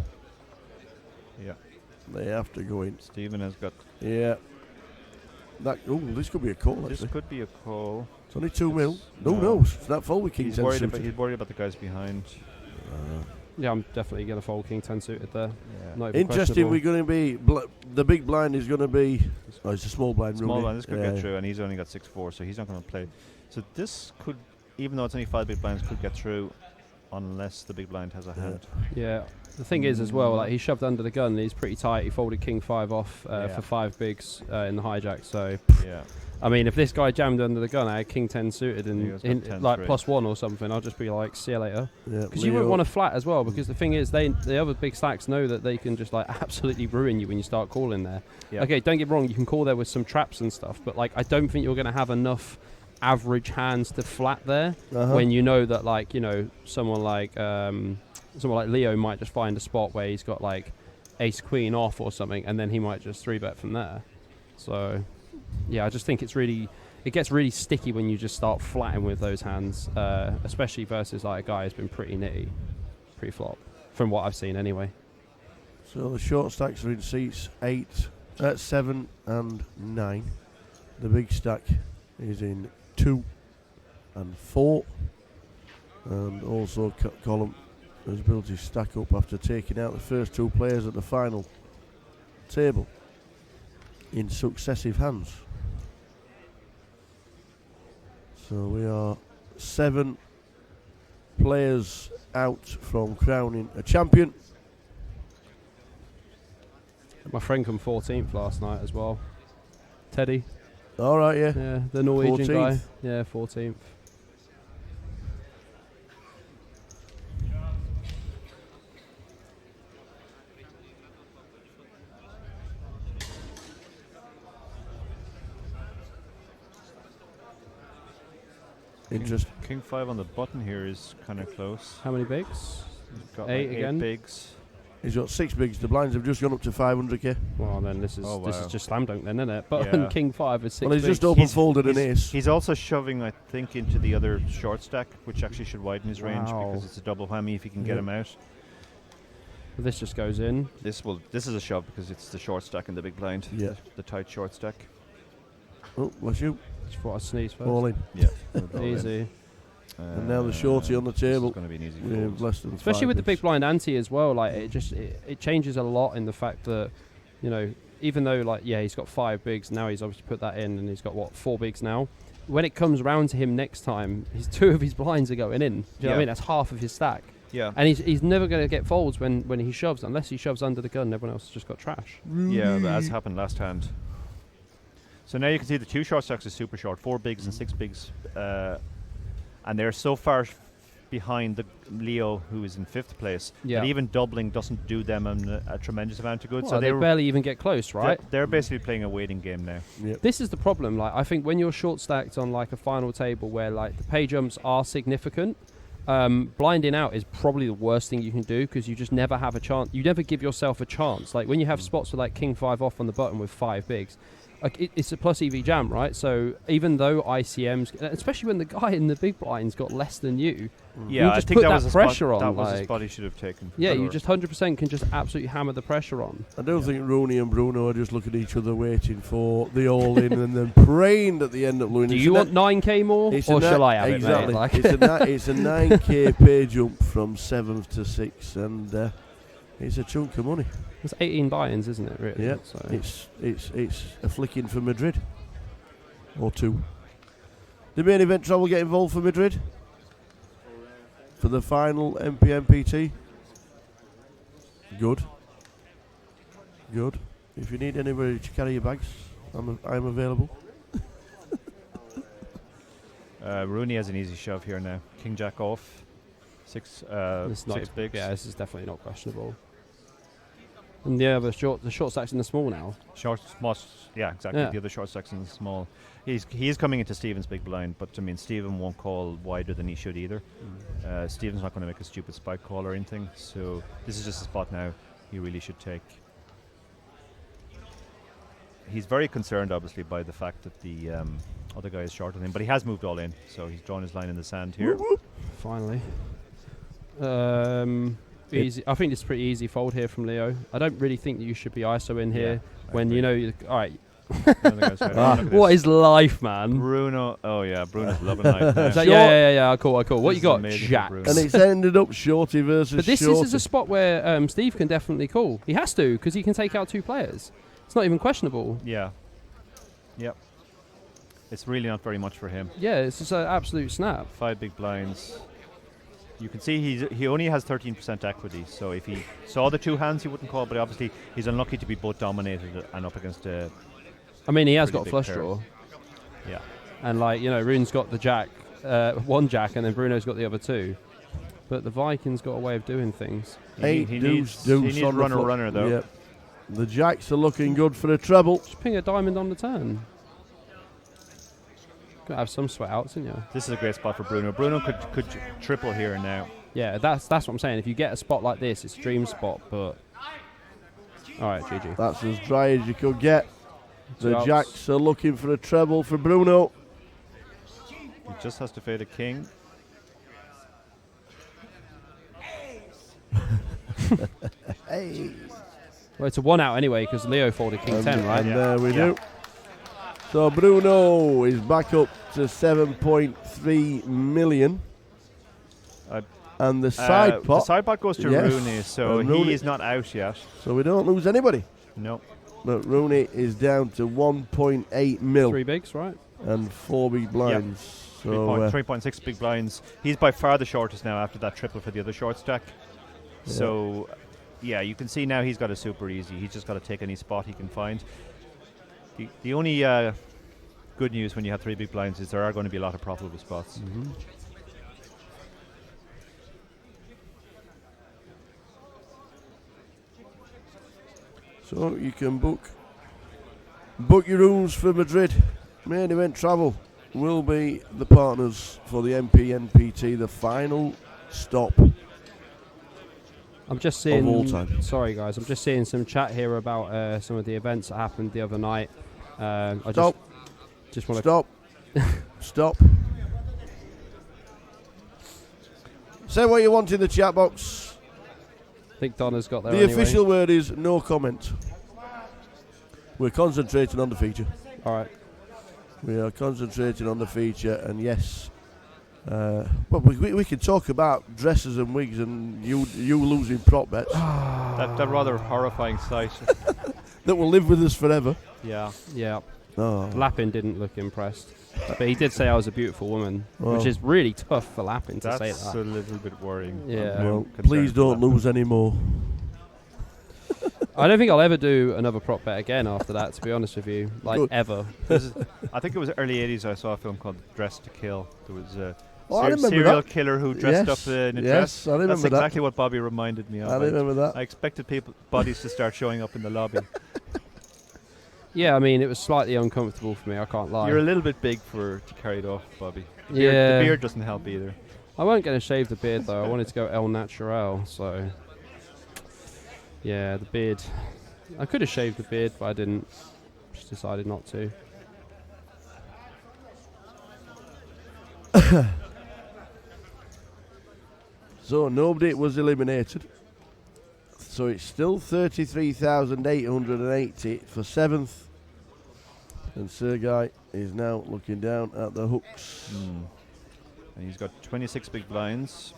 Yeah. They have to go in. Stephen has got. Yeah. This could be a call. This Actually, could be a call. it's only 2 mil. No, No. it's not full with King He's 10 worried suited. about the guys behind. Yeah, I'm definitely going to fold King 10 suited there. Yeah. Not even Interesting. questionable. We're going to be the big blind is going to be. Oh, it's a small blind. Small Rooney. one. This could Yeah. get through, and he's only got 6-4, so he's not going to play. So this could even though it's only 5 big blinds, could get through unless the big blind has a hand. Yeah. The thing is as well, like he shoved under the gun. He's pretty tight. He folded king 5 off for 5 bigs in the hijack. So Yeah. I mean, if this guy jammed under the gun, I had king 10 suited He and was got 10 like straight. +1 or something, I'll just be like, see you later. Yeah, Because you wouldn't Leo- want a flat as well. Because the thing is, the other big stacks know that they can just like absolutely ruin you when you start calling there. Yeah. Okay, don't get me wrong, you can call there with some traps and stuff, but like I don't think you're going to have enough average hands to flat there when you know that like someone like Leo might just find a spot where he's got like ace queen off or something, and then he might just 3-bet from there. So yeah, I just think it gets really sticky when you just start flatting with those hands, especially versus like a guy who's been pretty nitty pre-flop, from what I've seen anyway. So the short stacks are in seats 7 and 9. The big stack is in 2 and 4. And also Column has built his stack up after taking out the first 2 players at the final table in successive hands. So we are 7 players out from crowning a champion. My friend come 14th last night as well. Teddy, All right, yeah. yeah, the Norwegian 14th. guy, yeah, 14th. Interesting. King 5 on the button here is kind of close. How many bigs? He's got 8 like again? 8 bigs. He's got 6 bigs. The blinds have just gone up to 500k. Well, then this is Oh, this is wow. just slam dunk then, isn't it? But Yeah. King 5 is 6 Well, he's bigs. just open He's- folded an ace. He's also shoving, I think, into the other short stack, which actually should widen his range Wow. because it's a double whammy if he can get Yeah. him out. This just goes in. This is a shove because it's the short stack and the big blind. Yeah. The tight short stack. Oh, bless you. Just thought I'd sneeze first. All in. Yeah. Easy. And now the shorty on the table. It's going to be an easy With fold. less than Especially 5 with the big bigs. blind ante as well, like it changes a lot in the fact that, even though like he's got 5 bigs, now he's obviously put that in and he's got 4 bigs now. When it comes round to him next time, 2 of his blinds are going in. Do you know what I Yeah. mean? That's half of his stack. Yeah. And he's never going to get folds when he shoves, unless he shoves under the gun and everyone else has just got trash. Yeah, but as happened last hand. So now you can see the 2 short stacks is super short, 4 bigs and 6 bigs, and they're so far behind the Leo, who is in 5th place, Yeah. that even doubling doesn't do them a tremendous amount of good. Well, so they were- barely even get close, right? They're basically playing a waiting game now. Yep. This is the problem. Like, I think when you're short stacked on like a final table where like the pay jumps are significant, blinding out is probably the worst thing you can do because you just never have a chance. You never give yourself a chance. Like when you have spots with like King 5 off on the button with 5 bigs, like it's a plus EV jam, right? So even though ICMs, especially when the guy in the big blind's got less than you, Yeah, I just think put that that was a pressure spot, on, That was a like- spot he should have taken. yeah, Sure. you just 100% can just absolutely hammer the pressure on. I don't think Rooney and Bruno are just looking at each other waiting for the all-in and then praying that they end up losing. Do It's you a want 9k more, it's or a shall I have exactly. it, mate? Like It's a 9k pay jump from 7th to 6th, and it's a chunk of money. it's 18 buy-ins, isn't it? Really? Yeah, So. it's a flicking for Madrid, or 2. The main event travel get involved for Madrid for the final MPMPT. Good. If you need anybody to carry your bags, I'm available. Rooney has an easy shove here now. King Jack off. 6 It's not 6 bigs. Yeah, this is definitely not questionable. And the short stacks in the small now. Short, small, yeah, exactly. Yeah. The other short section is small. He's coming into Stephen's big blind, but I mean Stephen won't call wider than he should either. Stephen's not going to make a stupid spike call or anything. So this is just a spot now he really should take. He's very concerned, obviously, by the fact that the other guy is shorter than him, but he has moved all in, so he's drawn his line in the sand here. Finally. Easy. I think it's a pretty easy fold here from Leo. I don't really think that you should be ISO in here I when agree. you know. All right. Look at What this. is life, man? Bruno? Oh yeah, Bruno's loving life now. Is that- yeah. Cool. What This you is got? amazing for Jacks. Bruno. And it's ended up shorty versus But this shorty. is a spot where Steve can definitely call. He has to because he can take out 2 players. It's not even questionable. Yeah. Yep. It's really not very much for him. Yeah, it's just an absolute snap. 5 big blinds. You can see he only has 13% equity, so if he saw the 2 hands, he wouldn't call, but obviously he's unlucky to be both dominated and up against a... I mean, he has Pretty got a big flush pair. draw. Yeah. And, like, you know, Rune's got the jack, one jack, and then Bruno's got the other 2. But the Vikings got a way of doing things. He needs runner, though. Yep. The jacks are looking good for a treble. Just ping a diamond on the turn. Got to have some sweat outs, didn't you? This is a great spot for Bruno. Bruno could triple here now. Yeah, that's what I'm saying. If you get a spot like this, it's a dream spot, but... Alright, GG. That's as dry as you could get. The Jacks. jacks are looking for a treble for Bruno. He just has to fade a king. Hey. Well, it's a 1 out anyway, because Leo folded king 10, right? And Yeah. there we Yeah. do. So Bruno is back up to 7.3 million. Uh, And the side The pot, side pot goes to Yes. Rooney, so And he Rooney- is not out yet. so we don't lose anybody. No. But Rooney is down to 1.8 mil 3 bigs, right? and 4 big blinds. So 3.6 big blinds. He's by far the shortest now after that triple for the other short stack. Yeah. So, yeah, you can see now he's got it super easy. He's just got to take any spot he can find. The only good news when you have 3 big blinds is there are going to be a lot of profitable spots. Mhm. So you can book your rooms for Madrid. Main event travel will be the partners for the MPNPT, the final stop. I'm just seeing... all time. Sorry, guys. I'm just seeing some chat here about some of the events that happened the other night. I Stop. just want to... Stop. Stop. Say what you want in the chat box. I think Donna's got there The anyway. official word is no comment. We're concentrating on the feature. All right. We are concentrating on the feature, and yes, well, we can talk about dresses and wigs and you losing prop bets That rather horrifying sight. that will live with us forever. Yeah. Yeah. Oh, Lappin didn't look impressed. But he did say I was a beautiful woman, Well, which is really tough for Lappin to say That's that. a little bit worrying. Yeah. I'm well, concerned please for don't that. lose any more. I don't think I'll ever do another prop bet again after that, to be honest with you. Like, Good. ever. I think it was early 80s I saw a film called Dressed to Kill. There was a Oh, I remember serial that. killer who dressed up in a dress. Yes, I remember That's that. exactly what Bobby reminded me of. I remember that. I expected bodies to start showing up in the lobby. Yeah, I mean, it was slightly uncomfortable for me, I can't lie. You're a little bit big to carry it off, Bobby. Yeah. The beard doesn't help either. I won't get to shave the beard, though. I wanted to go El Natural, so... Yeah, the beard... I could have shaved the beard, but I didn't. Just decided not to. So nobody was eliminated. So it's still 33,880 for 7th. And Sergei is now looking down at the hooks. And he's got 26 big blinds.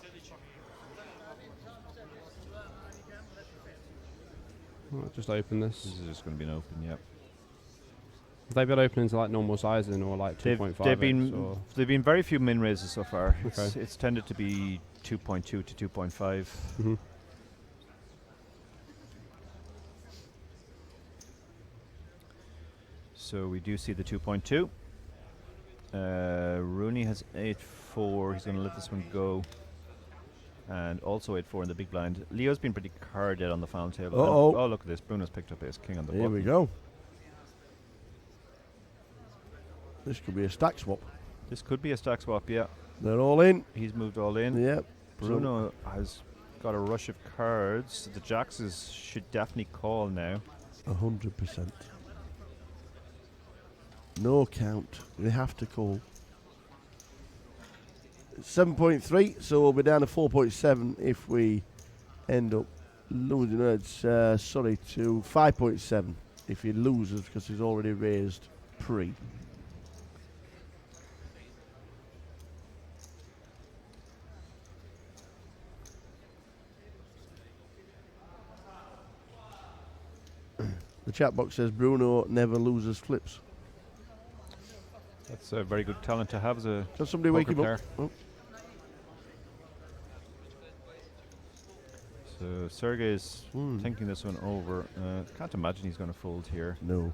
I'll just open This this. is just going to be an open, yeah. Have they been opening to like normal sizing or like 2.5? They've been very few min raises so far. Okay. It's tended to be 2.2 to 2.5. Mm-hmm. So we do see the 2.2. Rooney has 8-4. He's going to let this one go. And also 8-4 in the big blind. Leo's been pretty card dead on the final table. Uh-oh. Oh, look at this. Bruno's picked up ace king on the Here button. we go. This could be a stack swap. This could be a stack swap, yeah. They're all in. He's moved all in. Yep. Bruno has got a rush of cards. The jacks should definitely call now. 100%. No count. They have to call. 7.3, so we'll be down to 4.7 if we end up losing. It's to 5.7 if he loses because he's already raised pre. The chat box says Bruno never loses flips. That's a very good talent to have as a Can somebody poker wake him player. up? Oh. So Sergey's Hmm. thinking this one over. Can't imagine he's going to fold here. No.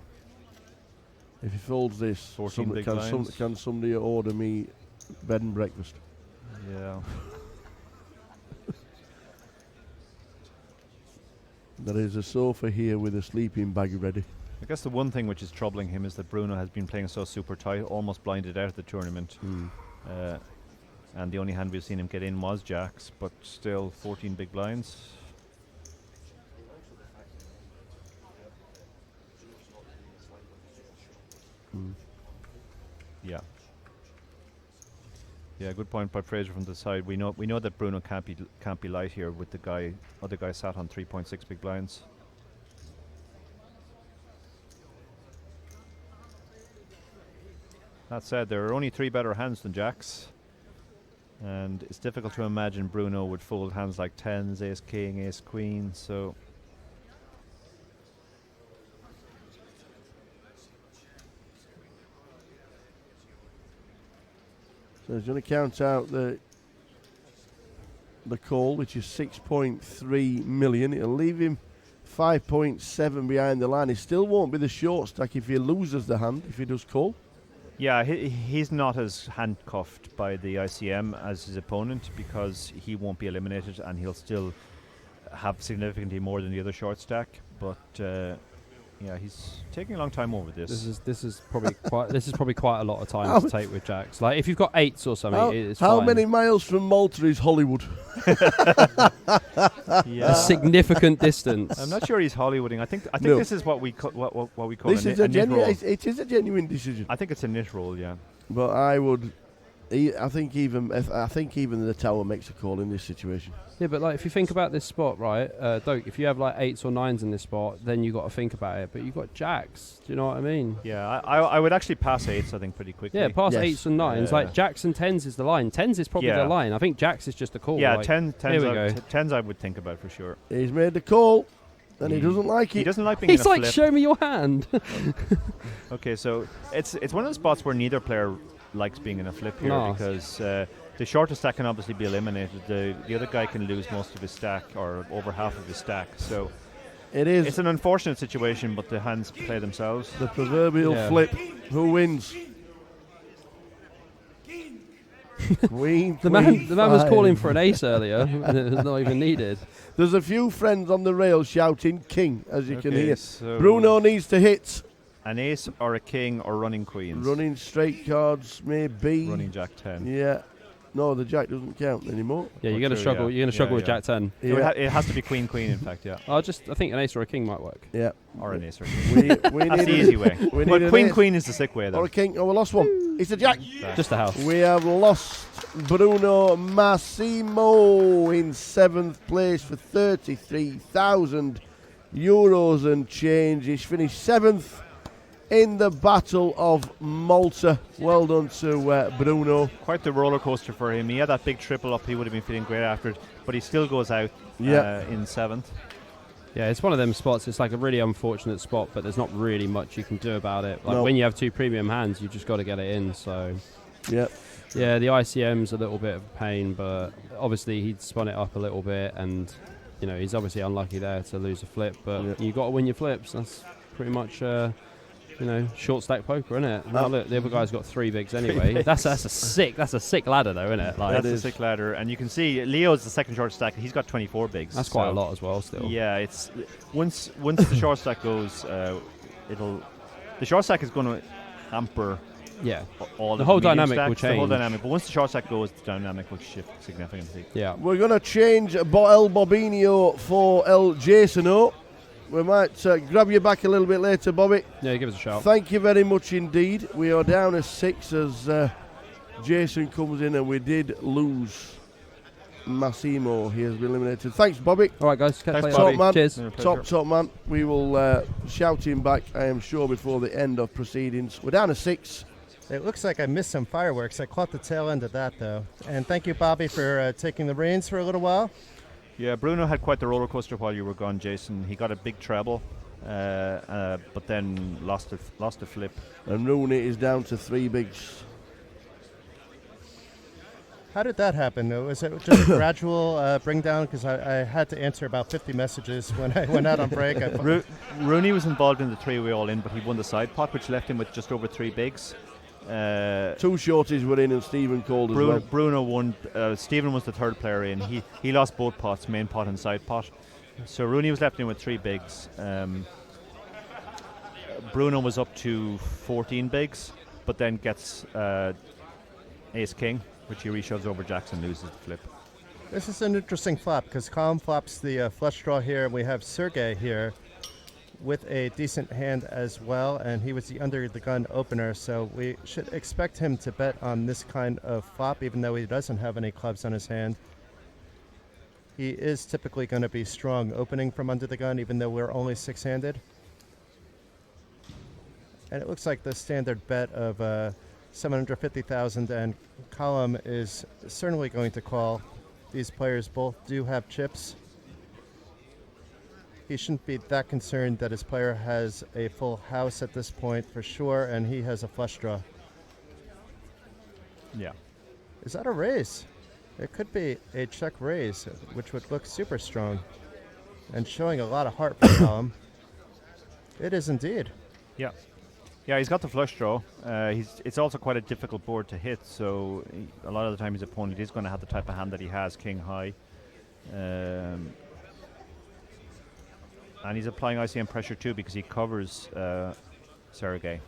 If he folds this, 14 big blinds. can somebody order me bed and breakfast? Yeah. There is a sofa here with a sleeping bag ready. I guess the one thing which is troubling him is that Bruno has been playing so super tight, almost blinded out of the tournament. And the only hand we've seen him get in was jacks, but still 14 big blinds. Yeah. Yeah, good point by Fraser from the side. We know that Bruno can't be light here with the other guy sat on 3.6 big blinds. That said, there are only 3 better hands than jacks, and it's difficult to imagine Bruno would fold hands like tens, ace king, ace queen. So So he's going to count out the call, which is 6.3 million. It'll leave him 5.7 behind the line. He still won't be the short stack if he loses the hand, if he does call. yeah, he's not as handcuffed by the ICM as his opponent because he won't be eliminated and he'll still have significantly more than the other short stack. But yeah, he's taking a long time over this. This is probably quite a lot of time to take with jacks. Like if you've got 8s or something, it's How fine. many miles from Malta is Hollywood? Yeah. A significant distance. I'm not sure he's Hollywooding. I think No. this is what we call This is a a nit roll. it is a genuine decision. I think it's a nit roll, yeah. But I would. I think even the tower makes a call in this situation. Yeah, but like if you think about this spot, right, Doak, if you have like 8s or 9s in this spot, then you got to think about it. But you've got jacks. Do you know what I mean? Yeah, I would actually pass 8s, I think, pretty quickly. Yeah, past Yes. 8s and 9s. Yeah. Like jacks and 10s is the line. 10s is probably Yeah. the line. I think jacks is just a call. Yeah, like, 10s, here we go. 10s I would think about for sure. He's made the call, and he doesn't like He it. doesn't like being in He's a like, flip. show me your hand. Okay, so it's one of those spots where neither player likes being in a flip here No. because the shorter stack can obviously be eliminated. The other guy can lose most of his stack or over half of his stack. So It is it's an unfortunate situation, but the hands play themselves. the proverbial Yeah. flip. Who wins? Queen. The man queen, was five. calling for an ace earlier, and it was not even needed. There's a few friends on the rail shouting king, as you can Okay, hear. so Bruno needs to hit. an ace or a king or running queens. Running straight cards, maybe. Running jack 10. Yeah. No, the jack doesn't count anymore. Yeah, you're Oh, going to true, struggle. yeah. You're going to struggle Yeah, with yeah. Jack 10. Yeah. It has to be queen, in fact, yeah. I think an ace or a king might work. Yeah. Or an ace or a We, king. we That's need the a- easy way. we But need an queen, ace. queen is the sick way, Or though. a king. Oh, we lost one. It's a jack. Just a house. We have lost Bruno Massimo in 7th place for 33,000 euros and change. He's finished 7th in the Battle of Malta. Well done to Bruno. Quite the roller coaster for him. He had that big triple up. He would have been feeling great after it, but he still goes out Yeah. in 7th. Yeah, it's one of them spots. It's like a really unfortunate spot, but there's not really much you can do about it. Like No. when you have 2 premium hands, you just got to get it in. So Yep. yeah, the ICM's a little bit of a pain, but obviously he'd spun it up a little bit, and you know he's obviously unlucky there to lose a flip. But Yeah. you got to win your flips. That's pretty much. Short stack poker, isn't it? Now look, the other guy's got 3 bigs anyway. That's a sick ladder though, isn't it? Like That's a is. sick ladder. And you can see Leo's the second short stack. He's got 24 bigs. that's quite a so lot as well. Still, Yeah, it's once the short stack goes, the short stack is going to hamper yeah, all The of whole medium dynamic stacks, will The whole change. dynamic, but once the short stack goes, the dynamic will shift significantly. yeah. We're going to change El Bobinho for El Jasono. We might grab you back a little bit later, Bobby. Yeah, give us a shout. Thank you very much indeed. We are down at 6 as Jason comes in, and we did lose Massimo. He has been eliminated. Thanks, Bobby. All right, guys. Catch you Thanks, later. Bobby. Cheers. Been a pleasure. Top man. We will shout him back, I am sure, before the end of proceedings. We're down to 6. It looks like I missed some fireworks. I caught the tail end of that, though. And thank you, Bobby, for taking the reins for a little while. Yeah, Bruno had quite the roller coaster while you were gone, Jason. He got a big treble but then lost a flip. And Rooney is down to 3 bigs. How did that happen? Was it just a gradual bring down? Because I had to answer about 50 messages when I went out on break. Rooney was involved in the 3-way all-in, but he won the side pot, which left him with just over 3 bigs. 2 shorties were in and Stephen called as well. Bruno won. Stephen was the third player in. He lost both pots, main pot and side pot. So Rooney was left in with 3 bigs. Bruno was up to 14 bigs, but then gets ace-king, which he reshoves over jacks and loses the flip. This is an interesting flop because Colm flops the flush draw here, and we have Sergey here with a decent hand as well, and he was the under the gun opener, so we should expect him to bet on this kind of flop, even though he doesn't have any clubs on his hand. He is typically going to be strong opening from under the gun, even though we're only 6-handed. And it looks like the standard bet of 750,000, and Colm is certainly going to call. These players both do have chips. He shouldn't be that concerned that his player has a full house at this point for sure, and he has a flush draw. Yeah. Is that a raise? It could be a check raise, which would look super strong and showing a lot of heart for Colm. It is indeed. Yeah. Yeah, he's got the flush draw. It's also quite a difficult board to hit, so a lot of the time his opponent is going to have the type of hand that he has, king high. And he's applying ICM pressure too because he covers Sergey.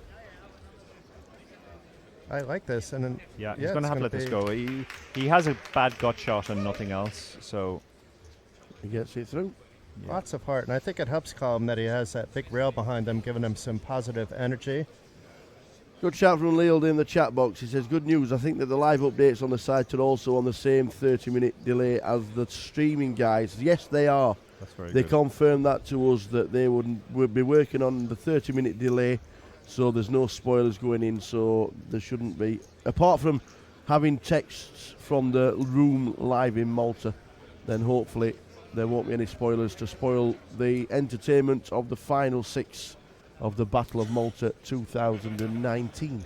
I like this. And then he's going to have to let this go. He has a bad gut shot and nothing else, so he gets it through. Yeah. Lots of heart, and I think it helps Colm that he has that big rail behind him, giving him some positive energy. Good shout from Leald in the chat box. He says, good news, I think that the live updates on the site are also on the same 30-minute delay as the streaming guys. Yes, they are. That's very They good. confirmed that to us, that they would be working on the 30-minute delay, so there's no spoilers going in, so there shouldn't be. Apart from having texts from the room live in Malta, then hopefully there won't be any spoilers to spoil the entertainment of the final 6 of the Battle of Malta 2019.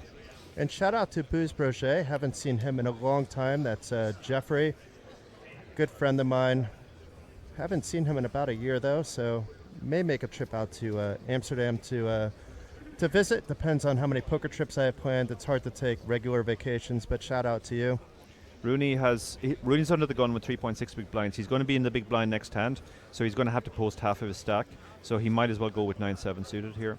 And shout out to Booze Brochet. Haven't seen him in a long time. That's Jeffrey, good friend of mine. Haven't seen him in about a year though, so may make a trip out to Amsterdam to visit. Depends on how many poker trips I have planned. It's hard to take regular vacations, but shout out to you. Rooney's under the gun with 3.6 big blinds. He's going to be in the big blind next hand, so he's going to have to post half of his stack. So he might as well go with 9-7 suited here.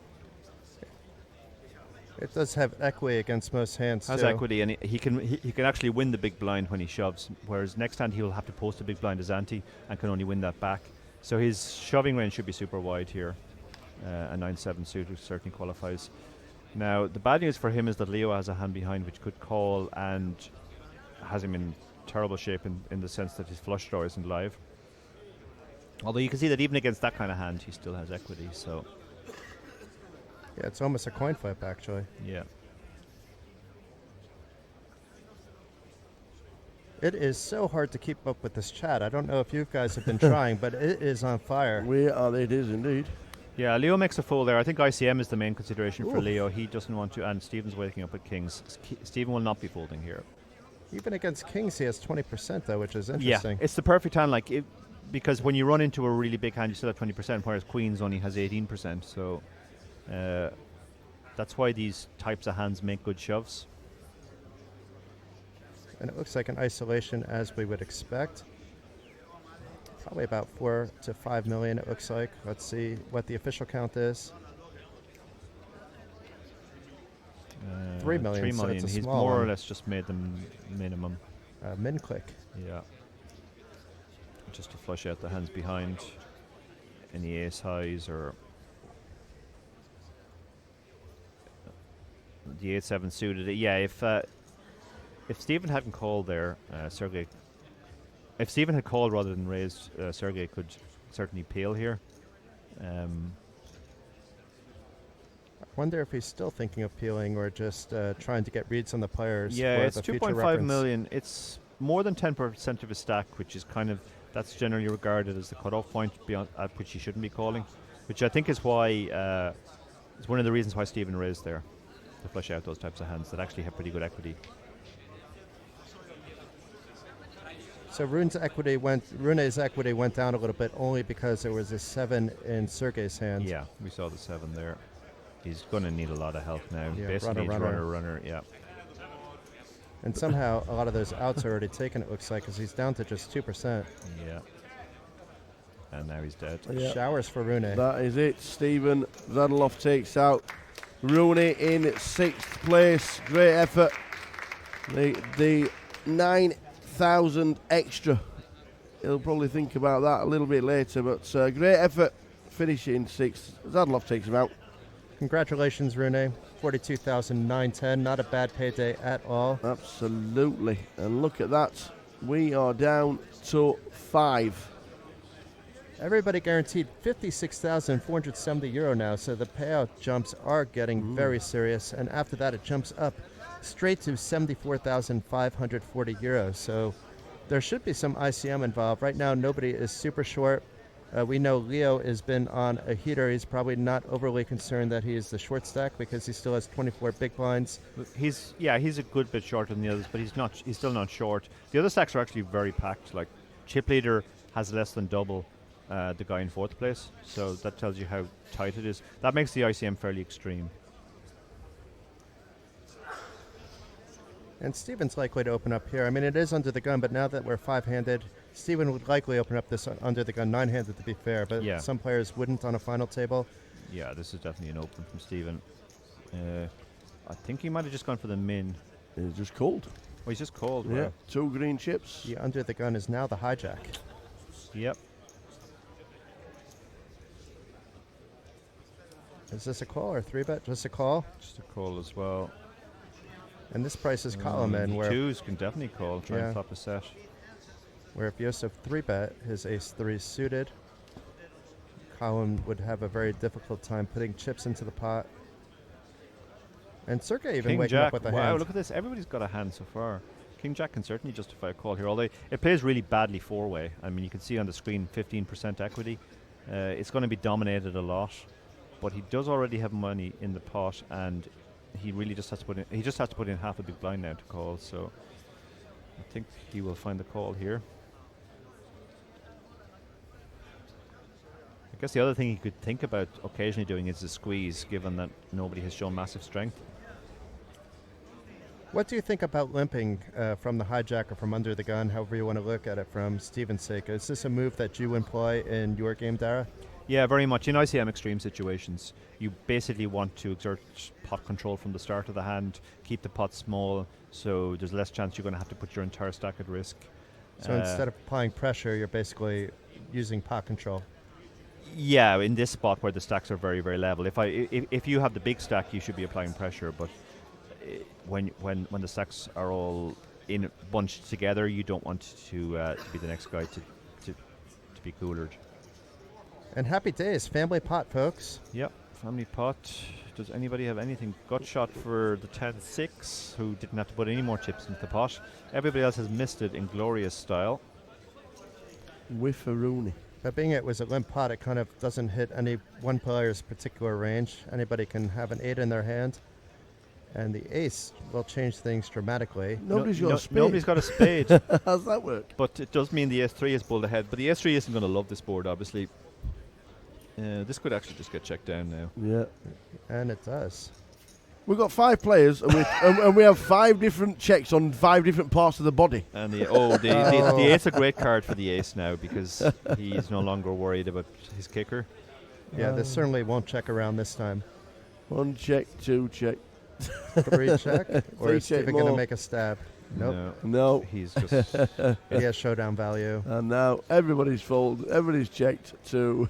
It does have equity against most hands. Has too. equity, and he can actually win the big blind when he shoves. Whereas next hand he'll have to post a big blind as ante and can only win that back. So his shoving range should be super wide here. A 9-7 suited certainly qualifies. Now the bad news for him is that Leo has a hand behind which could call and has him in terrible shape in the sense that his flush draw isn't live. Although you can see that even against that kind of hand, he still has equity. So Yeah, it's almost a coin flip, actually. yeah, It is so hard to keep up with this chat. I don't know if you guys have been trying, but it is on fire. It is indeed. yeah. Leo makes a fold there. I think ICM is the main consideration for Oof. Leo. He doesn't want to, and Stephen's waking up with kings. Stephen will not be folding here. Even against kings, he has 20%, though, which is interesting. Yeah, it's the perfect hand. Because when you run into a really big hand, you still have 20%, whereas queens only has 18%. So that's why these types of hands make good shoves. And it looks like an isolation as we would expect. Probably about 4 to 5 million, it looks like. Let's see what the official count is. 3 million, 3 so million. it's a He's small more or one. less just made them minimum. Min click. Yeah. Just to flush out the hands behind any ace highs or the 8-7 suited. Yeah, if Stephen hadn't called there, Sergey. If Stephen had called rather than raised, Sergey could certainly peel here. I wonder if he's still thinking of peeling or just trying to get reads on the players. Yeah, for it's the future 2.5 reference. million. It's more than 10% of his stack, which is that's generally regarded as the cutoff point beyond at which he shouldn't be calling, which I think is why is one of the reasons why Stephen raised there, to flush out those types of hands that actually have pretty good equity. So Rune's equity went down a little bit only because there was a 7 in Sergei's hand. Yeah, we saw the 7 there. He's going to need a lot of help now. Yeah, Basically, runner. runner, yeah. And somehow a lot of those outs are already taken, it looks like, because he's down to just 2%. Yeah. And now he's dead. Yeah. Showers for Rune. That is it. Stephen Zadorov takes out Rooney in 6th place. Great effort. The 9,000 extra. He'll probably think about that a little bit later, but great effort. Finishing 6th. Zadorov takes him out. Congratulations, Rune. 42,910. Not a bad payday at all. Absolutely. And look at that. We are down to 5. Everybody guaranteed 56,470 euro now, so the payout jumps are getting very serious. And after that, it jumps up straight to 74,540 euros. So there should be some ICM involved. Right now, nobody is super short. We know Leo has been on a heater. He's probably not overly concerned that he is the short stack because he still has 24 big blinds. He's a good bit shorter than the others, but he's still not short. The other stacks are actually very packed. Like Chip Leader has less than double the guy in 4th place, so that tells you how tight it is. That makes the ICM fairly extreme. And Steven's likely to open up here. I mean, it is under the gun, but now that we're 5-handed, Steven would likely open up this under the gun 9-handed to be fair, but Yeah. some players wouldn't on a final table. Yeah, this is definitely an open from Stephen. I think he might have just gone for the min. It's just cold. Oh, he's just called. Yeah. Wow. 2 green chips. The under the gun is now the hijack. Yep. Is this a call or 3-bet? Just a call. Just a call as well. And this price is column in, where 2s can definitely call. Try Yeah. and flop a set. if Yosef 3-bet his ace-3 suited, Colin would have a very difficult time putting chips into the pot. And Sergei even King waking Jack. up with a Wow, hand. look at this. Everybody's got a hand so far. King Jack can certainly justify a call here, although it plays really badly 4-way. I mean, you can see on the screen 15% equity. It's going to be dominated a lot, but he does already have money in the pot, and he really just has to put in half a big blind now to call. So I think he will find the call here. I guess the other thing he could think about occasionally doing is a squeeze, given that nobody has shown massive strength. What do you think about limping from the hijack or from under the gun, however you want to look at it from Steven's sake? Is this a move that you employ in your game, Dara? Yeah, very much. In ICM extreme situations, you basically want to exert pot control from the start of the hand, keep the pot small, so there's less chance you're going to have to put your entire stack at risk. So instead of applying pressure, you're basically using pot control. Yeah, in this spot where the stacks are very, very level. If you have the big stack, you should be applying pressure, but when the stacks are all in bunched together, you don't want to be the next guy to be coolered. And happy days, family pot, folks. Yep, family pot. Does anybody have anything? Gut shot for the 10-6, who didn't have to put any more chips into the pot. Everybody else has missed it in glorious style. With a Rooney. But being it was a limp pot, it kind of doesn't hit any one player's particular range. Anybody can have an 8 in their hand. And the ace will change things dramatically. Nobody's got a spade. Nobody's got a spade. How's that work? But it does mean the S3 is pulled ahead. But the S3 isn't going to love this board, obviously. This could actually just get checked down now. Yeah. And it does. We've got 5 players, and we have 5 different checks on 5 different parts of the body. And the ace a great card for the ace now, because he's no longer worried about his kicker. Yeah, this certainly won't check around this time. 1 check, 2 check. 3 check? Or Three is Steven check going to more. make a stab? Nope. No. He's just He has showdown value. And now everybody's fold. Everybody's checked to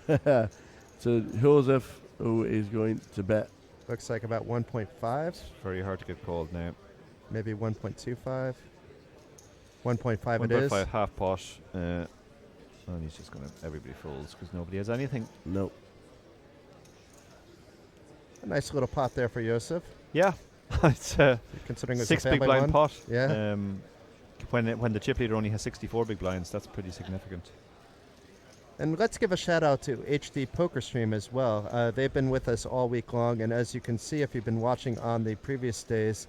to Joseph, who is going to bet. Looks like about 1.5, very hard to get called now. maybe 1.25. 1.5 it is. 1.5 half pot. And he's just going to, everybody folds because nobody has anything. No. A nice little pot there for Yosef, Yeah. It's considering it's 6 a big family blind one. pot. Yeah. When the chip leader only has 64 big blinds, that's pretty significant. And let's give a shout out to HD Poker Stream as well. They've been with us all week long, and as you can see if you've been watching on the previous days,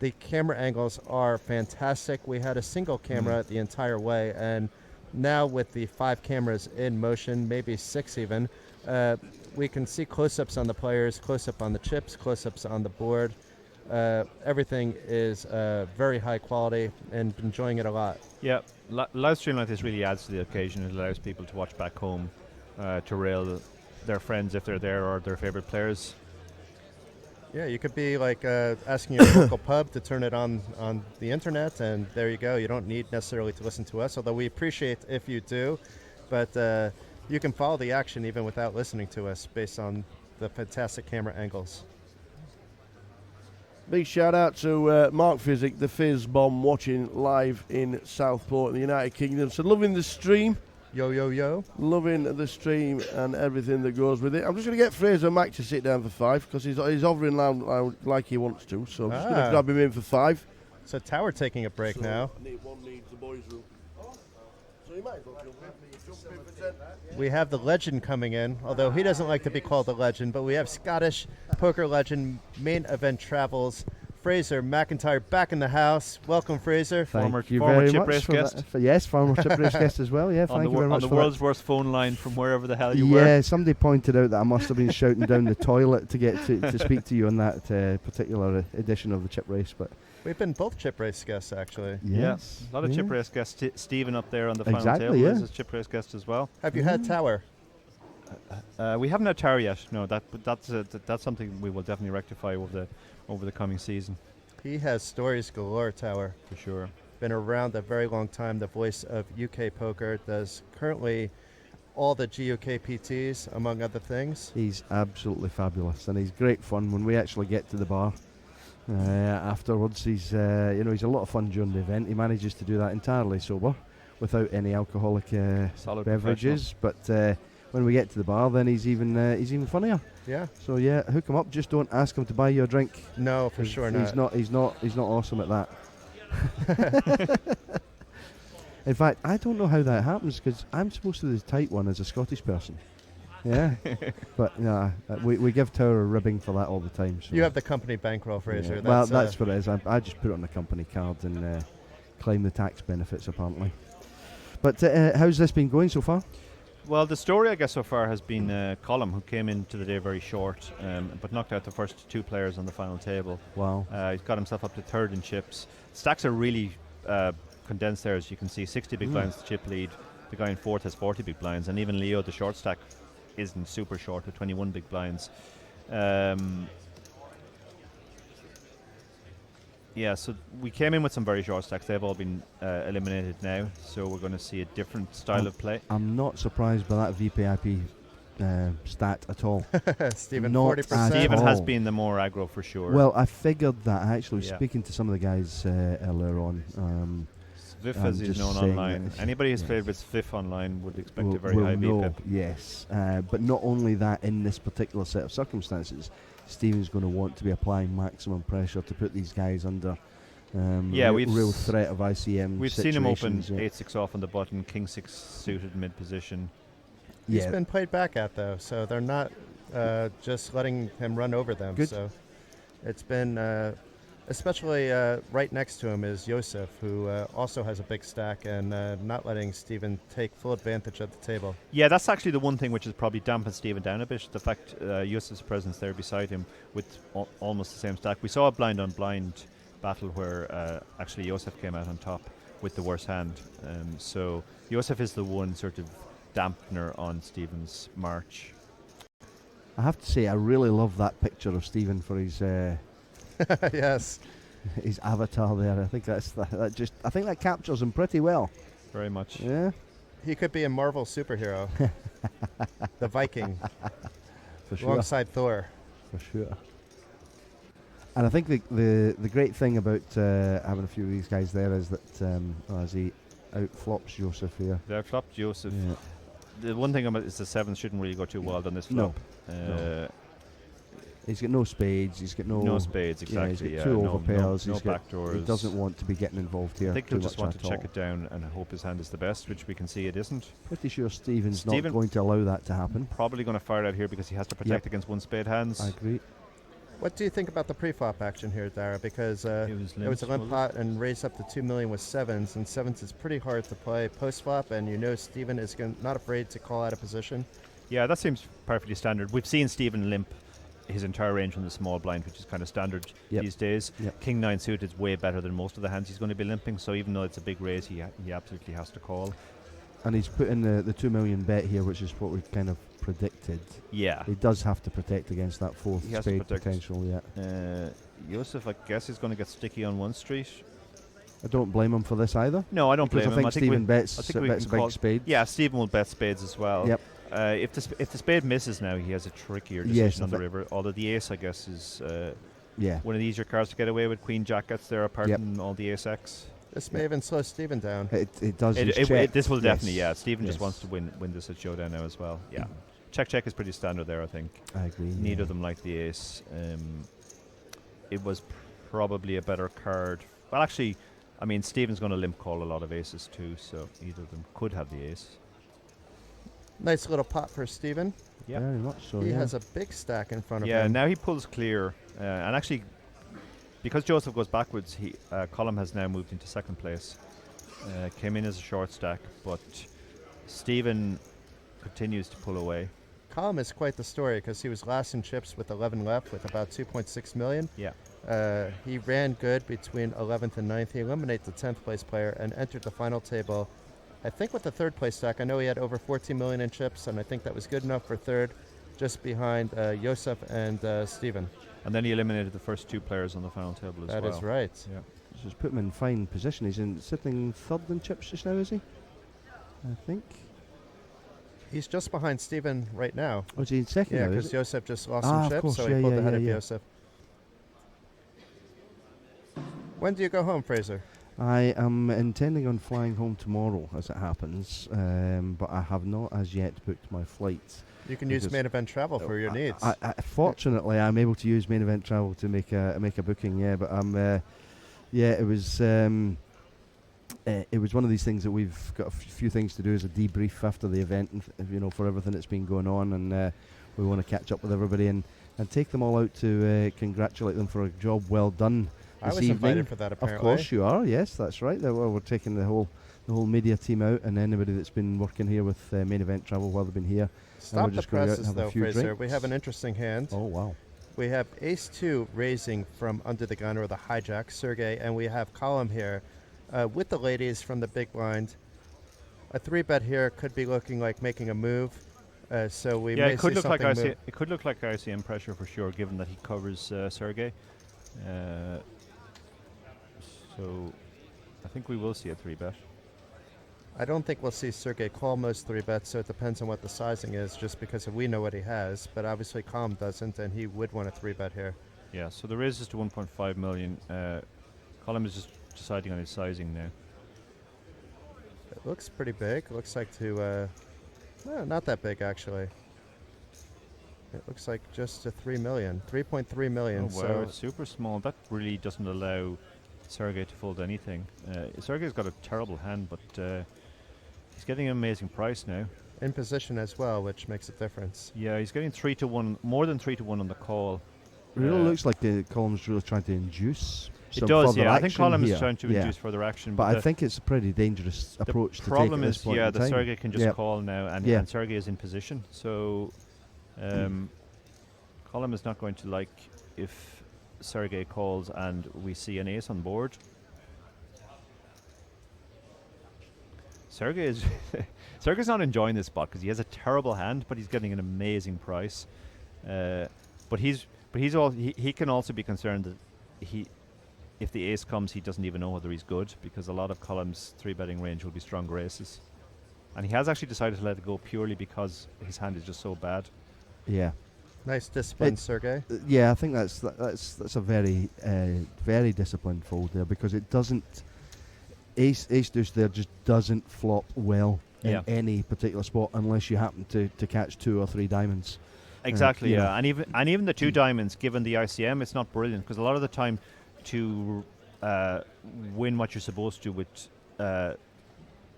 the camera angles are fantastic. We had a single camera the entire way, and now with the 5 cameras in motion, maybe 6 even, we can see close-ups on the players, close-up on the chips, close-ups on the board. Everything is very high quality, and enjoying it a lot. Yeah, live stream like this really adds to the occasion. It allows people to watch back home, to rail their friends if they're there or their favorite players. Yeah, you could be like asking your local pub to turn it on the internet, and there you go. You don't need necessarily to listen to us, although we appreciate if you do. But you can follow the action even without listening to us based on the fantastic camera angles. Big shout out to Mark Physic, the Fizz Bomb, watching live in Southport in the United Kingdom. So loving the stream. Yo, yo, yo. Loving the stream and everything that goes with it. I'm just going to get Fraser Mack to sit down for 5 because he's hovering around like he wants to. So I'm just going to grab him in for 5. So Tower taking a break now. One needs the boys' room. So you might as well jump in for 10. We have the legend coming in, although he doesn't like to be called the legend, but we have Scottish poker legend Main Event Travels. Fraser McIntyre back in the house. Welcome, Fraser. Former very chip much race for guest. yes, former chip race guest as well. Yeah, thank you very much on the for world's that. worst phone line from wherever the hell you were. Yeah, somebody pointed out that I must have been shouting down the toilet to get to speak to you on that particular edition of the chip race. But We've been both chip race guests, actually. yes, Yeah, a lot of chip race guests. Stephen up there on the final Exactly, table yeah. is a chip race guest as well. Have you had Tower? We haven't had Tower yet. No, that's something we will definitely rectify over the coming season He has stories galore, Tower. for sure. Been around a very long time, the voice of UK poker, does currently all the GUK PTs, among other things. he's absolutely fabulous, and he's great fun when we actually get to the bar. Afterwards, he's he's a lot of fun during the event. He manages to do that entirely sober, without any alcoholic Solid beverages. But when we get to the bar, then he's even funnier. Yeah. So yeah, hook him up. Just don't ask him to buy you a drink. No, for sure He's not. He's not awesome at that. In fact, I don't know how that happens because I'm supposed to be the tight one as a Scottish person. Yeah, but no, we give Tower a ribbing for that all the time. So You have the company bankroll, Fraser. yeah. Well, that's what it is. I just put it on the company card and claim the tax benefits apparently. But how's this been going so far? Well, the story, I guess, so far has been Colm, who came into the day very short, but knocked out the first 2 players on the final table. Wow. He's got himself up to 3rd in chips. Stacks are really condensed there, as you can see. 60 big blinds to chip lead. The guy in 4th has 40 big blinds, and even Leo, the short stack, isn't super short with 21 big blinds. Yeah, so we came in with some very short stacks. They've all been eliminated now, so we're going to see a different style of play. I'm not surprised by that VPIP stat at all. Stephen, Not 40%. at Stephen has all. been the more aggro for sure. Well, I figured that actually. Yeah. Speaking to some of the guys earlier on, Viv, I'm as he's just known saying online. that- Anybody who's yeah. played with Viv online would expect a will very high know, VPIP. yes. But not only that, in this particular set of circumstances, Stephen's going to want to be applying maximum pressure to put these guys under Yeah, we've real s- threat of ICM. We've seen him open situations, yeah. 8-6 off on the button, King 6 suited mid position. He's Yeah, been played back at, though, so they're not just letting him run over them. Good. So it's been, especially right next to him is Josef, who also has a big stack and not letting Stephen take full advantage of the table. Yeah, that's actually the one thing which has probably dampened Stephen down a bit. The fact Yusuf's presence there beside him with almost the same stack. We saw a blind on blind battle where actually Josef came out on top with the worst hand. So Josef is the one sort of dampener on Stephen's march. I have to say, I really love that picture of Stephen for his Yes. his avatar there. I think I think that captures him pretty well. Very much. Yeah, He could be a Marvel superhero. The Viking, for sure. alongside Thor. For sure. And I think the great thing about having a few of these guys there is that as he outflops Joseph here. They flopped Joseph. Yeah. The one thing about it is the 7s shouldn't really go too wild on this No. flop. He's got no spades. He's got no spades, exactly. He's got yeah, two no, overpairs. no he's got, backdoors. he doesn't want to be getting involved here. I think too he'll just much want to at check all. it down and hope his hand is the best, which we can see it isn't. Pretty sure Stephen's not Stephen- going to allow that to happen. Probably going to fire it out here because he has to protect Yep. against one spade hands. I agree. What do you think about the pre-flop action here, Dara? Because It it was a limp pot and raised up to 2 million with sevens, and sevens is pretty hard to play post-flop, and you know Stephen is not afraid to call out a position. Yeah, that seems perfectly standard. We've seen Stephen limp his entire range from the small blind, which is kind of standard Yep. these days. Yep. King 9 suited is way better than most of the hands he's going to be limping, so even though it's a big raise, he absolutely has to call. And he's put in the 2 million bet here, which is what we kind of predicted. Yeah. He does have to protect against that fourth He has to spade protect. potential, yeah. Joseph, I guess, is going to get sticky on one street. I don't blame him for this either. No, I don't Because blame I him. think Stephen we bets, I think we bets a can call- big spade. Yeah, Stephen will bet spades as well. Yep. If the spade misses now, he has a trickier decision Yes, on the I thi- river. Although the ace, I guess, is Yeah. one of the easier cards to get away with. Queen Jack gets there apart Yep. from all the ace X. This may even slow Stephen down. It does. He's checked. This will Yes. definitely, yeah. Stephen just Yes. wants to win this at showdown now as well. Yeah, check is pretty standard there. I think I agree. neither yeah. of them like the ace. It was probably a better card. Well, actually, I mean, Stephen's going to limp call a lot of aces too, so either of them could have the ace. Nice little pot for Stephen. Yep. Very much so. He yeah. has a big stack in front of Yeah, him. now he pulls clear, and actually, because Joseph goes backwards, Colm has now moved into second place. Came in as a short stack, but Stephen continues to pull away. Colm is quite the story because he was last in chips with 11 left with about 2.6 million. Yeah. He ran good between 11th and 9th. He eliminated the 10th place player and entered the final table, I think, with the third place stack. I know he had over 14 million in chips, and I think that was good enough for third, just behind Josef and Stephen. And then he eliminated the first two players on the final table as well. That is right. Yeah. Just put him in fine position. He's sitting third in chips just now, is he? I think. He's just behind Stephen right now. Oh, is he in second Yeah, now? because Is it? Josef just lost Ah, some of chips, course. so Yeah, he pulled yeah, ahead yeah, of yeah. Josef. When do you go home, Fraser? I am intending on flying home tomorrow, as it happens, but I have not as yet booked my flight. You can use Because- main event travel for your needs. Fortunately, I'm able to use main event travel to make a booking. Yeah, but it was one of these things that we've got a few things to do as a debrief after the event, and for everything that's been going on, and we want to catch up with everybody and take them all out to congratulate them for a job well done. I this was evening. invited for that, apparently. Of course you are. Yes, that's right. We're taking the whole media team out, and anybody that's been working here with main event travel while they've been here. Stop we're the just going out and presses, have a though, few Fraser. drinks. We have an interesting hand. Oh wow! We have Ace-2 raising from under the gun, or the hijack, Sergey, and we have Colm here with the ladies from the big blind. A 3-bet here could be looking like making a move, so we may it could see look like something move. it could look like ICM pressure for sure, given that he covers Sergey. So I think we will see a 3-bet. I don't think we'll see Sergey call most 3-bets, so it depends on what the sizing is, just because we know what he has, but obviously Colm doesn't, and he would want a 3-bet here. Yeah, so the raise is to 1.5 million. Colm is just deciding on his sizing now. It looks pretty big. Looks like to, no, not that big, actually. It looks like just to 3 million, 3.3 million. Oh wow, So it's super small. That really doesn't allow Sergey to fold anything. Sergey's got a terrible hand, but he's getting an amazing price now. in position as well, which makes a difference. Yeah, he's getting 3-1, more than 3-1 on the call. It really looks like the column's really trying to induce. It some does, further yeah. I think action Colm is here. trying to Yeah. induce further action. But I the- think it's a pretty dangerous approach to The problem take at this is, point yeah, in that time. Sergey can just Yeah. call now, and, Yeah. and Sergey is in position. So, Colm is not going to like if Sergey calls and we see an ace on board. Sergey's not enjoying this spot because he has a terrible hand, but he's getting an amazing price. But he can also be concerned that if the ace comes, he doesn't even know whether he's good, because a lot of Colm's 3-betting range will be stronger aces. And he has actually decided to let it go purely because his hand is just so bad. Yeah. Nice discipline, It- Sergey. Yeah, I think that's a very very disciplined fold there, because it doesn't ace deuce there just doesn't flop well in Yeah. any particular spot unless you happen to catch 2 or 3 diamonds. Exactly, you yeah. know. And even the two diamonds, given the ICM, it's not brilliant because a lot of the time to win what you're supposed to with a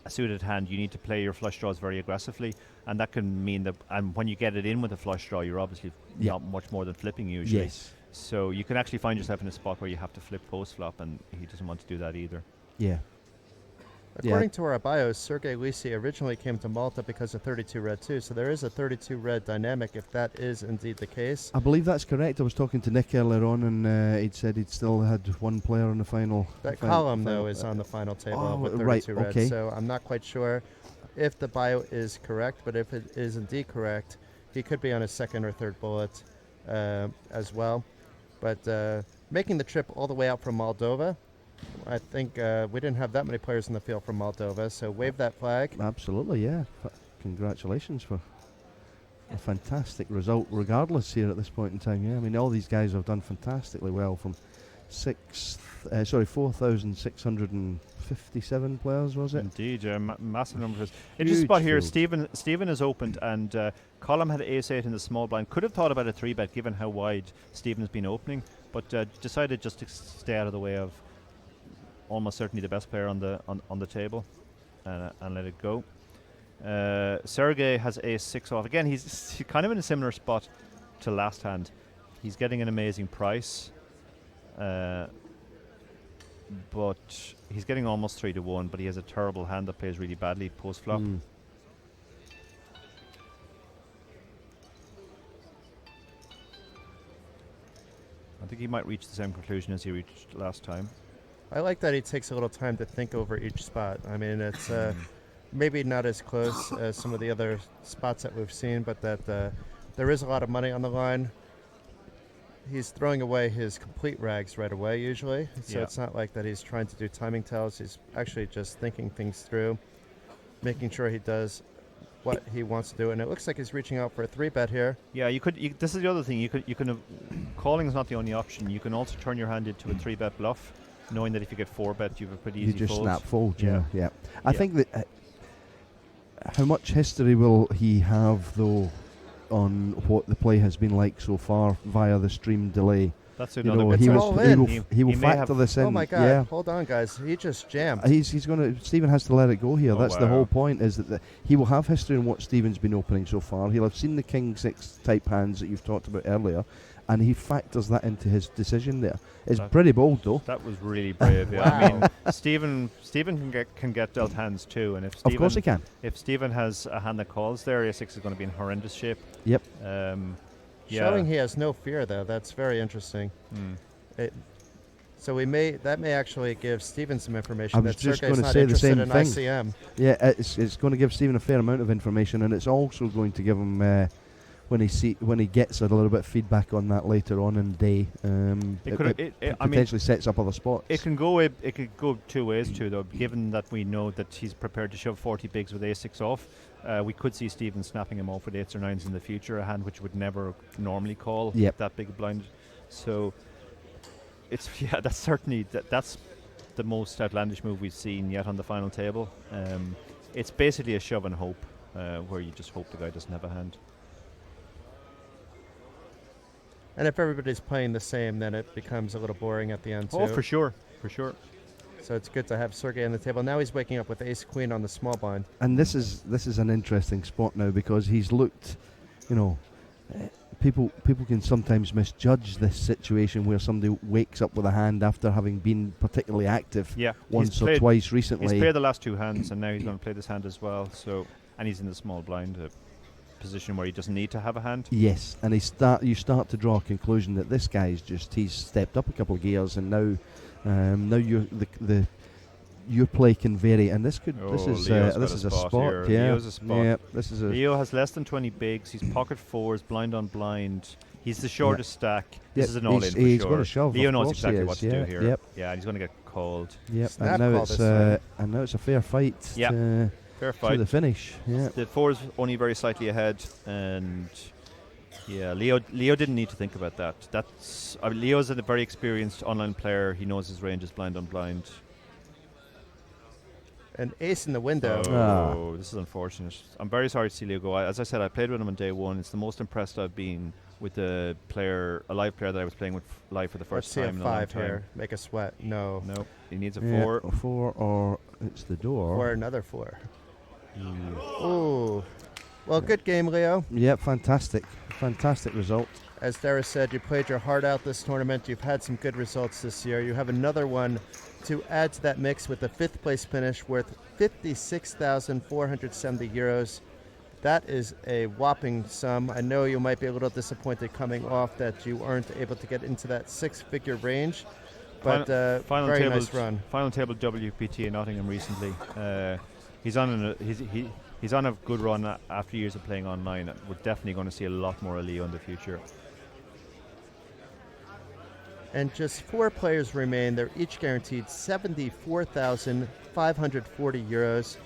suited hand, you need to play your flush draws very aggressively, and that can mean that. And when you get it in with a flush draw, you're obviously Yeah. not much more than flipping usually. Yes. So you can actually find yourself in a spot where you have to flip post flop, and he doesn't want to do that either. Yeah. According to our bios, Sergei Lisi originally came to Malta because of 32 red too, so there is a 32 red dynamic if that is indeed the case. I believe that's correct. I was talking to Nick earlier on, and he'd said he'd still had one player in the final. That final- column, though, final- is on the final table oh, with right, 32 red, okay. so I'm not quite sure if the bio is correct, but if it is indeed correct, he could be on his second or third bullet as well. But making the trip all the way out from Moldova, I think we didn't have that many players in the field from Moldova, so wave that flag. Absolutely, yeah. Congratulations for a fantastic result, regardless here at this point in time. Yeah, I mean, all these guys have done fantastically well from 4,657 players, was it? Indeed, massive numbers. Huge Interesting spot here. field. Stephen has opened, and Colm had ace-8 in the small blind. Could have thought about a 3-bet given how wide Stephen's been opening, but decided just to stay out of the way of almost certainly the best player on the table, and let it go. Sergei has ace-6 off. Again, he's kind of in a similar spot to last hand. He's getting an amazing price, but he's getting almost 3-1. But he has a terrible hand that plays really badly post flop. Mm. I think he might reach the same conclusion as he reached last time. I like that he takes a little time to think over each spot. I mean, it's maybe not as close as some of the other spots that we've seen, but that there is a lot of money on the line. He's throwing away his complete rags right away, usually. So Yeah. it's not like that he's trying to do timing tells. He's actually just thinking things through, making sure he does what he wants to do. And it looks like he's reaching out for a 3-bet here. Yeah, you could. This is the other thing. You can. Calling is not the only option. You can also turn your hand into a 3-bet bluff, knowing that if you get 4-bet, you have a pretty easy You just fold. snap fold, Yeah. yeah. I Yeah. think that how much history will he have, though, on what the play has been like so far via the stream delay? That's You another know, bit. It's he all will, in. he will He may factor have- this in. Oh my God! Yeah. Hold on, guys. He just jammed. He's going to. Stephen has to let it go here. Oh, That's the wow. whole point. Is that he will have history in what Stephen's been opening so far. He'll have seen the King 6 type hands that you've talked about earlier, and he factors that into his decision there. It's That- pretty bold, though. That was really brave. Yeah. I mean, Stephen can get dealt hands too, and if Of course he Stephen can. if Stephen has a hand that calls there, A6 is going to be in horrendous shape. Yep. Yeah. Showing he has no fear, though. That's very interesting. So that may actually give Stephen some information I was that just Sergei's gonna not say the interested same in thing. ICM. Yeah, it's going to give Stephen a fair amount of information, and it's also going to give him when he gets a little bit of feedback on that later on in the day. It I mean, potentially sets up other spots. it can go. It could go two ways too, though. Given that we know that he's prepared to shove 40 bigs with A6 off, we could see Stephen snapping him off with 8s or 9s in the future, a hand which would never normally call Yep. that big a blind. So it's that's certainly that's the most outlandish move we've seen yet on the final table. It's basically a shove and hope, where you just hope the guy doesn't have a hand. And if everybody's playing the same, then it becomes a little boring at the end, too. Oh, for sure. So it's good to have Sergei on the table. Now he's waking up with ace-queen on the small blind. And this is an interesting spot now because he's looked, people can sometimes misjudge this situation where somebody wakes up with a hand after having been particularly active Yeah, once or twice recently. He's played the last two hands, and now he's going to play this hand as well. So, and he's in the small blind, a position where he doesn't need to have a hand. Yes, and you start to draw a conclusion that this guy's he's stepped up a couple of gears, and now your play can vary, and this is a spot. Here. Yeah, Leo's a spot. yeah, this is a. Leo has less than 20 bigs. He's pocket fours, blind on blind. He's the shortest stack. This is an all-in for he's sure. going to shove. Leo of knows course he exactly is, what to yeah, do here. Yep, Yeah, and he's going to get called. yep. Snap And now call it's this time. and now it's a fair fight. Yeah. Fair To fight. the finish. Yeah. The four's only very slightly ahead, and yeah, Leo didn't need to think about that. Leo's a very experienced online player. He knows his range is blind on blind. an ace in the window. Oh, this is unfortunate. I'm very sorry to see Leo go. As I said, I played with him on day one. It's the most impressed I've been with a live player that I was playing with live for the Let's first see a time in a long 5 time. here. Make a sweat. No. No, he needs a Yeah, 4. a 4, or it's the door. Or another 4. Ooh. Well, good game, Leo. Yeah, fantastic result. As Dara said, you played your heart out this tournament. You've had some good results this year. You have another one to add to that mix with the 5th place finish worth 56,470 euros. That is a whopping sum. I know you might be a little disappointed coming off that you weren't able to get into that 6-figure range, but very nice run. Final table WPT in Nottingham recently. He's on he's on a good run after years of playing online. We're definitely going to see a lot more of Leo in the future. And just 4 players remain. They're each guaranteed 74,540 euros.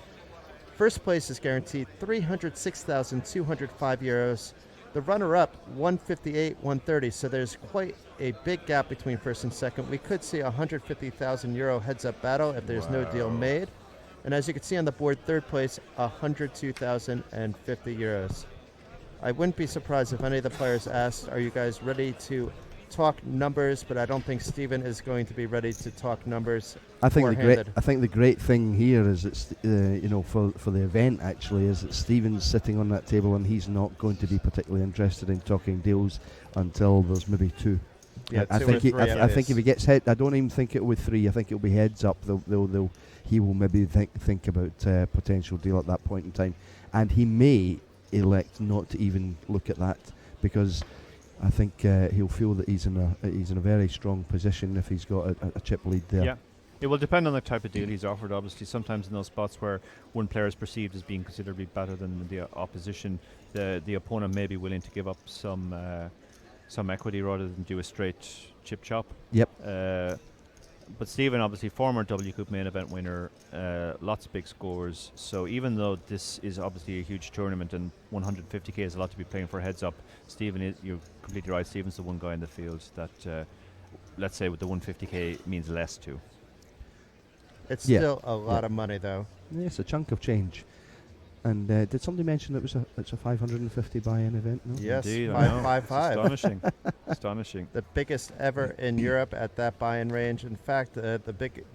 First place is guaranteed 306,205 euros. The runner-up, 158,130. So there's quite a big gap between first and second. We could see a 150,000 euro heads-up battle if there's no deal made. And as you can see on the board, third place, 102,050 euros. I wouldn't be surprised if any of the players asked, are you guys ready to talk numbers? But I don't think Stephen is going to be ready to talk numbers. I think four-handed. the great thing here is it's for the event actually is that Stephen's sitting on that table and he's not going to be particularly interested in talking deals until there's maybe 2. Yeah, I 2 think or 3 I think if he gets head, I don't even think it'll be 3. I think it'll be heads up. He will maybe think about potential deal at that point in time, and he may elect not to even look at that because I think he'll feel that he's in a very strong position if he's got a chip lead there. Yeah. It will depend on the type of deal he's offered, obviously. Sometimes in those spots where one player is perceived as being considerably better than the opposition, the opponent may be willing to give up some equity rather than do a straight chip chop. Yep. But Stephen, obviously, former W Coupe main event winner, lots of big scores. So even though this is obviously a huge tournament and 150k is a lot to be playing for heads up, Stephen, you're completely right. Stephen's the one guy in the field that, let's say, with the 150k means less to. It's Yeah. still a lot of money, though. Yeah, it's a chunk of change. And did somebody mention it's a 550 buy-in event? No? Yes, Indeed, I know. 555. Astonishing. Astonishing. The biggest ever in Europe at that buy-in range. In fact, the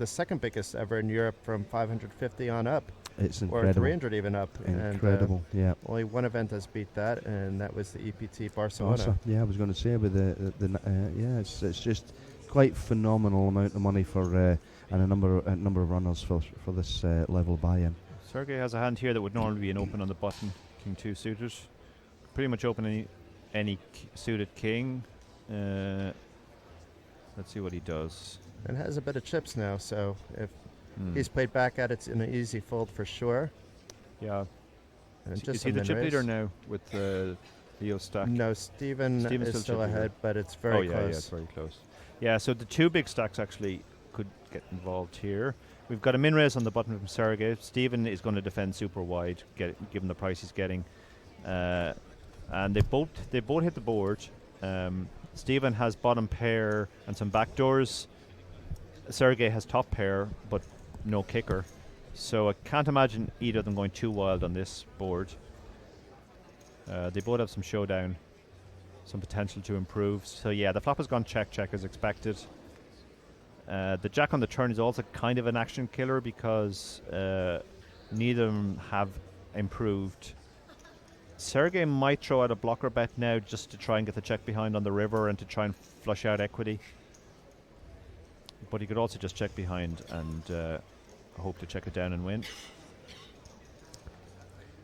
second biggest ever in Europe from 550 on up, It's or incredible. 300 even up. Incredible, yeah. And only one event has beat that, and that was the EPT Barcelona. Barca. Yeah, I was going to say with it's just quite phenomenal amount of money for and a number of runners for this level buy-in. Sergey has a hand here that would normally be an open on the button. King 2 suited. Pretty much open any suited king. Let's see what he does. And has a bit of chips now, so if Hmm. he's played back at it, it's in an easy fold for sure. Yeah. And Is just he the some chip min-raise. leader now with Leo stack? No, Stephen Stephen's is still still chip leader. ahead, but it's very yeah, close. it's very close. Yeah, so the 2 big stacks actually could get involved here. We've got a min raise on the button from Sergey. Stephen is going to defend super wide, given the price he's getting, and they both hit the board. Stephen has bottom pair and some backdoors. Sergey has top pair but no kicker, so I can't imagine either of them going too wild on this board. They both have some showdown, some potential to improve. So yeah, the flop has gone check as expected. The jack on the turn is also kind of an action killer because neither of them have improved. Sergey might throw out a blocker bet now just to try and get the check behind on the river and to try and flush out equity. But he could also just check behind and hope to check it down and win.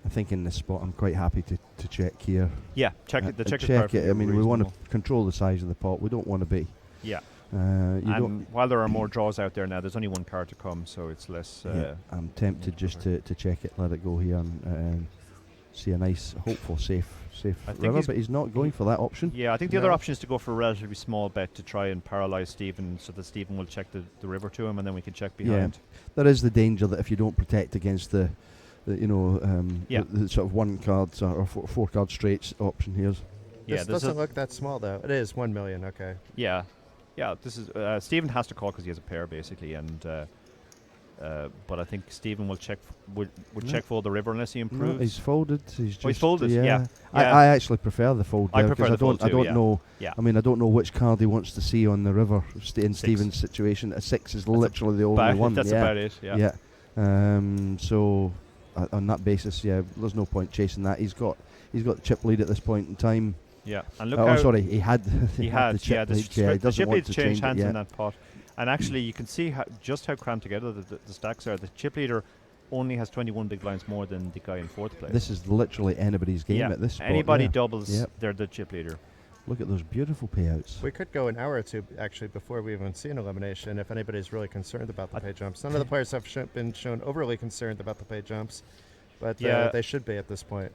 I think in this spot I'm quite happy to check here. Yeah, check it. The check is check perfectly it. I mean, we want reasonable. to control the size of the pot. We don't want to be. Yeah. You And don't. while there are more draws out there now, there's only one card to come, so it's less. Yeah, I'm tempted just to check it, let it go here, and see a nice, hopeful, safe I think river. he's- But he's not going for that option. Yeah, I think the No. other option is to go for a relatively small bet to try and paralyze Stephen, so that Stephen will check the river to him, and then we can check behind. There is the danger that if you don't protect against the Yeah. the sort of 1 card or 4 card straights option here. Yeah, This there's doesn't look that small, though. It is 1 million, okay. yeah. This is Stephen has to call because he has a pair basically, and But I think Stephen will would No. check fold the river unless he No, improves. he's folded. He's just folded, yeah. Yeah. I actually prefer the fold. I there, prefer 'cause the fold I too, don't yeah. know. Yeah. I mean, I don't know which card he wants to see on the river. In Six. Stephen's situation, a 6 is That's literally the only About- one. that's yeah. about it. Yeah. Yeah. So on that basis, yeah, there's no point chasing that. He's got the chip lead at this point in time. Yeah. And look Oh, how sorry, he had he had the chip yeah. The, lead. sh- Yeah, he the doesn't chip want leads to change change hands it yet. in that pot, and actually you can see just how crammed together the stacks are. The chip leader only has 21 big blinds more than the guy in fourth place. This is literally anybody's game yeah. at this spot. Anybody yeah. doubles, Yep. they're the chip leader. Look at those beautiful payouts. We could go an hour or two actually before we even see an elimination if anybody's really concerned about the I- pay jumps. None of the players have been shown overly concerned about the pay jumps, but Yeah. they should be at this point.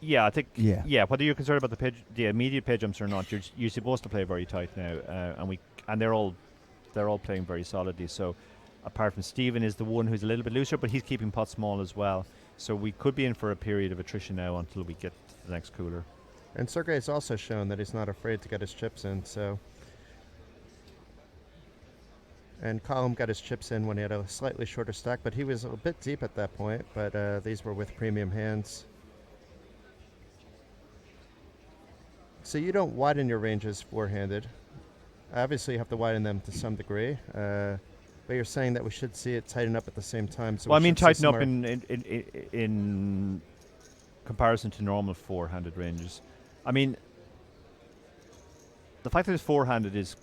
Yeah, I think. Yeah. Yeah, whether you're concerned about the immediate pay jumps or not, you're supposed to play very tight now, and they're all playing very solidly. So, apart from Stephen is the one who's a little bit looser, but he's keeping pot small as well. So we could be in for a period of attrition now until we get to the next cooler. And Sergey's also shown that he's not afraid to get his chips in. So, and Colm got his chips in when he had a slightly shorter stack, but he was a bit deep at that point. But these were with premium hands. So you don't widen your ranges four-handed. Obviously, you have to widen them to some degree. But you're saying that we should see it tighten up at the same time. So Well, I we mean, should see tighten up somewhere- in comparison to normal four-handed ranges. I mean, the fact that it's four-handed is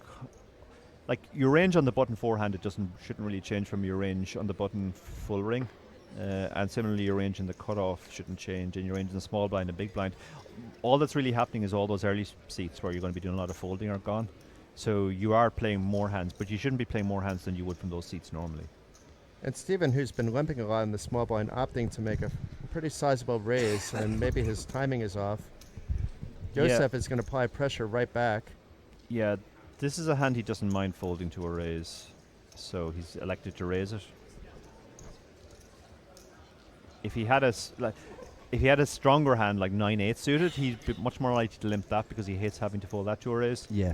like your range on the button four-handed shouldn't really change from your range on the button full ring, and similarly your range in the cutoff shouldn't change, and your range in the small blind and big blind. All that's really happening is all those early seats where you're going to be doing a lot of folding are gone. So you are playing more hands, but you shouldn't be playing more hands than you would from those seats normally. And Stephen, who's been limping a lot in the small blind, opting to make a pretty sizable raise, and maybe his timing is off. Joseph is going to apply pressure right back. Yeah, this is a hand he doesn't mind folding to a raise, so he's elected to raise it. If he had a stronger hand like 9-8 suited, he'd be much more likely to limp that because he hates having to fold that to a raise. Yeah.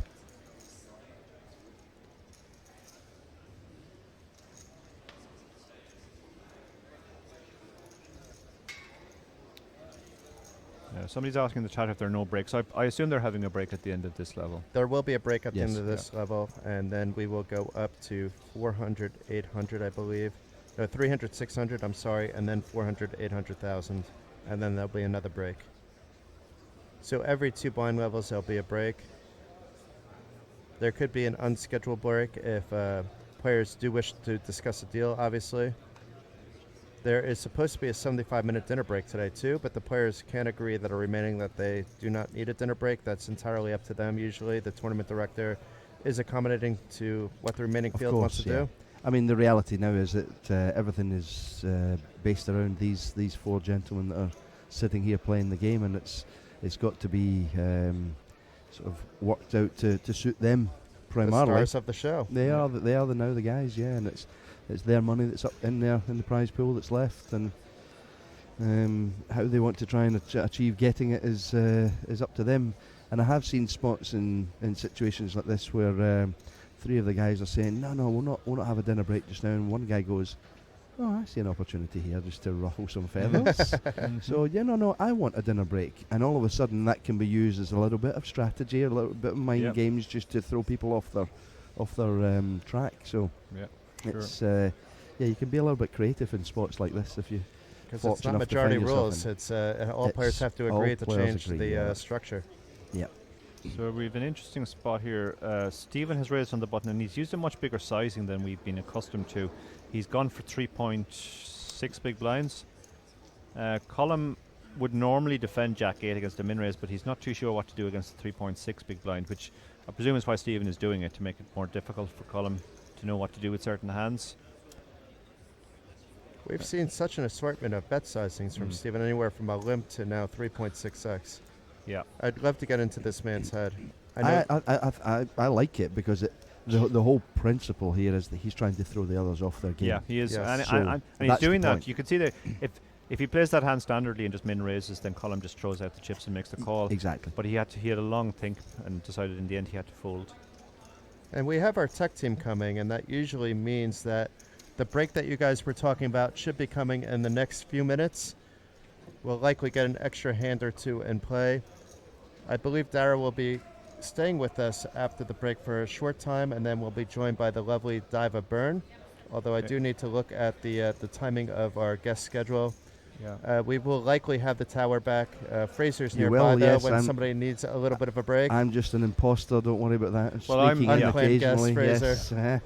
Somebody's asking in the chat if there are no breaks. I assume they're having a break at the end of this level. There will be a break at the Yes. end of this level, and then we will go up to 400, 800, I believe. No, 300, 600, I'm sorry, and then 400, 800,000, and then there'll be another break. So every 2 blind levels, there'll be a break. There could be an unscheduled break if players do wish to discuss a deal, obviously. There is supposed to be a 75-minute dinner break today, too, but the players can agree that are remaining that they do not need a dinner break. That's entirely up to them, usually. The tournament director is accommodating to what the remaining Of field wants course, to yeah. do. I mean, the reality now is that everything is based around these 4 gentlemen that are sitting here playing the game, and it's got to be sort of worked out to suit them primarily. The stars of the show. They are now the guys, yeah, and it's their money that's up in there in the prize pool that's left, and how they want to try and achieve getting it is up to them. And I have seen spots in situations like this where 3 of the guys are saying, no, we'll not have a dinner break just now, and one guy goes, oh, I see an opportunity here just to ruffle some feathers. So, yeah, no, I want a dinner break. And all of a sudden that can be used as a little bit of strategy, a little bit of mind games just to throw people off their track. So Yeah, it's you can be a little bit creative in spots like this if you Because it's fortunate not enough to majority find yourself rules. in. It's all players It's have to all agree to players change agree, the yeah. structure. So we have an interesting spot here. Stephen has raised on the button, and he's used a much bigger sizing than we've been accustomed to. He's gone for 3.6 big blinds. Colm would normally defend Jack 8 against a min raise, but he's not too sure what to do against the 3.6 big blind, which I presume is why Stephen is doing it, to make it more difficult for Colm to know what to do with certain hands. We've seen such an assortment of bet sizings from Stephen, anywhere from a limp to now 3.6x. Yeah. I'd love to get into this man's head. I know I like it because the whole principle here is that he's trying to throw the others off their game. Yeah, he is. Yes. And, So and he's that's the doing that. point. You can see that if he plays that hand standardly and just min raises, then Colm just throws out the chips and makes the call. Exactly. But he had a long think and decided in the end he had to fold. And we have our tech team coming, and that usually means that the break that you guys were talking about should be coming in the next few minutes. We'll likely get an extra hand or two in play. I believe Dara will be staying with us after the break for a short time, and then we'll be joined by the lovely Diva Byrne. Although I do need to look at the timing of our guest schedule. Yeah. We will likely have the tower back. Fraser's You nearby will, though yes, when somebody needs a little bit of a break. I'm just an imposter. Don't worry about that. Well, I'm- Sneaking in Unplanned guest, occasionally. Fraser. Yes.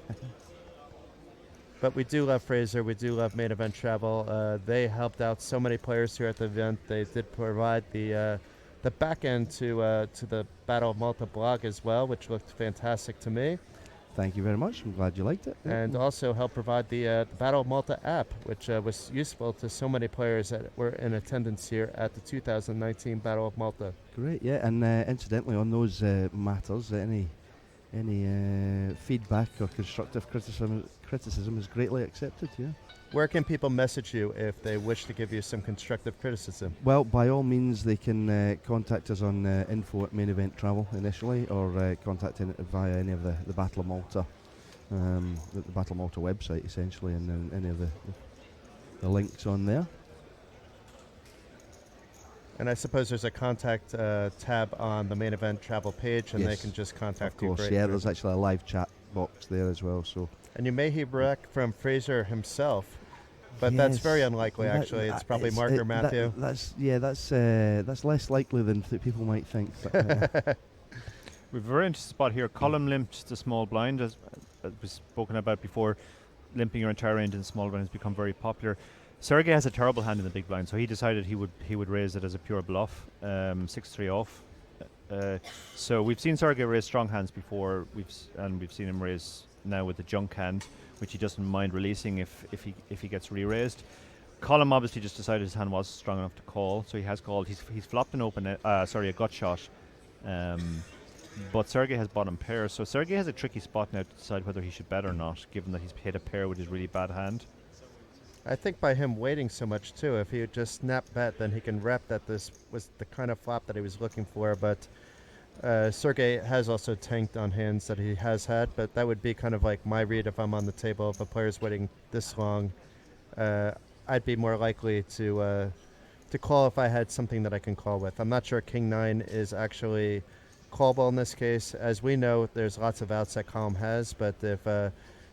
But we do love Fraser. We do love Main Event Travel. They helped out so many players here at the event. They did provide the back end to the Battle of Malta blog as well, which looked fantastic to me. Thank you very much. I'm glad you liked it. And also helped provide the Battle of Malta app, which was useful to so many players that were in attendance here at the 2019 Battle of Malta. Great, yeah. And incidentally, on those matters, any feedback or constructive criticism is greatly accepted. Yeah. Where can people message you if they wish to give you some constructive criticism? Well, by all means, they can contact us on info at Main Event Travel initially, or contact in via any of the Battle of Malta, the Battle of Malta website essentially, and then any of the links on there. And I suppose there's a contact tab on the Main Event Travel page, and they Yes, can just contact Of you. course, Great. yeah. There's actually a live chat box there as well. So And you may hear back from Fraser himself, but that's Yes. very unlikely. That- Actually, it's probably it's- Mark or that- Matthew. that's less likely than people might think. But, We've a very interesting spot here. Column limped the small blind, as was spoken about before. Limping your entire range in small blind has become very popular. Sergey has a terrible hand in the big blind, so he decided he would raise it as a pure bluff, 6-3 off. So we've seen Sergey raise strong hands before, we've seen him raise now with the junk hand, which he doesn't mind releasing if he gets re-raised. Column obviously just decided his hand was strong enough to call, so he has called. He's flopped an a gut shot. But Sergey has bottom pair, so Sergey has a tricky spot now to decide whether he should bet or not, given that he's hit a pair with his really bad hand. I think by him waiting so much too, if he would just snap bet, then he can rep that this was the kind of flop that he was looking for. But Sergey has also tanked on hands that he has had, but that would be kind of like my read if I'm on the table. If a player's waiting this long, I'd be more likely to call if I had something that I can call with. I'm not sure King 9 is actually callable in this case. As we know, there's lots of outs that Column has, but if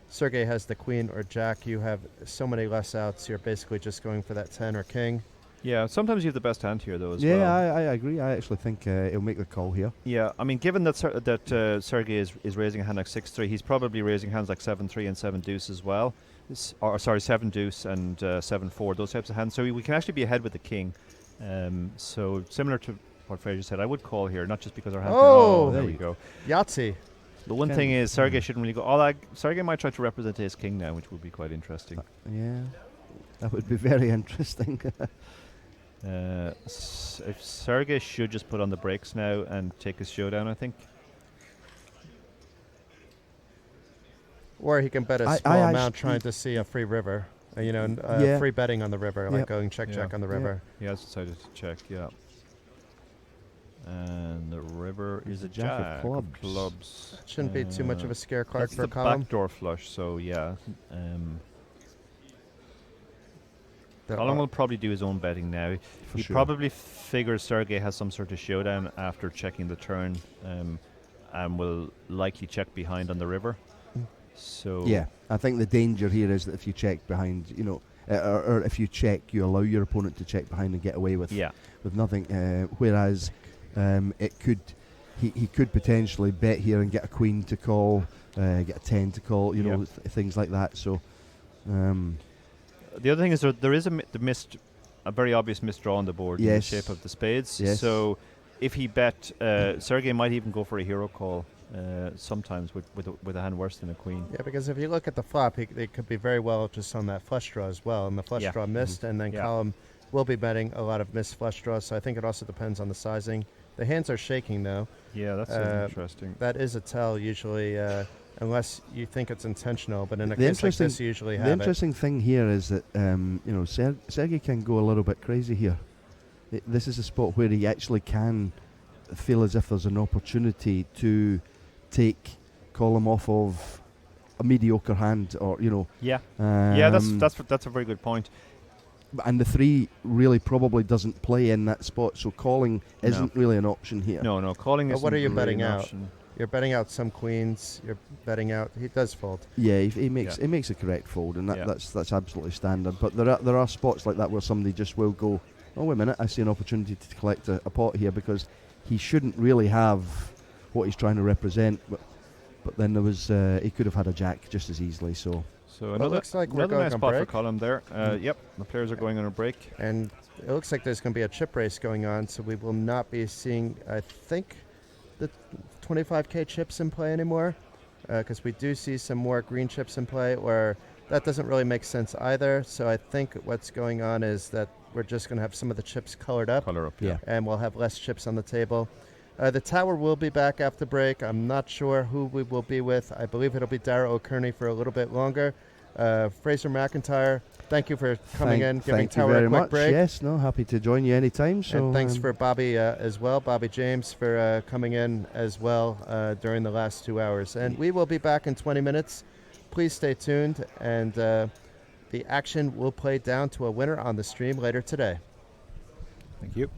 Sergey has the queen or jack, you have so many less outs. You're basically just going for that 10 or king. Yeah, sometimes you have the best hand here, though, as yeah, well. I agree. I actually think he'll make the call here. Yeah, I mean, given that Sergey is raising a hand like 6-3, he's probably raising hands like 7-3 and 7 deuce as well. 7 deuce and 7-4, those types of hands. So we can actually be ahead with the king. So similar to what Fraser said, I would call here, not just because our hand. Oh! There There we you go. Yahtzee. The one thing is, Sergey shouldn't really go. Sergey might try to represent his king now, which would be quite interesting. Yeah, that would be very interesting. If Sergey should just put on the brakes now and take his showdown, I think. Or he can bet a I small amount actually- trying to see a free river. Yeah. Free betting on the river, like Yep. going check on the Yeah. river. He has decided to check, yeah. And the river is a Jack of jack clubs. clubs. Shouldn't be too much of a scare card That's for the Column. backdoor flush, so yeah. There Colin are- will probably do his own betting now. For He sure. probably figures Sergey has some sort of showdown after checking the turn, and will likely check behind on the river. So Yeah, I think the danger here is that if you check behind, or if you check, you allow your opponent to check behind and get away with yeah, nothing. Whereas he could potentially bet here and get a queen to call, get a 10 to call, Yep. things like that. So The other thing is there is a very obvious misdraw on the board in the Yes. shape of the spades. Yes. So if he bet, Sergey might even go for a hero call sometimes with a hand worse than a queen. Yeah, because if you look at the flop, it could be very well just on that flush draw as well. And the flush Yeah. draw missed, and then Yeah. Column will be betting a lot of missed flush draws. So I think it also depends on the sizing. The hands are shaking, though. Yeah, that's interesting. That is a tell, usually, unless you think it's intentional. But in a The case like interesting- this, you usually the have it. interesting thing here is that Sergey can go a little bit crazy here. This is a spot where he actually can feel as if there's an opportunity to take Column off of a mediocre hand, or Yeah, yeah, um, that's a very good point. and the 3 really probably doesn't play in that spot, so calling isn't really an option here. No, calling But is. what are you really betting an out? option. You're betting out some queens. You're betting out. He does fold. Yeah, he makes a correct fold, and that's absolutely standard. But there are spots like that where somebody just will go, oh wait a minute, I see an opportunity to collect a pot here, because he shouldn't really have what he's trying to represent. But then there was he could have had a jack just as easily. So Another, looks like we're another going nice on spot for break. Colin there. Yep, the players are going on a break. And it looks like there's going to be a chip race going on, so we will not be seeing, I think, the 25K chips in play anymore, because we do see some more green chips in play, or that doesn't really make sense either. So I think what's going on is that we're just going to have some of the chips colored up, yeah. and we'll have less chips on the table. The tower will be back after break. I'm not sure who we will be with. I believe it'll be Dara O'Kearney for a little bit longer. Fraser McIntyre, thank you for coming in, giving Thank you Tower very a quick much. break. Yes, no, happy to join you anytime. So And thanks for Bobby as well, Bobby James, for coming in as well during the last 2 hours. And we will be back in 20 minutes. Please stay tuned, and the action will play down to a winner on the stream later today. Thank you.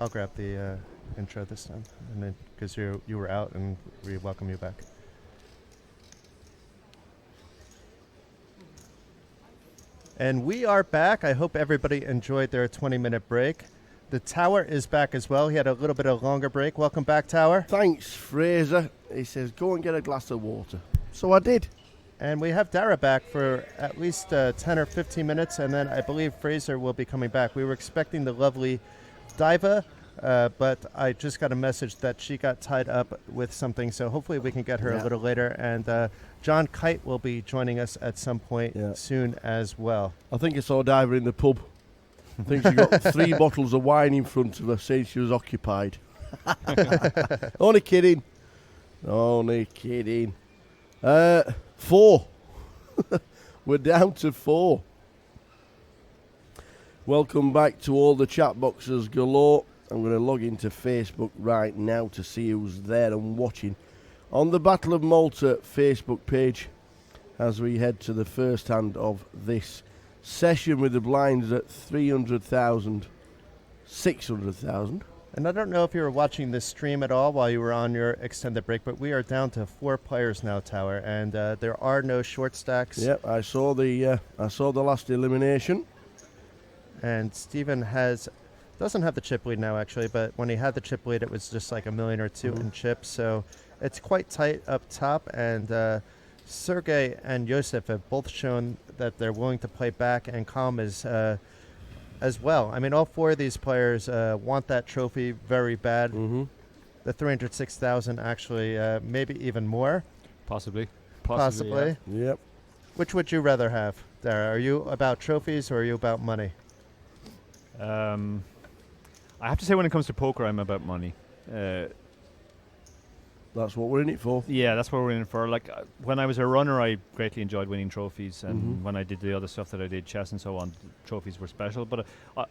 I'll grab the intro this time, and then because you were out, and we welcome you back. And we are back. I hope everybody enjoyed their 20-minute break. The Tower is back as well. He had a little bit of longer break. Welcome back, Tower. Thanks, Fraser. He says, go and get a glass of water. So I did. And we have Dara back for at least 10 or 15 minutes, and then I believe Fraser will be coming back. We were expecting the lovely Diva, but I just got a message that she got tied up with something, so hopefully we can get her a little later. And John Kite will be joining us at some point soon as well. I think I saw Diva in the pub. I think she got 3 bottles of wine in front of her saying she was occupied. Only kidding. Only kidding. 4. We're down to 4. Welcome back to all the chat boxes galore. I'm going to log into Facebook right now to see who's there and watching on the Battle of Malta Facebook page as we head to the first hand of this session with the blinds at 300,000 600,000. And I don't know if you were watching this stream at all while you were on your extended break, but we are down to 4 players now, Tower, and there are no short stacks. Yep, I saw the last elimination. And Stephen doesn't have the chip lead now, actually, but when he had the chip lead, it was just like $1 million or $2 million in chips. So it's quite tight up top, and Sergey and Josef have both shown that they're willing to play back, and Calm is as well. I mean, all 4 of these players want that trophy very bad. Mm-hmm. The 306,000, actually, maybe even more. Possibly. Possibly. Yep. Which would you rather have, Dara? Are you about trophies or are you about money? I have to say, when it comes to poker, I'm about money. That's what we're in it for. Yeah, that's what we're in it for. Like, when I was a runner, I greatly enjoyed winning trophies, and Mhm. when I did the other stuff that I did, chess and so on, trophies were special. But I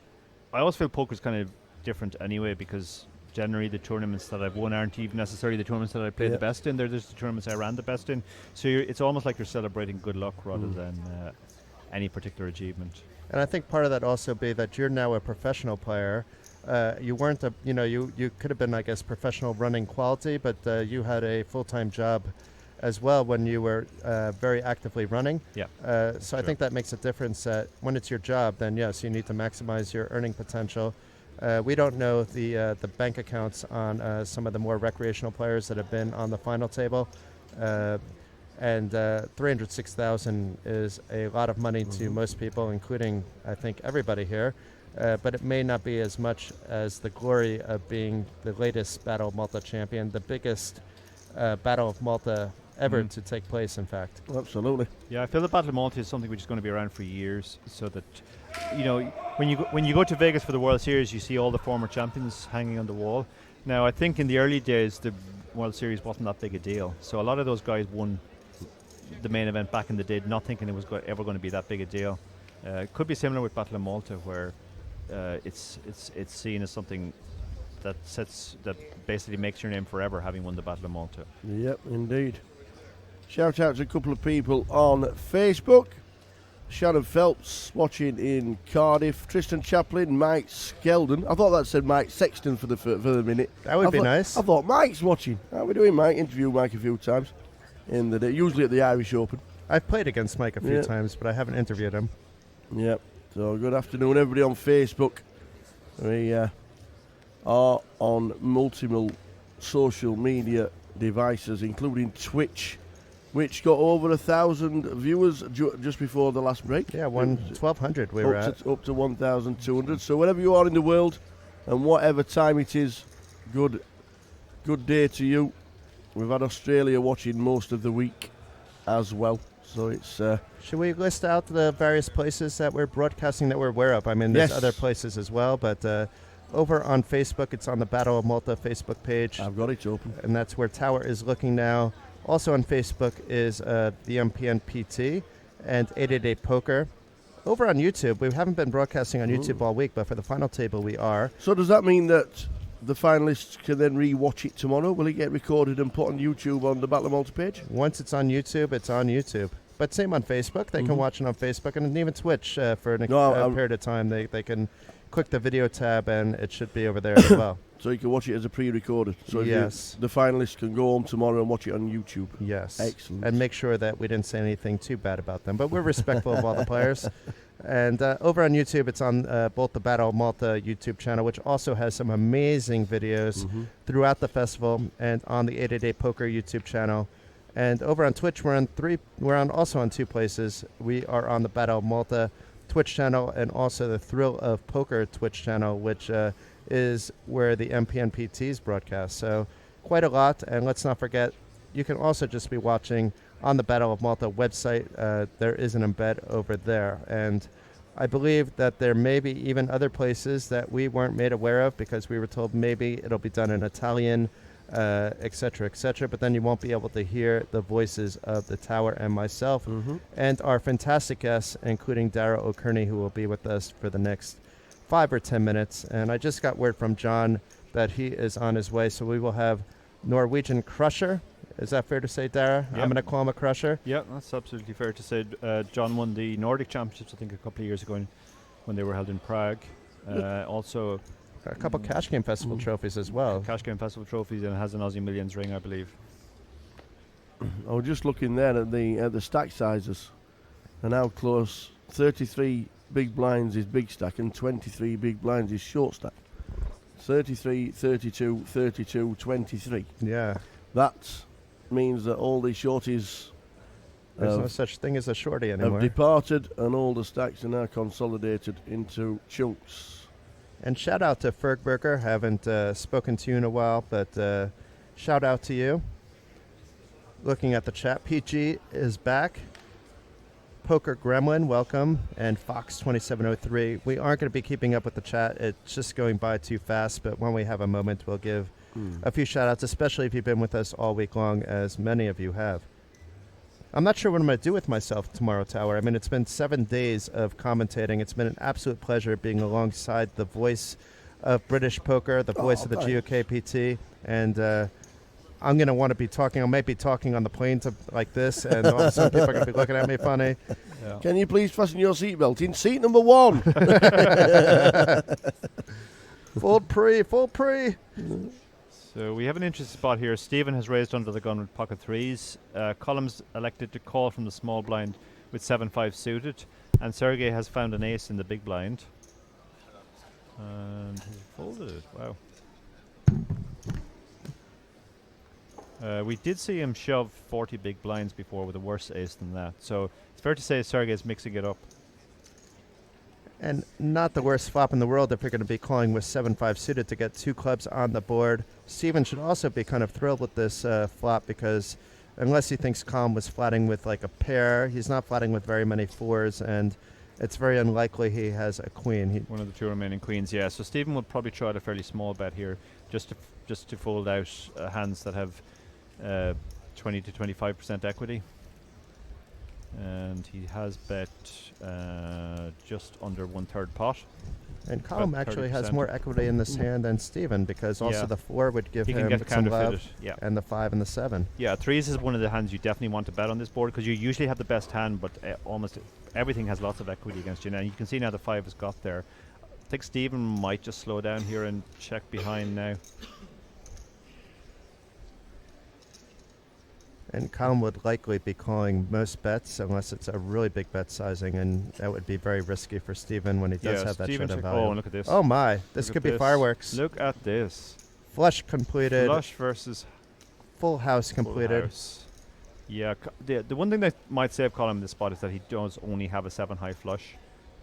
always feel poker's kind of different anyway, because generally the tournaments that I've won aren't even necessarily the tournaments that I played Yeah. the best in. They're just the tournaments I ran the best in. So it's almost like you're celebrating good luck rather than any particular achievement. And I think part of that also be that you're now a professional player. You weren't you could have been, I guess, professional running quality, but you had a full-time job as well when you were very actively running. Yeah. So I think that makes a difference. When it's your job, then yes, you need to maximize your earning potential. We don't know the bank accounts on some of the more recreational players that have been on the final table. And 306,000 is a lot of money to most people, including, I think, everybody here. But it may not be as much as the glory of being the latest Battle of Malta champion, the biggest Battle of Malta ever to take place, in fact. Absolutely. Yeah, I feel the Battle of Malta is something which is going to be around for years, so that, you know, when you go to Vegas for the World Series, you see all the former champions hanging on the wall. Now, I think in the early days, the World Series wasn't that big a deal, so a lot of those guys won the main event back in the day, not thinking it was ever going to be that big a deal. It could be similar with Battle of Malta, where it's seen as something that basically makes your name forever, having won the Battle of Malta. Yep, indeed. Shout out to a couple of people on Facebook. Shannon Phelps watching in Cardiff. Tristan Chaplin, Mike Skeldon. I thought that said Mike Sexton for the minute. That would be nice. I thought Mike's watching. How are we doing, Mike? Interviewed Mike a few times in the day, usually at the Irish Open. I've played against Mike a few times, but I haven't interviewed him. Yep. So good afternoon, everybody on Facebook. We are on multiple social media devices, including Twitch, which got over 1,000 viewers just before the last break. Yeah, 1,200 we were at. Up to 1,200. So wherever you are in the world, and whatever time it is, good day to you. We've had Australia watching most of the week as well. So it's... Should we list out the various places that we're broadcasting that we're aware of? I mean, there's other places as well, but over on Facebook, it's on the Battle of Malta Facebook page. I've got it open. And that's where Tower is looking now. Also on Facebook is the MPNPT and 888 Poker. Over on YouTube, we haven't been broadcasting on YouTube all week, but for the final table we are. So does that mean that the finalists can then re-watch it tomorrow? Will it get recorded and put on YouTube on the Battle of Malta page? Once it's on YouTube, it's on YouTube. But same on Facebook. They can watch it on Facebook, and even Twitch for a period of time. They can click the video tab, and it should be over there as well. So you can watch it as a pre-recorded. So yes. The finalists can go home tomorrow and watch it on YouTube. Yes. Excellent. And make sure that we didn't say anything too bad about them. But we're respectful of all the players. And over on YouTube, it's on both the Battle of Malta YouTube channel, which also has some amazing videos throughout the festival, and on the 888 Poker YouTube channel. And over on Twitch, we're also on 2 places. We are on the Battle of Malta Twitch channel and also the Thrill of Poker Twitch channel, which is where the MPNPT is broadcast. So quite a lot. And let's not forget, you can also just be watching on the Battle of Malta website. There is an embed over there. And I believe that there may be even other places that we weren't made aware of, because we were told maybe it'll be done in Italian, et cetera, but then you won't be able to hear the voices of the Tower and myself and our fantastic guests, including Dara O'Kearney, who will be with us for the next 5 or 10 minutes. And I just got word from John that he is on his way, so we will have Norwegian Crusher. Is that fair to say, Dara? Yep. I'm going to call him a Crusher. Yeah, that's absolutely fair to say. John won the Nordic Championships, I think, a couple of years ago when they were held in Prague. Also, A couple Cash Game Festival trophies as well. Cash Game Festival trophies, and has an Aussie Millions ring, I believe. I was just looking there at the stack sizes and how close 33 big blinds is big stack and 23 big blinds is short stack. 33, 32, 32, 23. Yeah. That means that all the shorties There's no have, such thing as a shorty have anymore. departed, and all the stacks are now consolidated into chunks. And shout out to Fergberger. Haven't spoken to you in a while, but shout out to you. Looking at the chat, PG is back. Poker Gremlin, welcome. And Fox2703. We aren't going to be keeping up with the chat. It's just going by too fast, but when we have a moment, we'll give a few shout outs, especially if you've been with us all week long, as many of you have. I'm not sure what I'm going to do with myself tomorrow, Tower. I mean, it's been 7 days of commentating. It's been an absolute pleasure being alongside the voice of British poker, the voice of the GOKPT, and I'm going to want to be talking. I might be talking on the plane like this, and all of a sudden people are going to be looking at me funny. Yeah. Can you please fasten your seatbelt in seat number 1? Full pre. So we have an interesting spot here. Stephen has raised under the gun with pocket threes. Column's elected to call from the small blind with 7-5 suited, and Sergey has found an ace in the big blind. And he folded it. Wow. We did see him shove 40 big blinds before with a worse ace than that. So it's fair to say Sergey is mixing it up. And not the worst flop in the world if you're going to be calling with 7-5 suited to get 2 clubs on the board. Steven should also be kind of thrilled with this flop, because unless he thinks Colm was flatting with like a pair, he's not flatting with very many 4s, and it's very unlikely he has a queen. One of the 2 remaining queens, yeah. So Stephen will probably try a fairly small bet here, just to fold out hands that have 20 to 25% equity. And he has bet just under 1/3 pot. And Colm About actually has 30%. more equity in this hand than Steven, because also Yeah. the 4 would give He can him get some counterfeited. love, Yeah. and the 5 and the 7. Yeah, threes is one of the hands you definitely want to bet on this board, because you usually have the best hand, but almost everything has lots of equity against you. Now you can see now the 5 has got there. I think Stephen might just slow down here and check behind now. And Colm would likely be calling most bets unless it's a really big bet sizing, and that would be very risky for Steven when he does Yeah, have that Stephen showdown check- value. oh, and look at this. Oh my, this Look could at be this. fireworks. Look at this. Flush completed, Flush versus full house full completed. house. Yeah, the one thing that might save Colin in this spot is that he does only have a 7 high flush,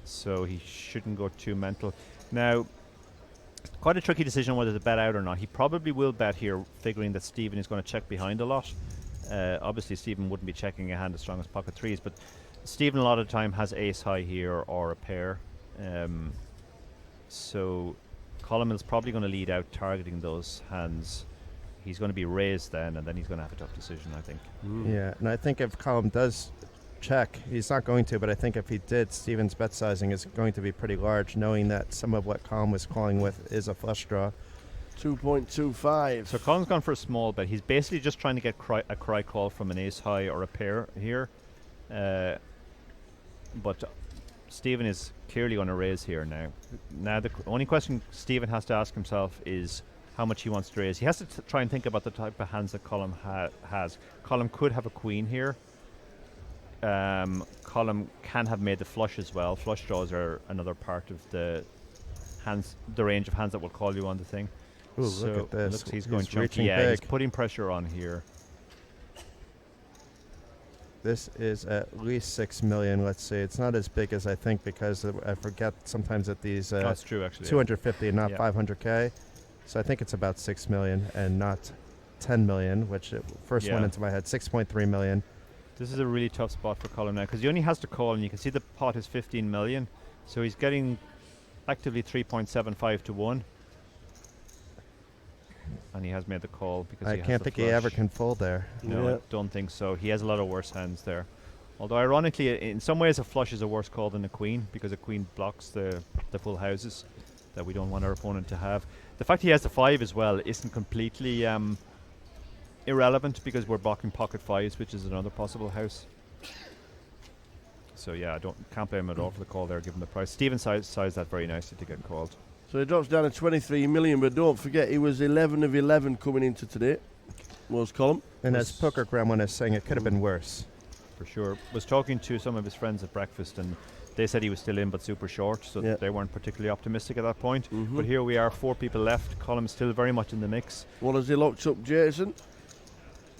so he shouldn't go too mental. Now, quite a tricky decision whether to bet out or not. He probably will bet here, figuring that Stephen is going to check behind a lot. Obviously, Stephen wouldn't be checking a hand as strong as pocket threes, but Stephen a lot of the time has ace high here or a pair. So Colin is probably going to lead out targeting those hands. He's going to be raised then, and then he's going to have a tough decision, I think. Yeah, and I think if Colm does check, he's not going to, but I think if he did, Steven's bet sizing is going to be pretty large, knowing that some of what Colm was calling with is a flush draw. 2.25. So Colin's gone for a small bet. He's basically just trying to get a cry call from an ace high or a pair here. But Stephen is clearly going to raise here now. Now the only question Stephen has to ask himself is how much he wants to raise. He has to try and think about the type of hands that Colin has. Colin could have a queen here. Colin can have made the flush as well. Flush draws are another part of the range of hands that will call you on the thing. Ooh, So look at this. looks he's going chunky. reaching Yeah, he's big. putting pressure on here. This is at least 6 million, let's see. It's not as big as I think, because I forget sometimes that these That's true, actually. 250 and not Yeah. 500K. So I think it's about 6 million and not 10 million, which it first went Yeah. into my head. 6.3 million. This is a really tough spot for Colin now, because he only has to call, and you can see the pot is 15 million. So he's getting actively 3.75 to 1. And he has made the call because I he has can't the think he ever flush. can fold there. No, Yeah. I don't think so. He has a lot of worse hands there. Although ironically, in some ways, a flush is a worse call than a queen, because a queen blocks the full houses that we don't want our opponent to have. The fact he has the 5 as well isn't completely irrelevant, because we're blocking pocket 5s, which is another possible house. So yeah, can't blame him at all for the call there, given the price. Stephen sized that very nicely to get called. So he drops down to 23 million, but don't forget he was 11 of 11 coming into today. Was Colm. And as Poker Gremlin is saying, it could have been worse. For sure. Was talking to some of his friends at breakfast, and they said he was still in but super short, so Yeah. they weren't particularly optimistic at that point. Mhm. But here we are, 4 people left. Colum's still very much in the mix. What has he locked up, Jason?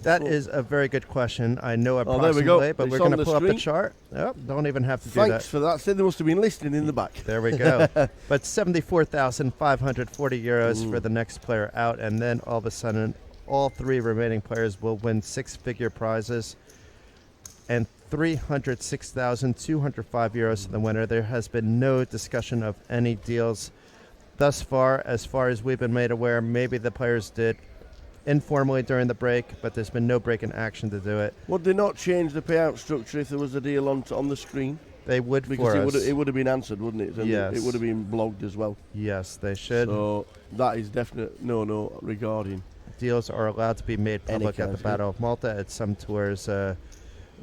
That Oh. is a very good question. I know Oh, approximately, there we go. but It's we're going on to the pull up the screen. chart. Oh, don't even have to do Thanks that. for that. Said they must have been listening in the back. There we go. But 74,540 euros for the next player out, and then all of a sudden, all 3 remaining players will win 6-figure prizes, and 306,205 euros to the winner. There has been no discussion of any deals thus far as we've been made aware. Maybe the players did informally during the break, but there's been no break in action to do it. Would they not change the payout structure if there was a deal on the screen? They would Because for us. it would have been answered, wouldn't it? And Yes. it would have been blogged as well. Yes, they should. So that is definite no regarding. Deals are allowed to be made Any public at kind the of Battle of Malta. At some tours,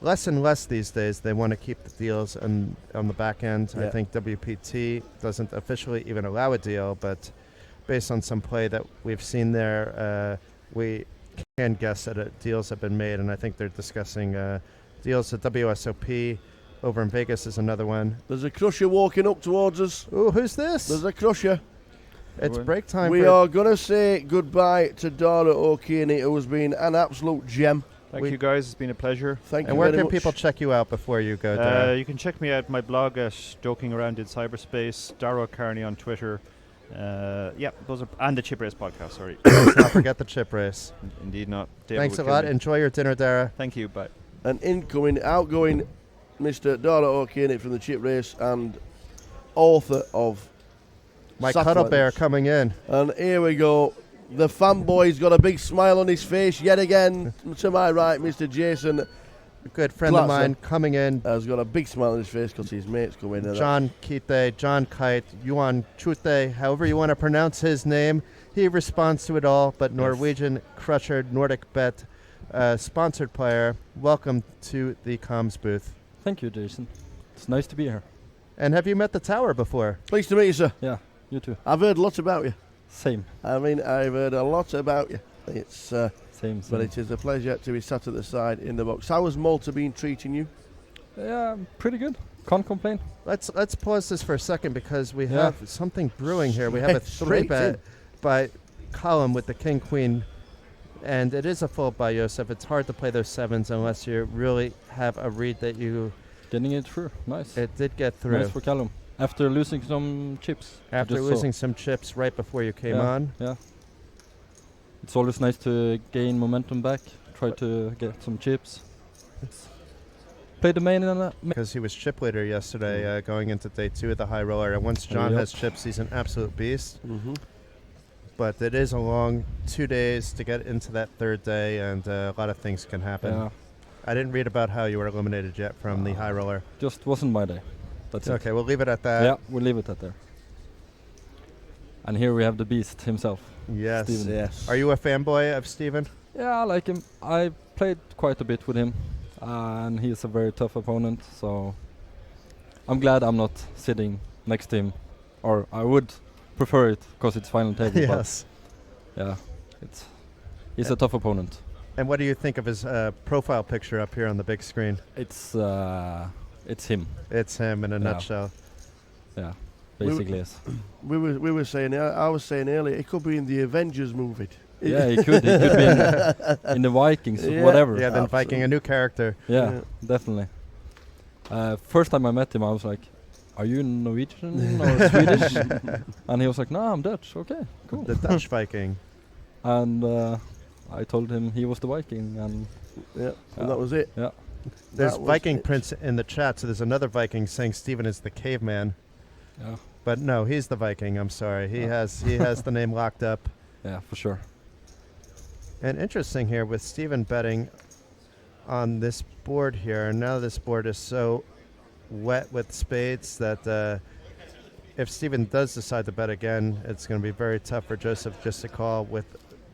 less and less these days, they want to keep the deals on the back end. I Yeah. think WPT doesn't officially even allow a deal, but based on some play that we've seen there, we can guess that deals have been made, and I think they're discussing deals at WSOP. Over in Vegas is another one. There's a crusher walking up towards us. Ooh, who's this? There's a crusher. It's break time. We for are going to say goodbye to Dara O'Kearney, who has been an absolute gem. Thank you guys, it's been a pleasure. Thank And you where very can much. people check you out before you go there? You can check me out my blog at Joking Around in Cyberspace, Darrow Carney on Twitter. Those are, and the Chip Race podcast, sorry. Let's not forget the chip race. Indeed not. David Thanks a would kill lot. me. Enjoy your dinner, Dara. Thank you, bye. An outgoing Mr. Dara O'Kearney from the Chip Race and author of My Satellite cuddle bear News. coming in. And here we go. The fanboy's got a big smile on his face yet again. To my right, Mr. Jason A good friend of Glatzer mine coming in. has got a big smile on his face because his mates come in. John Kite, John Kite, Yuan Chute, however you want to pronounce his name. He responds to it all, but Norwegian Crusher Nordic Bet sponsored player. Welcome to the comms booth. Thank you, Jason. It's nice to be here. And have you met the tower before? Pleased to meet you, sir. Yeah, you too. I've heard lots about you. Same. I've heard a lot about you. It's Same. but it is a pleasure to be sat at the side in the box. How has Malta been treating you? Yeah, pretty good. Can't complain. Let's pause this for a second because we Yeah. have something brewing here. We have a Straight 3-bet in. by Column with the King Queen, and it is a fold by Josef. It's hard to play those sevens unless you really have a read that you. Getting it through. Nice. It did get through Nice for Callum. After losing some chips. I after just losing some chips right before you came on. Yeah. It's always nice to gain momentum back. Try to get some chips. Play the main and Because he was chip leader yesterday, going into day 2 of the high roller. And once John Yep. has chips, he's an absolute beast. Mm-hmm. But it is a long 2 days to get into that third day, and a lot of things can happen. yeah, I didn't read about how you were eliminated yet from the high roller. just wasn't my day. That's Okay, we'll leave it at that. Yeah, we'll leave it at there. And here we have the beast himself. Yes. Steven. Yes. Are you a fanboy of Steven? Yeah, I like him. I played quite a bit with him, and he's a very tough opponent. So I'm glad I'm not sitting next to him, or I would prefer it because it's final table. Yes. But yeah, he's a tough opponent. And what do you think of his profile picture up here on the big screen? It's him. It's him in a Yeah. nutshell. Yeah, We w- basically yes. We were saying. I was saying earlier. It could be in the Avengers movie. Yeah, he could. He could be in the Vikings, Yeah. whatever. Yeah, then Absolutely. Viking, a new character. Yeah, definitely. First time I met him, I was like, "Are you Norwegian or Swedish?" And he was like, "No, I'm Dutch." Okay, cool. The Dutch Viking. And I told him he was the Viking, and Yeah, and that was it. yeah, There's That was Viking it. Prince in the chat, so there's another Viking saying Steven is the caveman. yeah, But no, he's the Viking. I'm sorry. He has the name locked up. yeah, for sure. And interesting here with Steven betting on this board here. Now this board is so wet with spades that if Steven does decide to bet again, it's going to be very tough for Joseph just to call with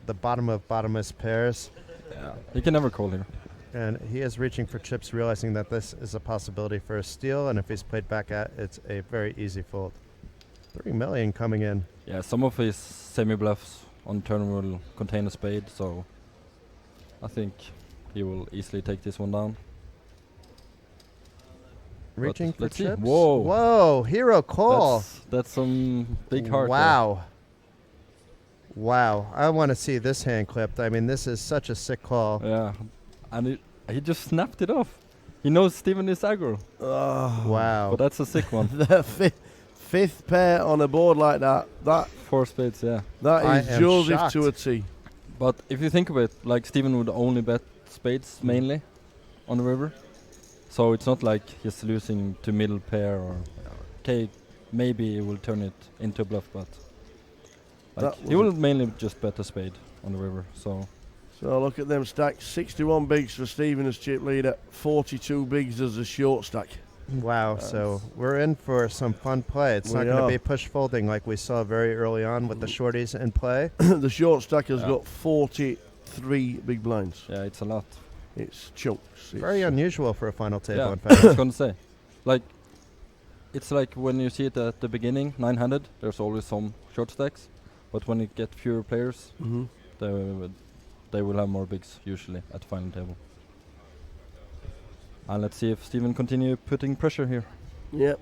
the bottom of bottomless pairs. Yeah, he can never call here. And he is reaching for chips, realizing that this is a possibility for a steal. And if he's played back at, it's a very easy fold. 3 million coming in. Yeah, some of his semi-bluffs on turn will contain a spade, so I think he will easily take this one down. Reaching for let's see. chips. Whoa. Whoa, hero call. That's some big heart. there. Wow. Wow. I want to see this hand clipped. I mean, this is such a sick call. Yeah, and he just snapped it off. He knows Steven is aggro, Oh, Wow. but that's a sick one. the fifth pair on a board like that. That 4 spades, yeah. I is am Joseph shocked. to a T. But if you think of it, like Steven would only bet spades mainly on the river, so it's not like he's losing to middle pair or okay, maybe he will turn it into a bluff, but like That he was will mainly just bet a spade on the river. So So look at them stacks. 61 bigs for Stephen as chip leader, 42 bigs as a short stack. Wow. So we're in for some fun play. It's not We going to are. be push folding like we saw very early on with the shorties in play. The short stack has Yeah. got 43 big blinds. yeah, it's a lot. It's chunks. Very It's- unusual for a final table, Yeah, in I fact. was gonna say, like, it's like when you see it at the beginning, 900. There's always some short stacks, but when you get fewer players, Mhm. they will have more bigs usually at the final table. And let's see if Steven continue putting pressure here. Yep.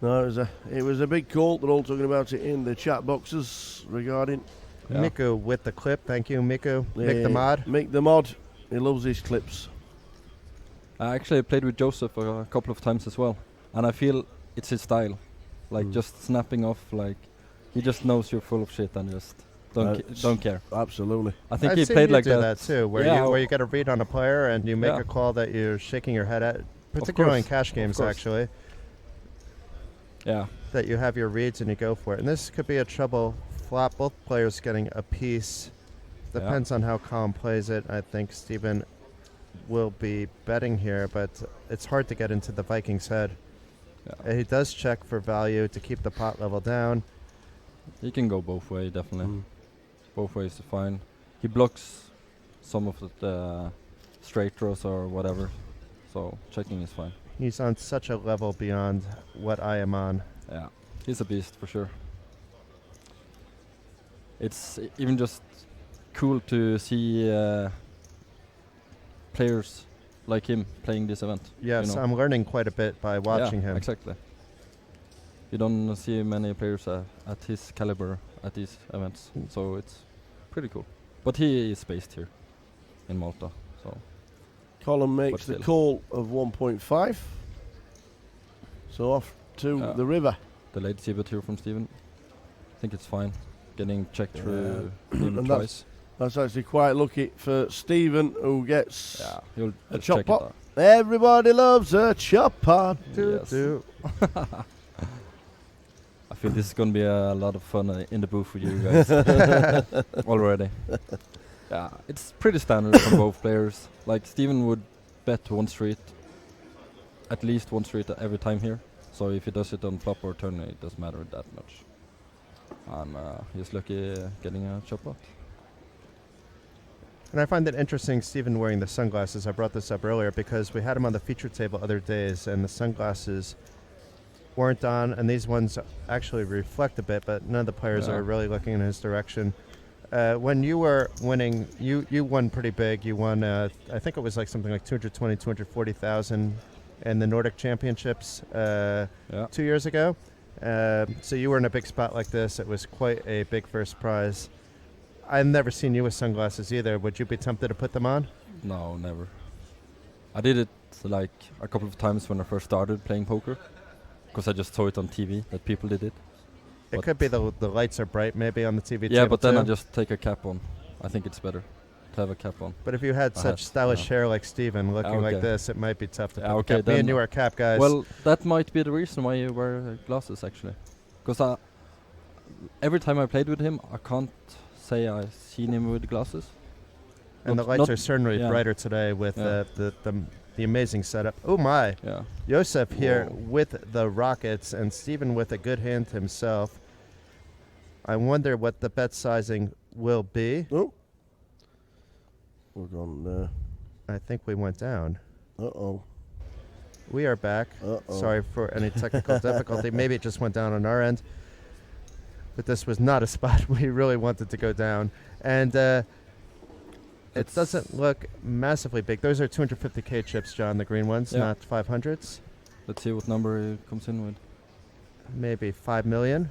No, it was a big call. They're all talking about it in the chat boxes regarding Yeah. Miku with the clip. Thank you, Miku. Mick the uh, mod. Mick the mod. He loves his clips. I actually played with Joseph a couple of times as well, and I feel it's his style, like Mm. just snapping off. Like he just knows you're full of shit and just don't care. Absolutely. I think I've he seen played you like do that. too, where Yeah, you get a read on a player and you make Yeah. a call that you're shaking your head at, particularly in course, cash of games, course. actually. Yeah, That you have your reads and you go for it. And this could be a trouble flop. Both players getting a piece. Yeah. Depends on how Colin plays it. I think Steven will be betting here, but it's hard to get into the Vikings' head. yeah. He does check for value to keep the pot level down. He can go both ways, definitely. Mm. Both ways are fine. He blocks some of the straight draws or whatever, so checking is fine. He's on such a level beyond what I am on. Yeah, he's a beast for sure. It's even just cool to see players like him playing this event. Yes, you know? I'm learning quite a bit by watching Yeah, him. exactly. You don't see many players at his caliber at these events, so it's pretty cool. But he is based here in Malta, so Colin makes the still. call of 1.5. So off to Yeah. the river. the late C-bet here from Steven. I think it's fine. Getting checked through And him that's- twice. That's actually quite lucky for Stephen, who gets Yeah, he'll a just chop check pot. it out. Everybody loves a chop pot. Yes. I feel this is gonna be a lot of fun in the booth with you guys already. Yeah, it's pretty standard from both players. Like Steven would bet one street, at least one street every time here. So if he does it on flop or turn, it doesn't matter that much. And he's lucky getting a chop pot. And I find it interesting, Stephen wearing the sunglasses. I brought this up earlier because we had him on the feature table other days, and the sunglasses weren't on, and these ones actually reflect a bit, but none of the players Yeah. are really looking in his direction. When you were winning, you won pretty big. You won, I think it was like something like 220, 240,000 in the Nordic Championships Yeah. 2 years ago. So you were in a big spot like this. It was quite a big first prize. I've never seen you with sunglasses either. Would you be tempted to put them on? No, never. I did it like a couple of times when I first started playing poker, because I just saw it on TV that people did it. It But- could be the lights are bright maybe on the TV Yeah, table but then too. I just take a cap on. I think it's better to have a cap on. But if you had I such have- stylish yeah. hair like Steven looking like Okay. this, it might be tough to put Yeah, the okay, cap. Me and then- you are cap guys. Well, that might be the reason why you wear glasses actually, because every time I played with him, I can't say I've seen him with glasses. and the not- lights not- are certainly yeah. brighter today with Yeah. the amazing setup. Oh my. Yeah. Josef here Whoa. with the Rockets and Steven with a good hand himself. I wonder what the bet sizing will be. Oh. We're gone. I think we went down. Uh-oh. We are back. Uh-oh. Sorry for any technical difficulty. Maybe it just went down on our end. but this was not a spot we really wanted to go down. And it It's- doesn't look massively big. Those are 250k chips, John, the green ones, Yeah. not 500s. Let's see what number he comes in with. Maybe 5 million.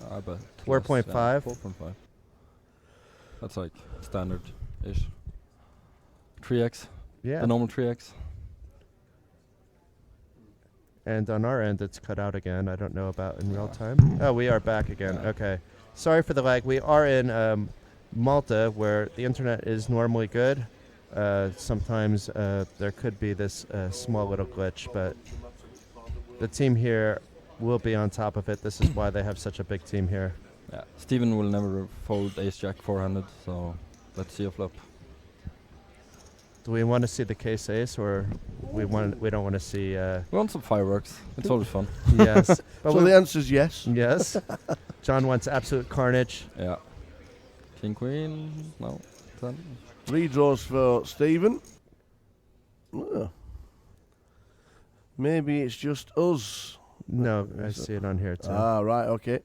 I bet. 4.5. 4.5. That's like standard-ish. 3x. Yeah. The normal 3x. And on our end, it's cut out again. I don't know about in real time. Oh, we are back again. Yeah. Okay. Sorry for the lag. We are in Malta, where the internet is normally good. Sometimes there could be this small little glitch, but the team here will be on top of it. This is why they have such a big team here. Yeah. Steven will never fold ace-jack 400, so let's see a flop. Do we want to see the case ace, or we don't want to see? We want some fireworks. It's always fun. Yes. But So we- the answer's yes. yes. John wants absolute carnage. Yeah. King, queen. No. 10. 3 draws for Stephen. Well, maybe it's just us. No, I see it on here too. Ah, right, okay.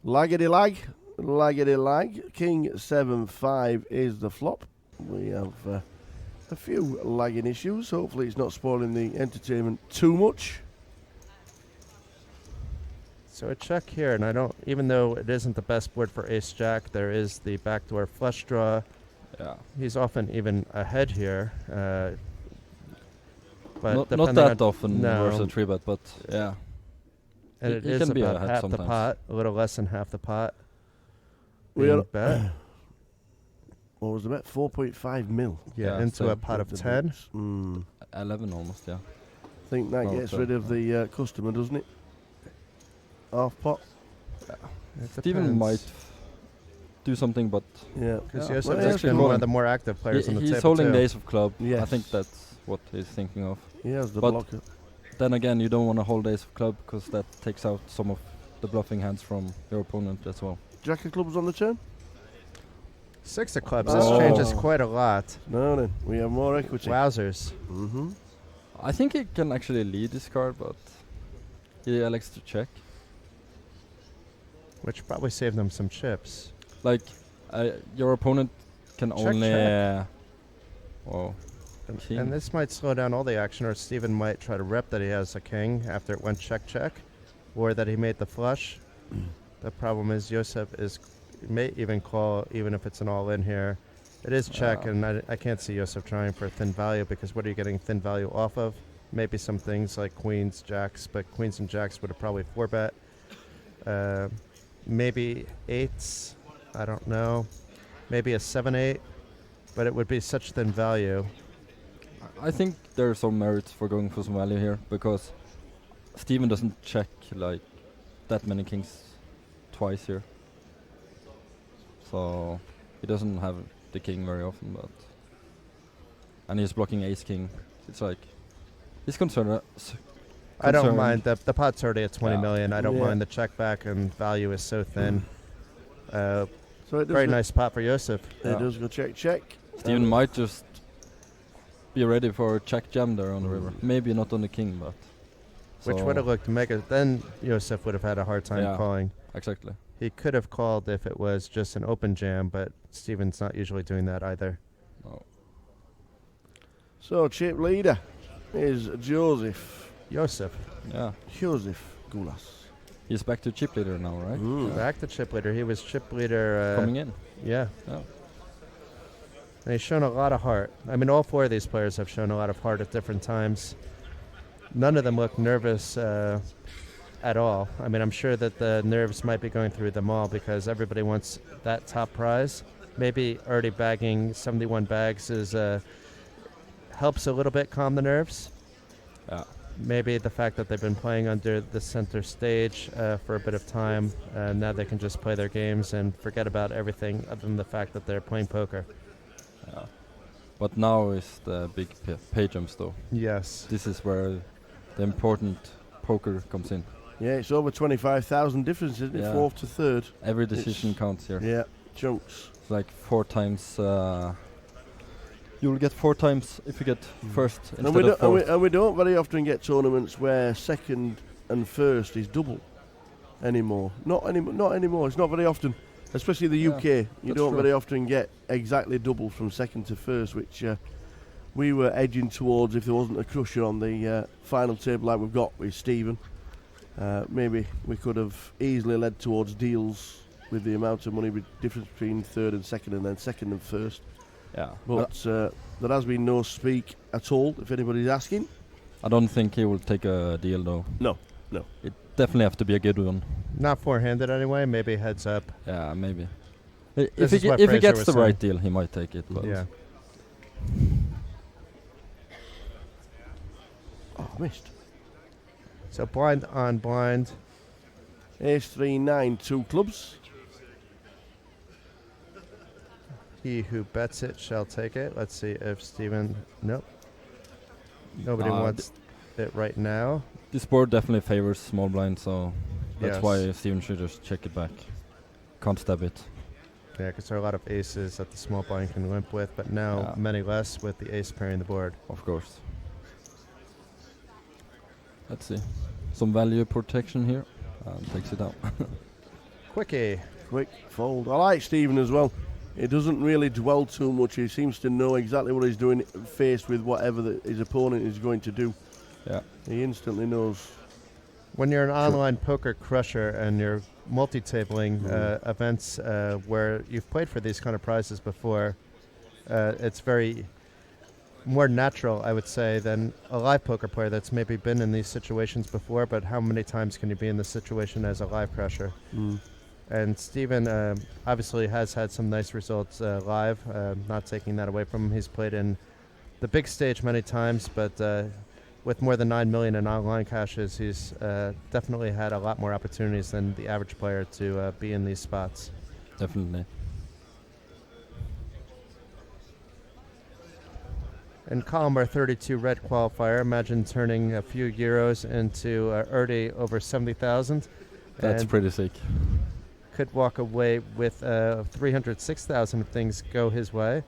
Laggedy lag. Laggedy lag. King 7-5 is the flop. We have a few lagging issues. Hopefully it's not spoiling the entertainment too much. So a check here, and I don't, even though it isn't the best board for ace jack, there is the backdoor flush draw. Yeah. He's often even ahead here. But Not depending that on, often no. versus 3-bet, but yeah. and he- it he is can be about ahead half the sometimes. pot, a little less than half the pot. We being are- bet. What was the bet? 4.5 mil. Yeah, Yeah, into so a pot of The 10. bets. Mm. 11 almost, yeah. I think that Oh, gets so- rid of the customer, doesn't it? Half pot. It Steven depends. might do something, but Yeah. Because Yeah. Josef Well, is yeah, actually come one on. of the more active players on the he's table holding too. the ace of club. I Yes. think that's what he's thinking of. He has the But- blocker. Then again, you don't want to hold ace of club because that takes out some of the bluffing hands from your opponent as well. Jack of clubs on the turn? 6 of clubs. This Oh. changes quite a lot. No, then. We have more equity. Wowzers. Mm-hmm. I think he can actually lead this card, but he likes to check. Which probably saved them some chips. Like, your opponent can Check, only. check. Whoa. King. And this might slow down all the action, or Steven might try to rep that he has a king after it went check check, or that he made the flush. The problem is Josef may even call even if it's an all in here. It is check, Yeah. and I can't see Josef trying for a thin value, because what are you getting thin value off of? Maybe some things like queens, jacks, but queens and jacks would have probably 4-bet. Maybe 8s, I don't know. Maybe a 7-8, but it would be such thin value. I think there are some merits for going for some value here because Steven doesn't check like that many kings twice here. So he doesn't have the king very often, but and he's blocking ace king. It's like he's concerned. I don't concerned. mind. The pot's already at 20 Yeah. million. I don't Yeah. mind the check back, and value is so thin. So it does Very go, nice pot for Josef. It does go check, check. Steven might just be ready for a check jam there on the river. Maybe not on the king, but Which so- would have looked mega. Then Josef would have had a hard time Yeah. calling. exactly. He could have called if it was just an open jam, but Steven's not usually doing that either. No. So chip leader is Joseph. Josef, Yeah, Joseph Gulas. he's back to chip leader now, right? Mm. back to chip leader. He was chip leader. Coming in. Yeah. Yeah. And he's shown a lot of heart. I mean, all 4 of these players have shown a lot of heart at different times. None of them look nervous at all. I mean, I'm sure that the nerves might be going through them all because everybody wants that top prize. Maybe already bagging 71 bags is helps a little bit calm the nerves. Yeah. Maybe the fact that they've been playing under the center stage for a bit of time, now they can just play their games and forget about everything other than the fact that they're playing poker. Yeah. But now is the big pay jumps though. Yes. This is where the important poker comes in. Yeah, it's over 25,000 difference, isn't it? Yeah. 4th to 3rd. Every decision counts here. Yeah, chunks. It's like 4 times. You will get 4 times if you get first And instead we, of don't, and, we, 4th. and we don't very often get tournaments where second and first is double. anymore. Not anymore. It's not very often, especially the UK. You that's don't true. very often get exactly double from second to first, which we were edging towards if there wasn't a crusher on the final table like we've got with Stephen. Maybe we could have easily led towards deals with the amount of money with difference between third and second, and then second and first. Yeah. But there has been no speak at all, if anybody's asking. I don't think he will take a deal though. No. It definitely have to be a good one. Not four-handed anyway. Maybe heads up. Yeah, maybe. This If is he what if he Fraser gets was the right saying. deal, he might take it. But Yeah. Oh, missed. So blind on blind. Ace 3 9, 2 clubs. He who bets it shall take it. Let's see if Stephen. Nope. Nobody wants it right now. this board definitely favors small blind, so that's Yes. why Steven should just check it back. Can't stab it. Yeah, because there are a lot of aces that the small blind can limp with, but now Yeah. many less with the ace pairing the board. Of course. Let's see. Some value protection here. Takes it out. Quickie. Quick fold. I like Stephen as well. He doesn't really dwell too much. He seems to know exactly what he's doing faced with whatever his opponent is going to do. Yeah. He instantly knows. When you're an online poker crusher and you're multi-tabling events where you've played for these kind of prizes before, it's very more natural, I would say, than a live poker player that's maybe been in these situations before, but how many times can you be in this situation as a live crusher? And Stephen obviously has had some nice results live, not taking that away from him. He's played in the big stage many times, but with more than 9 million in online cashes, he's definitely had a lot more opportunities than the average player to be in these spots. Definitely. And column our 32 red qualifier. Imagine turning a few euros into Erdi over 70,000. That's and pretty sick. could walk away with 306,000 if things go his way.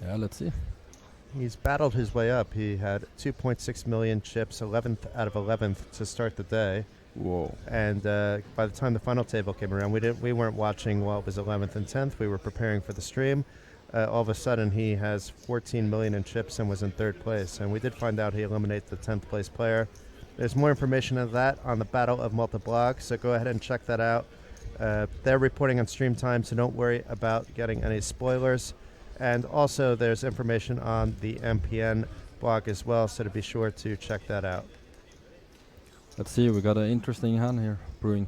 Yeah, let's see. He's battled his way up. He had 2.6 million chips, 11th out of 11th to start the day. Whoa. And by the time the final table came around, we weren't watching while it was 11th and 10th. We were preparing for the stream. All of a sudden, he has 14 million in chips and was in third place. And we did find out he eliminated the 10th place player. There's more information on that on the Battle of Malta blog, so go ahead and check that out. They're reporting on stream time, so don't worry about getting any spoilers. And also, there's information on the MPN blog as well, so to be sure to check that out. Let's see. We got an interesting hand here brewing.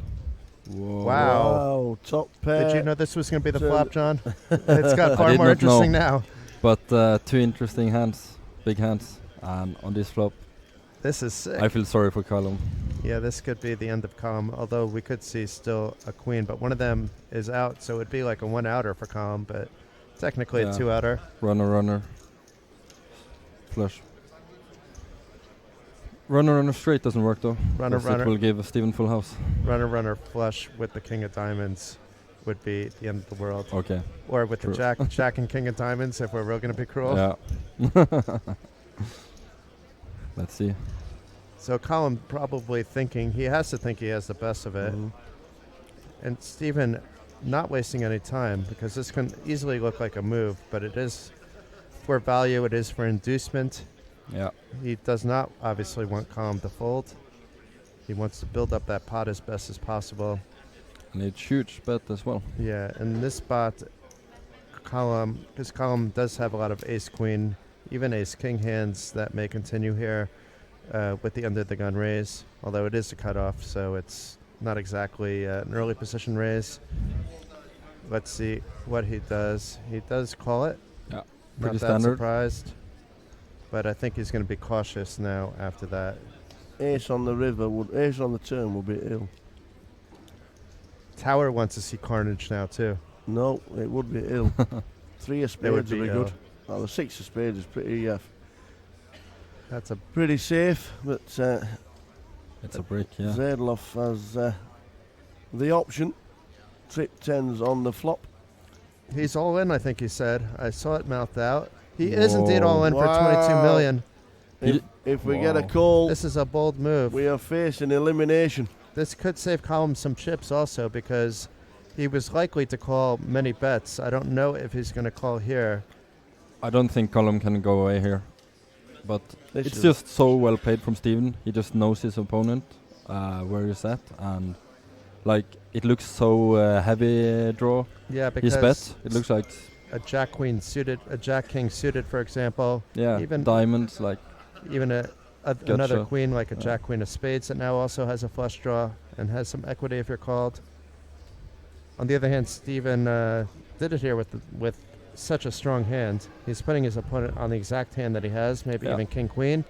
Whoa. Wow. Top pair. Did you know this was going to be the So- flop, John? It's got far did more not interesting know. now. But two interesting hands, big hands, and on this flop, This is sick. I feel sorry for Callum. Yeah, this could be the end of column, although we could see still a queen, but one of them is out, so it would be like a one-outer for column, but technically a Yeah. two-outer. Runner, flush. Runner straight doesn't work though. Runner, 'cause runner. It will give Steven full house. Runner flush with the king of diamonds would be the end of the world. Okay. Or with True. the jack and king of diamonds, if we're real going to be cruel. Yeah. Let's see. So column probably thinking, he has to think he has the best of it. And Stephen not wasting any time, because this can easily look like a move, but it is for value, it is for inducement. Yeah. He does not obviously want column to fold. He wants to build up that pot as best as possible. And it's huge bet as well. Yeah, in this spot, column, his column does have a lot of ace queen, even ace king hands that may continue here with the under the gun raise, although it is a cutoff, so it's not exactly an early position raise. Let's see what he does. He does call it. Yeah. Not Pretty that standard. surprised. But I think he's going to be cautious now after that. Ace on the river ace on the turn will be ill. Tower wants to see carnage now too. No, it would be ill. 3 of They would spades would be be good. ill. Well, the 6 of spades is That's a pretty safe, but It's a break, yeah. Zedloff has the option. Trip 10s on the flop. He's all in, I think he said. I saw it mouthed out. He is indeed all in for Wow. 22 million. If we get a Wow. call, This is a bold move. we are facing elimination. this could save Colm some chips also, because he was likely to call many bets. I don't know if he's going to call here. I don't think Colm can go away here, but This it's is- just so well played from Steven. He just knows his opponent, where he's at, and like it looks so heavy draw. Yeah, His because bet, it looks like a Jack Queen suited, a Jack King suited, for example, yeah, even- diamonds like even another Gotcha. queen like a Yeah. Jack Queen of Spades that now also has a flush draw and has some equity if you're called. On the other hand, Steven did it here with such a strong hand. He's putting his opponent on the exact hand that he has, maybe Yeah. even King Queen.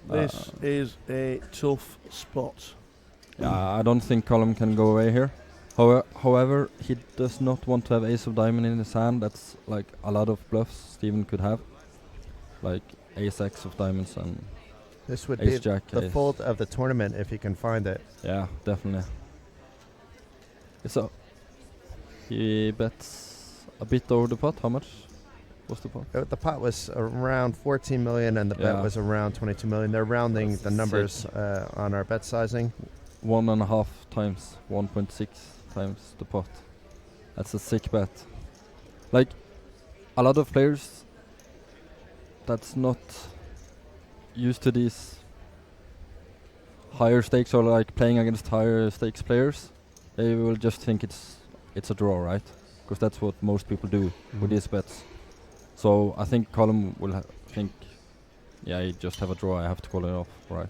This is a tough spot. I don't think Colm can go away here. However, he does not want to have ace of diamond in his hand. That's like a lot of bluffs Steven could have, like ace x of diamonds and This would ace be jack. the ace. fold of the tournament if he can find it. Yeah, definitely. So he bets a bit over the pot. How much was the pot? The pot was around 14 million and the bet Yeah. was around 22 million. They're rounding That's the numbers sick. on our bet sizing. 1.5 times, 1.6 times the pot. That's a sick bet. Like a lot of players that's not used to these higher stakes or like playing against higher stakes players, they will just think it's a draw, right? Because that's what most people do with these bets. So I think Colm will think, yeah, you just have a draw. I have to call it off, right?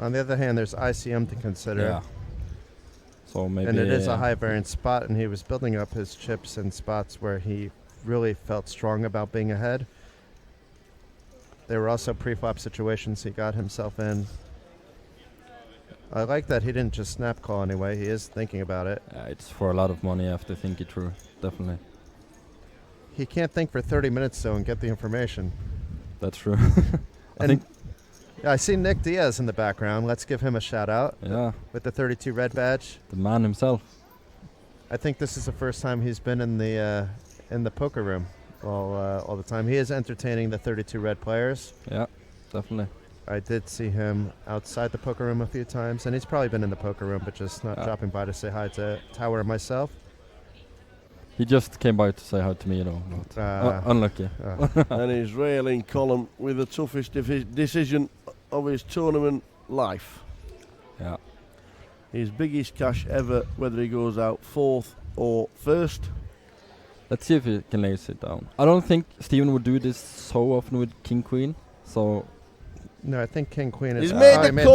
On the other hand, there's ICM to consider. Yeah. So maybe. And it is a high variance spot, and he was building up his chips in spots where he really felt strong about being ahead. There were also pre-flop situations he got himself in. I like that he didn't just snap call anyway. He is thinking about it. It's for a lot of money. I have to think it through. Definitely. He can't think for 30 minutes, though, and get the information. That's true. I And think. Yeah, I see Nick Diaz in the background. Let's give him a shout-out Yeah, with the 32 red badge. the man himself. I think this is the first time he's been in the poker room all the time. He is entertaining the 32 red players. Yeah, definitely. I did see him outside the poker room a few times, and he's probably been in the poker room, but just not Yeah. dropping by to say hi to Tower and myself. He just came by to say hi to me, but unlucky. And he's railing Colm with the toughest decision of his tournament life. Yeah. His biggest cash ever, whether he goes out fourth or first. Let's see if he can lace it down. I don't think Steven would do this so often with King Queen. So No, I think King Queen is. He's made he the made call.